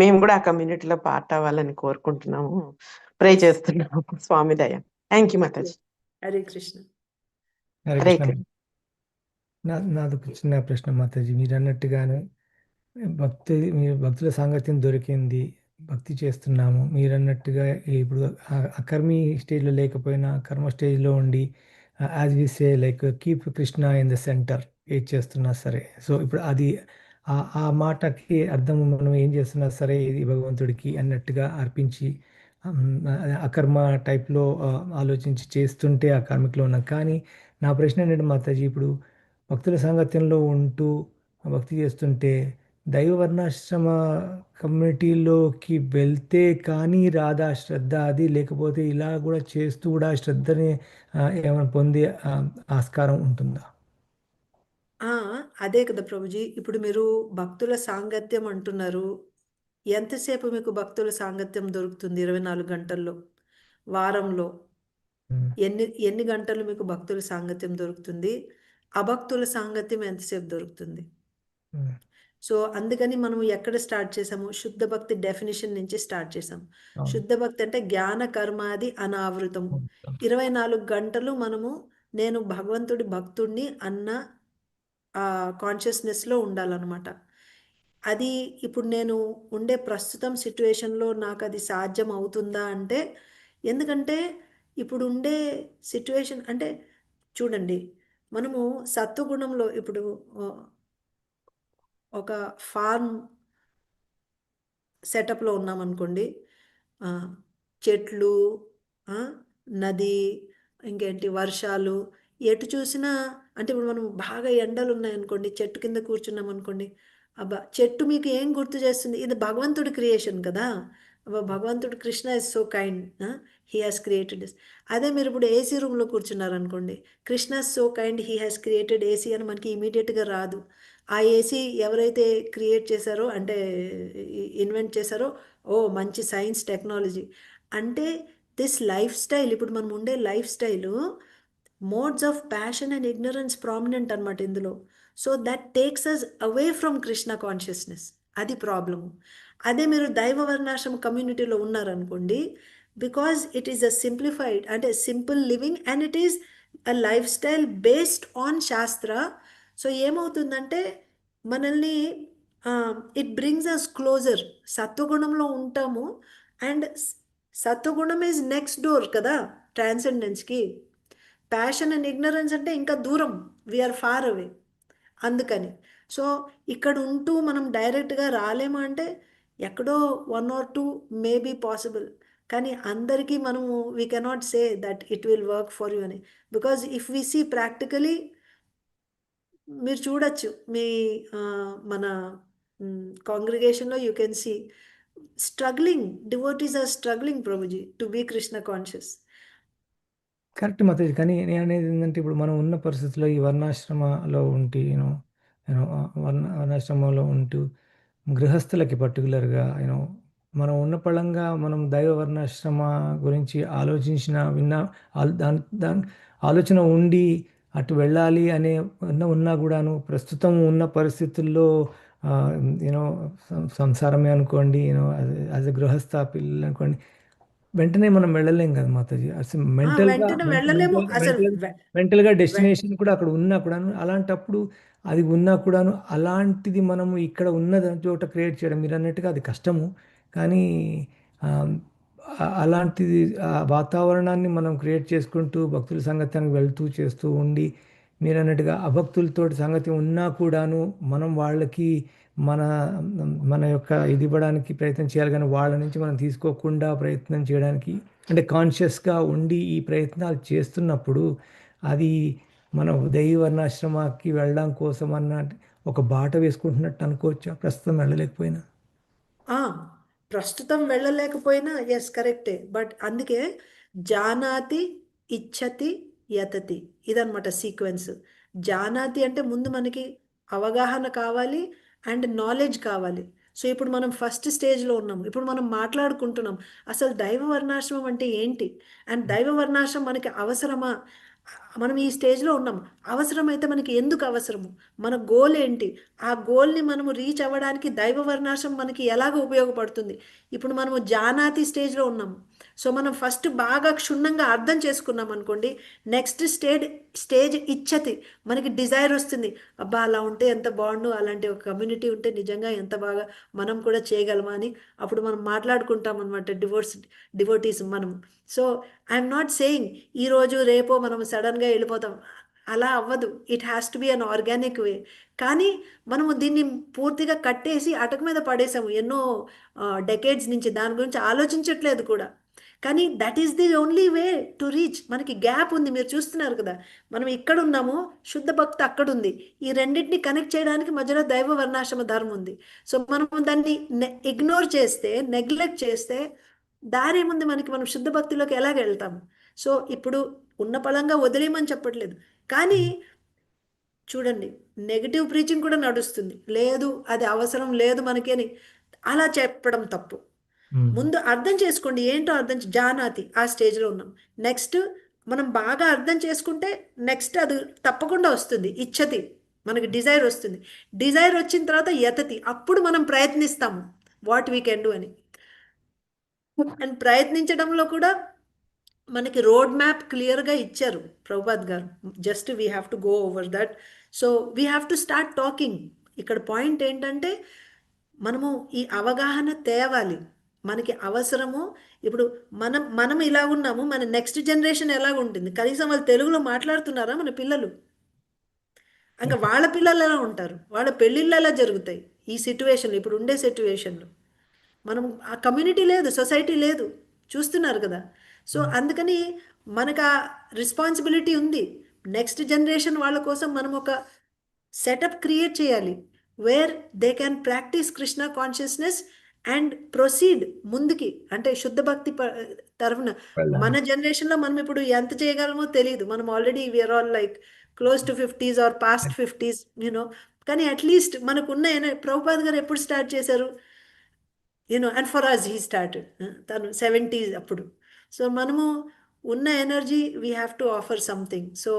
మేము కూడా ఆ కమ్యూనిటీలో పార్ట్ అవ్వాలని కోరుకుంటున్నాము, ప్రే చేస్తున్నాము. స్వామి దయ. థ్యాంక్ యూ మాతాజీ. హరే కృష్ణ. హరే హరే కృష్ణ. కృష్ణ. నాది ఒక చిన్న ప్రశ్న మాతాజీ. మీరు అన్నట్టుగానే మీరు భక్తుల సాంగత్యం దొరికింది, భక్తి చేస్తున్నాము. మీరు అన్నట్టుగా ఇప్పుడు అకర్మి స్టేజ్లో లేకపోయినా కర్మ స్టేజ్లో ఉండి, as we say like keep Krishna in the centre, ఏది చేస్తున్నా సరే. సో ఇప్పుడు అది ఆ మాటకి అర్థం మనం ఏం చేస్తున్నా సరే ఇది భగవంతుడికి అన్నట్టుగా అర్పించి అకర్మ టైప్లో ఆలోచించి చేస్తుంటే ఆ కార్మికులో ఉన్నాం. కానీ నా ప్రశ్న ఏంటంటే మాతాజీ, ఇప్పుడు భక్తుల సాంగత్యంలో ఉంటూ భక్తి చేస్తుంటే దైవ వర్ణాశ్రమ కమ్యూనిటీలోకి వెళ్తే కానీ రాదా శ్రద్ధ అది? లేకపోతే ఇలా కూడా చేస్తూ కూడా శ్రద్ధని ఏమైనా పొందే ఆస్కారం ఉంటుందా? అదే కదా ప్రభుజీ. ఇప్పుడు మీరు భక్తుల సాంగత్యం అంటున్నారు. ఎంతసేపు మీకు భక్తుల సాంగత్యం దొరుకుతుంది 24 గంటల్లో? వారంలో ఎన్ని గంటలు మీకు భక్తుల సాంగత్యం దొరుకుతుంది? అభక్తుల సాంగత్యం ఎంతసేపు దొరుకుతుంది? సో అందుకని మనం ఎక్కడ స్టార్ట్ చేసాము? శుద్ధ భక్తి డెఫినేషన్ నుంచి స్టార్ట్ చేసాం. శుద్ధ భక్తి అంటే జ్ఞాన కర్మాది అనావృతము. 24 గంటలు మనము నేను భగవంతుడి భక్తుడిని అన్న కాన్షియస్నెస్లో ఉండాలన్నమాట. అది ఇప్పుడు నేను ఉండే ప్రస్తుతం సిచ్యువేషన్లో నాకు అది సాధ్యం అవుతుందా అంటే, ఎందుకంటే ఇప్పుడు ఉండే సిచ్యువేషన్ అంటే చూడండి, మనము సత్వగుణంలో ఇప్పుడు ఒక ఫార్మ్ సెటప్లో ఉన్నామనుకోండి. చెట్లు, నది, ఇంకేంటి వర్షాలు, ఎటు చూసినా అంటే ఇప్పుడు మనం బాగా ఎండలు ఉన్నాయనుకోండి, చెట్టు కింద కూర్చున్నాం అనుకోండి, అబ్బా చెట్టు మీకు ఏం గుర్తు చేస్తుంది? ఇది భగవంతుడి క్రియేషన్ కదా. అబ్బా భగవంతుడు Krishna is so kind, he has created this. అదే మీరు ఇప్పుడు ఏసీ రూమ్లో కూర్చున్నారనుకోండి, Krishna is so kind, he has created AC అని మనకి ఇమీడియట్గా రాదు. ఆ ఏసీ ఎవరైతే క్రియేట్ చేశారో అంటే ఇన్వెంట్ చేశారో, మంచి సైన్స్ టెక్నాలజీ అంటే దిస్ లైఫ్ స్టైల్, ఇప్పుడు మనం ఉండే lifestyle modes of passion and ignorance prominent అనమాట ఇందులో. So that takes us away from Krishna consciousness. అది ప్రాబ్లము. అదే మీరు దైవ వర్ణాశ్రమ కమ్యూనిటీలో ఉన్నారనుకోండి, because it is a simplified అంటే simple living and it is a lifestyle based on shastra. So ఏమవుతుందంటే మనల్ని ఇట్ బ్రింగ్స్ అస్ క్లోజర్. సత్వగుణంలో ఉంటాము అండ్ సత్వగుణం ఈజ్ నెక్స్ట్ డోర్ కదా ట్రాన్సెండెన్స్కి. ప్యాషన్ అండ్ ఇగ్నరెన్స్ అంటే ఇంకా దూరం, వీఆర్ ఫార్ అవే. అందుకని సో ఇక్కడ ఉంటూ మనం డైరెక్ట్గా రాలేమా అంటే ఎక్కడో 1 or 2 మే బీ పాసిబుల్. కానీ అందరికీ మనము we cannot say that it will work for you అని. Because if we see practically మీరు చూడొచ్చు మీ మన కాంగ్రిగేషన్లో you can see struggling devotees are struggling ప్రభుజీ to be Krishna conscious. Correct మాతాజీ. కానీ నేను అనేది ఏంటంటే ఇప్పుడు మనం ఉన్న పరిస్థితుల్లో ఈ వర్ణాశ్రమలో ఉండి వర్ణాశ్రమంలో ఉంటూ గృహస్థులకి పర్టికులర్గా మనం ఉన్న పళంగా మనం దైవ వర్ణాశ్రమ గురించి విన్నా దాని ఆలోచన ఉండి అటు వెళ్ళాలి అనే ఉన్నా కూడాను ప్రస్తుతం ఉన్న పరిస్థితుల్లో సంసారమే అనుకోండి, యాజ్ ఎ గృహస్థ పిల్లలు అనుకోండి, వెంటనే మనం వెళ్ళలేం కదా మాతాజీ. అసలు వెంటనే వెళ్ళలేము అసలు. మెంటల్గా డెస్టినేషన్ కూడా అక్కడ ఉన్నా కూడాను, అలాంటప్పుడు అది ఉన్నా కూడాను అలాంటిది మనము ఇక్కడ ఉన్న చోట క్రియేట్ చేయడం మీరు అన్నట్టుగా అది కష్టము. కానీ అలాంటిది ఆ వాతావరణాన్ని మనం క్రియేట్ చేసుకుంటూ భక్తుల సంగత్యానికి వెళ్తూ చేస్తూ ఉండి, మీరు అన్నట్టుగా అభక్తులతోటి సంగతి ఉన్నా కూడాను మనం వాళ్ళకి మన మన యొక్క ఇది ఇవ్వడానికి ప్రయత్నం చేయాలి, కానీ వాళ్ళ నుంచి మనం తీసుకోకుండా ప్రయత్నం చేయడానికి అంటే కాన్షియస్గా ఉండి ఈ ప్రయత్నాలు చేస్తున్నప్పుడు అది మన దైవ వర్ణాశ్రమానికి వెళ్ళడం కోసం అన్న ఒక బాట వేసుకుంటున్నట్టు అనుకోవచ్చు, ప్రస్తుతం వెళ్ళలేకపోయినా. ఆ, ప్రస్తుతం వెళ్ళలేకపోయినా ఎస్ కరెక్టే, బట్ అందుకే జానాతి ఇచ్చతి యతతి ఇదన్నమాట సీక్వెన్స్. జానాతి అంటే ముందు మనకి అవగాహన కావాలి అండ్ నాలెడ్జ్ కావాలి. సో ఇప్పుడు మనం ఫస్ట్ స్టేజ్లో ఉన్నాము, ఇప్పుడు మనం మాట్లాడుకుంటున్నాం అసలు దైవ వర్ణాశ్రమం అంటే ఏంటి అండ్ దైవ వర్ణాశ్రమం మనకి అవసరమా. మనం ఈ స్టేజ్లో ఉన్నాం, అవసరమైతే మనకి ఎందుకు అవసరము, మన గోల్ ఏంటి, ఆ గోల్ని మనము రీచ్ అవ్వడానికి దైవ వర్ణాశ్రమం మనకి ఎలాగ ఉపయోగపడుతుంది. ఇప్పుడు మనము జానాతి స్టేజ్లో ఉన్నాము. సో మనం ఫస్ట్ బాగా క్షుణ్ణంగా అర్థం చేసుకున్నాం అనుకోండి, నెక్స్ట్ స్టేజ్ ఇచ్చతి, మనకి డిజైర్ వస్తుంది, అబ్బా అలా ఉంటే ఎంత బాగుండు, అలాంటి ఒక కమ్యూనిటీ ఉంటే నిజంగా ఎంత బాగా మనం కూడా చేయగలమా అని అప్పుడు మనం మాట్లాడుకుంటాం అనమాట డివోటీస్ మనం. సో ఐఎమ్ నాట్ సేయింగ్ ఈరోజు రేపో మనం సడన్గా వెళ్ళిపోతాం, అలా అవ్వదు. It has to be an organic way. కానీ మనము దీన్ని పూర్తిగా కట్టేసి అటక మీద పడేసాము ఎన్నో డెకేడ్స్ నుంచి, దాని గురించి ఆలోచించట్లేదు కూడా. కానీ that is the only way to reach. మనకి గ్యాప్ ఉంది, మీరు చూస్తున్నారు కదా, మనం ఇక్కడ ఉన్నాము, శుద్ధ భక్తి అక్కడ ఉంది, ఈ రెండింటిని కనెక్ట్ చేయడానికి మధ్యలో దైవ వర్ణాశ్రమ ధర్మం ఉంది. సో మనం దాన్ని ఇగ్నోర్ చేస్తే, నెగ్లెక్ట్ చేస్తే దారి ఏముంది మనకి, మనం శుద్ధ భక్తిలోకి ఎలాగ వెళ్తాము. సో ఇప్పుడు ఉన్న పళంగా వదిలేయమని చెప్పట్లేదు, కానీ చూడండి నెగిటివ్ ప్రీచింగ్ కూడా నడుస్తుంది, లేదు అది అవసరం లేదు మనకి అని అలా చెప్పడం తప్పు. ముందు అర్థం చేసుకోండి ఏంటో అర్థం జానాతి ఆ స్టేజ్లో ఉన్నాం. నెక్స్ట్ మనం బాగా అర్థం చేసుకుంటే నెక్స్ట్ అది తప్పకుండా వస్తుంది, ఇచ్చతి, మనకి డిజైర్ వస్తుంది. డిజైర్ వచ్చిన తర్వాత యతతి, అప్పుడు మనం ప్రయత్నిస్తాము వాట్ వీ కెన్ డూ అని. అండ్ ప్రయత్నించడంలో కూడా మనకి రోడ్ మ్యాప్ క్లియర్గా ఇచ్చారు ప్రభుపాద్ గారు, just we have to go over that. So we have to start talking. ఇక్కడ పాయింట్ ఏంటంటే మనము ఈ అవగాహన తేవాలి, మనకి అవసరము. ఇప్పుడు మనం ఇలా ఉన్నాము, మన నెక్స్ట్ జనరేషన్ ఎలాగ ఉంటుంది, కనీసం వాళ్ళు తెలుగులో మాట్లాడుతున్నారా మన పిల్లలు, ఇంకా వాళ్ళ పిల్లలు ఎలా ఉంటారు, వాళ్ళ పెళ్ళిళ్ళు ఎలా జరుగుతాయి ఈ సిట్యువేషన్లో, ఇప్పుడు ఉండే సిట్యువేషన్లో. మనం ఆ కమ్యూనిటీ లేదు, సొసైటీ లేదు, చూస్తున్నారు కదా. సో అందుకని మనకు ఆ రెస్పాన్సిబిలిటీ ఉంది. నెక్స్ట్ జనరేషన్ వాళ్ళ కోసం మనం ఒక సెటప్ క్రియేట్ చేయాలి, where they can practice Krishna consciousness and proceed ముందుకి. అంటే శుద్ధ భక్తి తరఫున మన జనరేషన్లో మనం ఇప్పుడు ఎంత చేయగలమో తెలియదు, మనం already we are all like close to 50s or past 50s you know. కానీ అట్లీస్ట్ మనకున్న ప్రభుపాద్ గారు ఎప్పుడు స్టార్ట్ చేశారు, and for us he started తను 70s అప్పుడు. సో మనము ఉన్న energy we have to offer something, so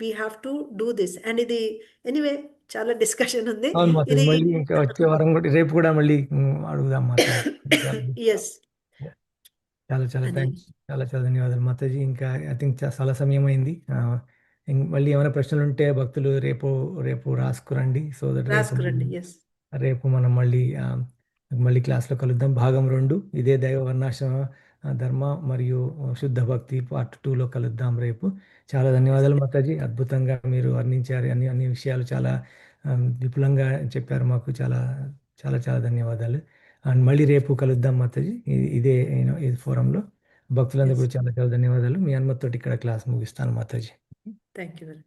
we have to do this. And ఇది ఎనీవే చాలా డిస్కషన్ ఉంది ఇది. మళ్ళీ ఇంకా వచ్చే వారం కూడా, రేపు కూడా మళ్ళీ అడుగుదాం ఎస్, చాలా చాలా థ్యాంక్స్, చాలా చాలా ధన్యవాదాలు మాతాజీ. ఇంకా ఐ థింక్ చాలా సమయం అయింది. మళ్ళీ ఏమైనా ప్రశ్నలు ఉంటే భక్తులు రేపు రాసుకురండి. సో దట్ రేపు మనం మళ్ళీ క్లాస్లో కలుద్దాం. భాగం 2 ఇదే దైవ వర్ణాశ్రమ ధర్మ మరియు శుద్ధ భక్తి పార్ట్ 2లో కలుద్దాం రేపు. చాలా ధన్యవాదాలు మాతాజీ, అద్భుతంగా మీరు వర్ణించారు, అన్ని విషయాలు చాలా విపులంగా చెప్పారు మాకు. చాలా చాలా చాలా ధన్యవాదాలు. అండ్ మళ్ళీ రేపు కలుద్దాం మాతాజీ ఇదే ఫోరంలో. భక్తులందరూ కూడా చాలా చాలా ధన్యవాదాలు. మీ అనుమతితో ఇక్కడ క్లాస్ ముగిస్తాను మాతాజీ.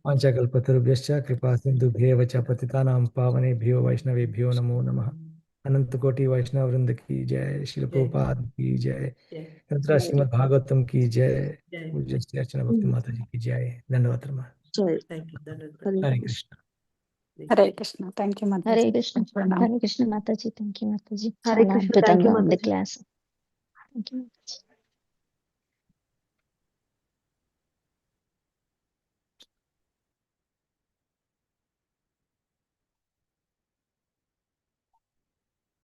వాంఛాకల్పతరుభ్యశ్చ కృపా సింధుభ్యేవ చ పతితానాం పావనేభ్యో వైష్ణవేభ్యో నమో నమః. अनंत कोटि वैष्णव वृंद की जय, श्रील प्रभुपाद की जय, श्रीमद् भागवतम की जय, पूज्य श्री अर्चना भक्ति माता जी की जय. धन्यवाद रमा. हरे कृष्ण. హరే కృష్ణ. థ్యాంక్ యూ మాతాజీ. హరే కృష్ణ. హరే కృష్ణ మాతాజీ. థ్యాంక్ యూ మాతాజీ. హరే చాలా కృష్ణ. అద్భుతంగా థ్యాంక్ యూ ఉంది మాతాజీ. క్లాస్. Thank you Mataji.